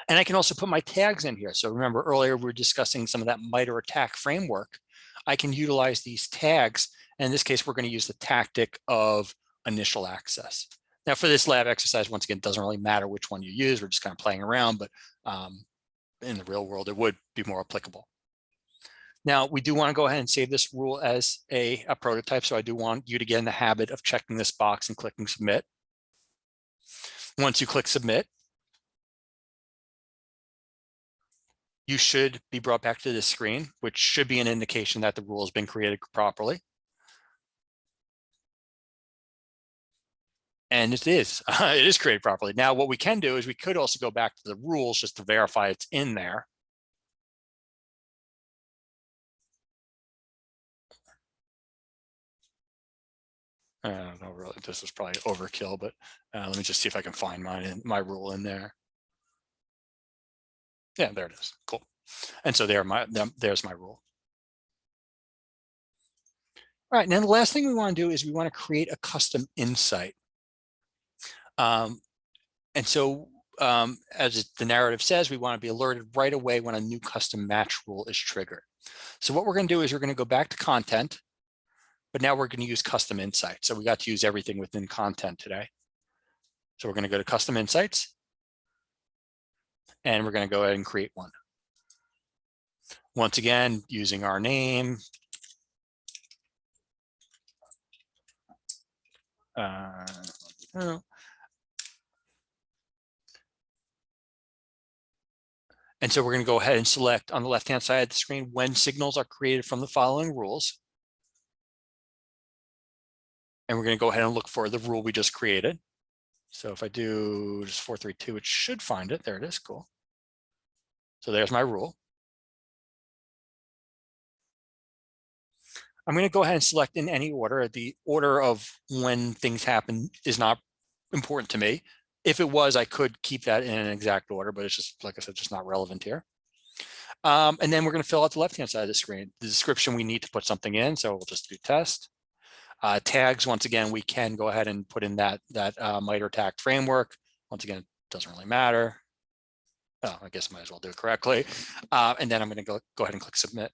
And I can also put my tags in here. So remember earlier we were discussing some of that MITRE ATT&CK framework. I can utilize these tags. And in this case, we're going to use the tactic of initial access. Now for this lab exercise, once again, it doesn't really matter which one you use. We're just kind of playing around, but in the real world, it would be more applicable. Now we do want to go ahead and save this rule as a prototype. So I do want you to get in the habit of checking this box and clicking submit. Once you click submit, you should be brought back to this screen, which should be an indication that the rule has been created properly. And it is created properly. Now, what we can do is we could also go back to the rules just to verify it's in there. I don't know, really, this is probably overkill, but let me just see if I can find my rule in there. Yeah, there it is. Cool. And so there's my rule. All right, now the last thing we want to do is we want to create a custom insight. And so as the narrative says, we want to be alerted right away when a new custom match rule is triggered. So what we're going to do is we're going to go back to content, but now we're going to use custom insights. So we got to use everything within content today. So we're going to go to custom insights, and we're going to go ahead and create one. Once again, using our name. And so we're going to go ahead and select on the left-hand side of the screen when signals are created from the following rules. And we're going to go ahead and look for the rule we just created. So if I do just 432, it should find it. There it is. Cool. So there's my rule. I'm going to go ahead and select in any order. The order of when things happen is not important to me. If it was, I could keep that in an exact order, but it's just, like I said, just not relevant here. And then we're going to fill out the left-hand side of the screen. The description, we need to put something in, so we'll just do test. Tags, once again, we can go ahead and put in that MITRE ATT&CK framework. Once again, it doesn't really matter. Oh, I guess I might as well do it correctly. And then I'm going to go ahead and click submit.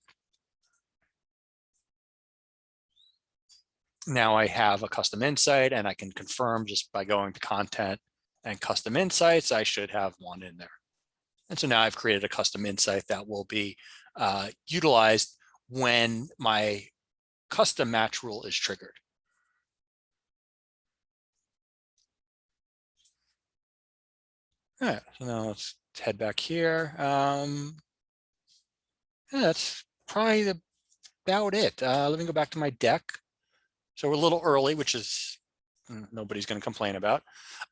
Now I have a custom insight, and I can confirm just by going to content and custom insights, I should have one in there. And so now I've created a custom insight that will be utilized when my custom match rule is triggered. All right, so now let's head back here. Yeah, that's probably about it. Let me go back to my deck. So we're a little early, which is nobody's going to complain about.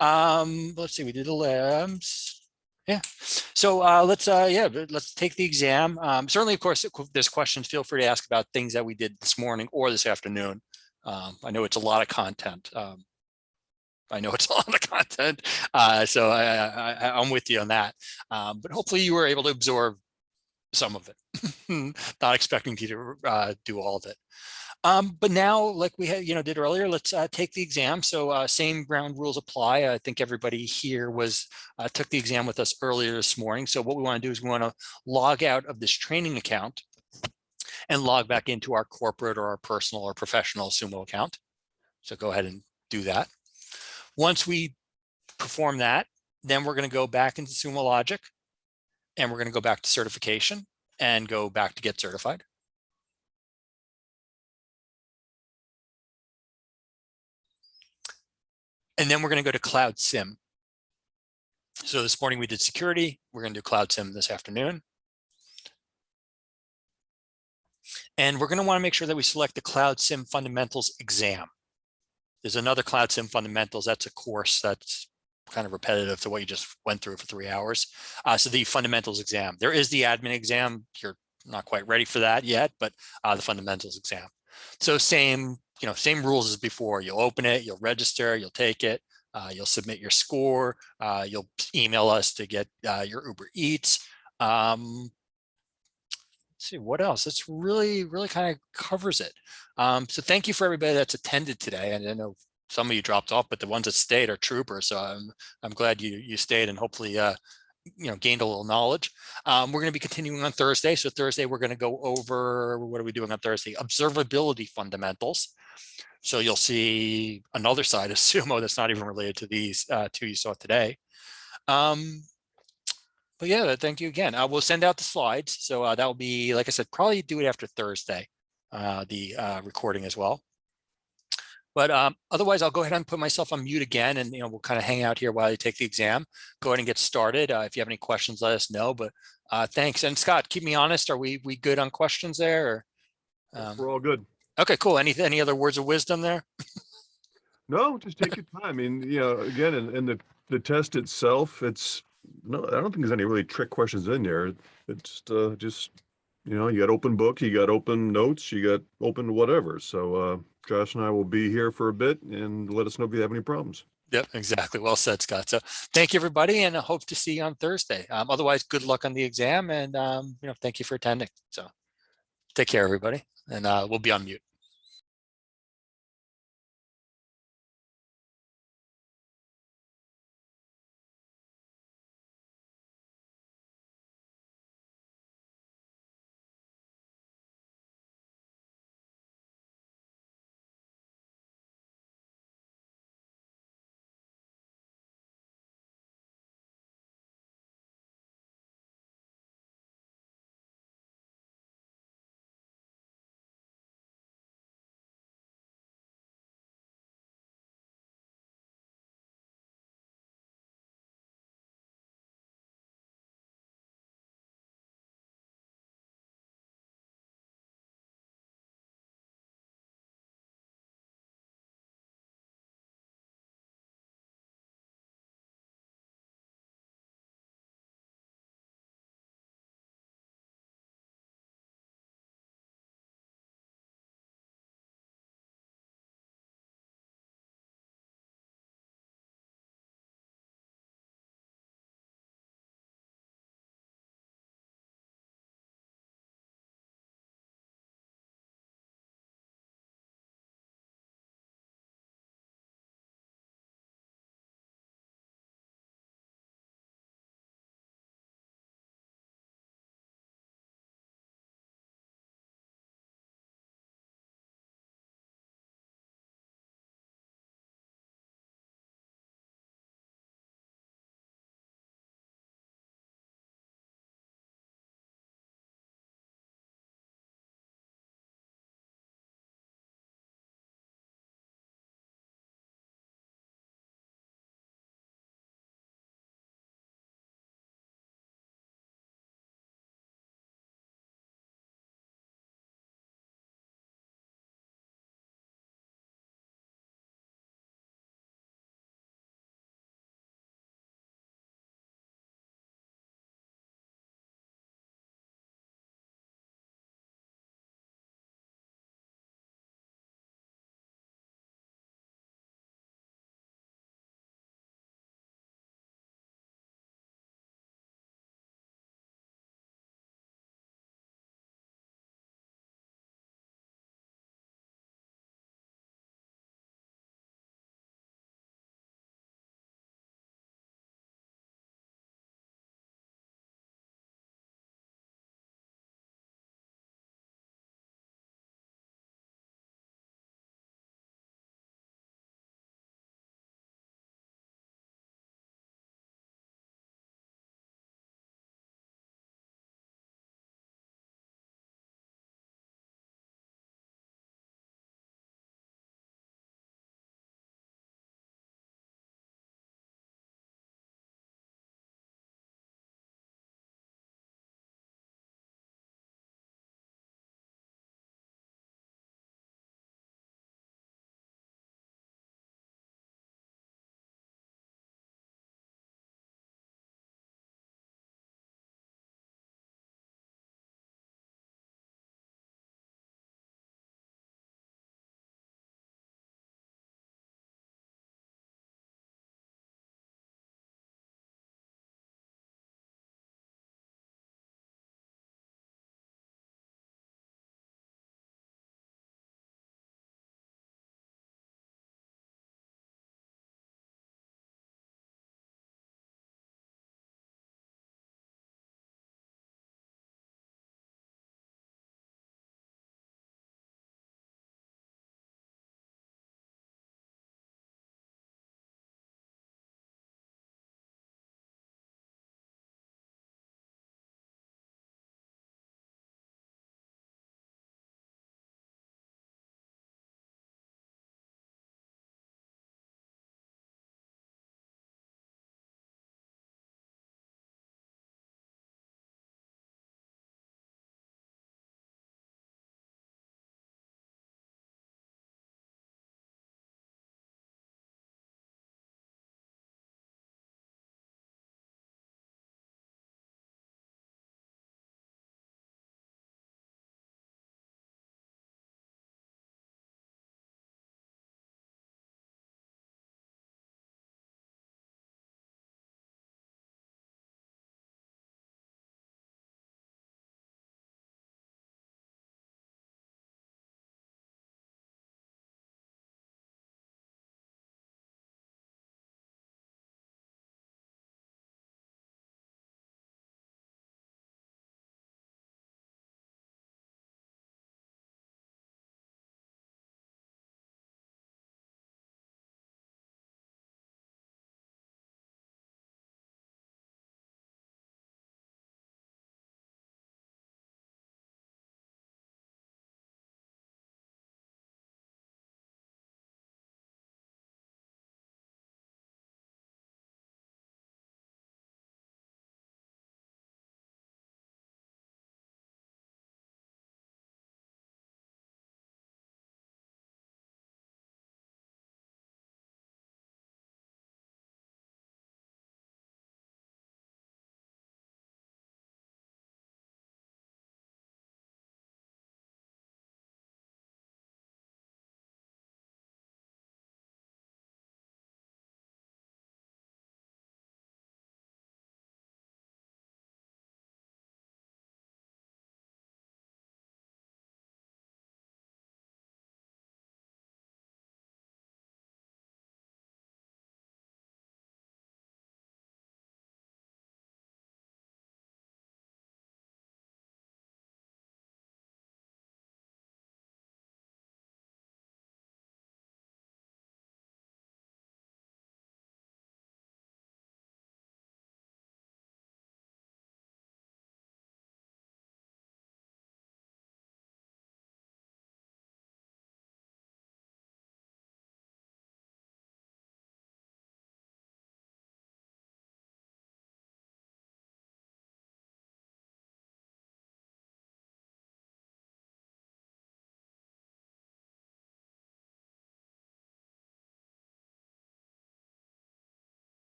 Let's see, we did the labs. Yeah. So let's take the exam. Certainly, of course, if there's questions, feel free to ask about things that we did this morning or this afternoon. I know it's a lot of content. So I'm with you on that. But hopefully you were able to absorb some of it. Not expecting you to do all of it. But now, like we had, did earlier, let's take the exam. So same ground rules apply. I think everybody here took the exam with us earlier this morning. So what we want to do is we want to log out of this training account and log back into our corporate or our personal or professional Sumo account. So go ahead and do that. Once we perform that, then we're going to go back into Sumo Logic, and we're going to go back to certification and go back to get certified. And then we're going to go to Cloud SIEM. So this morning we did security. We're going to do Cloud SIEM this afternoon. And we're going to want to make sure that we select the Cloud SIEM Fundamentals exam. There's another Cloud SIEM Fundamentals. That's a course that's kind of repetitive to what you just went through for 3 hours. So the fundamentals exam. There is the admin exam. You're not quite ready for that yet, but the fundamentals exam. So same rules as before. You'll open it, you'll register, you'll take it, you'll submit your score, you'll email us to get your Uber Eats. Let's see what else. It's really kind of covers it. So thank you for everybody that's attended today. And I know some of you dropped off, but the ones that stayed are troopers. So I'm glad you stayed, and hopefully gained a little knowledge. We're going to be continuing on Thursday. So Thursday we're going to go over, what are we doing on Thursday? Observability fundamentals. So you'll see another side of Sumo that's not even related to these two you saw today. But yeah, thank you again. We'll send out the slides. So that will be, like I said, probably do it after Thursday, the recording as well. But otherwise, I'll go ahead and put myself on mute again, and we'll kind of hang out here while you take the exam. Go ahead and get started. If you have any questions, let us know. But thanks. And Scott, keep me honest. Are we good on questions there? Or, We're all good. Okay, cool. Any other words of wisdom there? No, just take your time. I mean, again, in the test itself, I don't think there's any really trick questions in there. It's just you got open book, you got open notes, you got open whatever. So Josh and I will be here for a bit, and let us know if you have any problems. Yep, exactly. Well said, Scott. So thank you, everybody, and I hope to see you on Thursday. Otherwise, good luck on the exam, and thank you for attending. So take care, everybody, and we'll be on mute.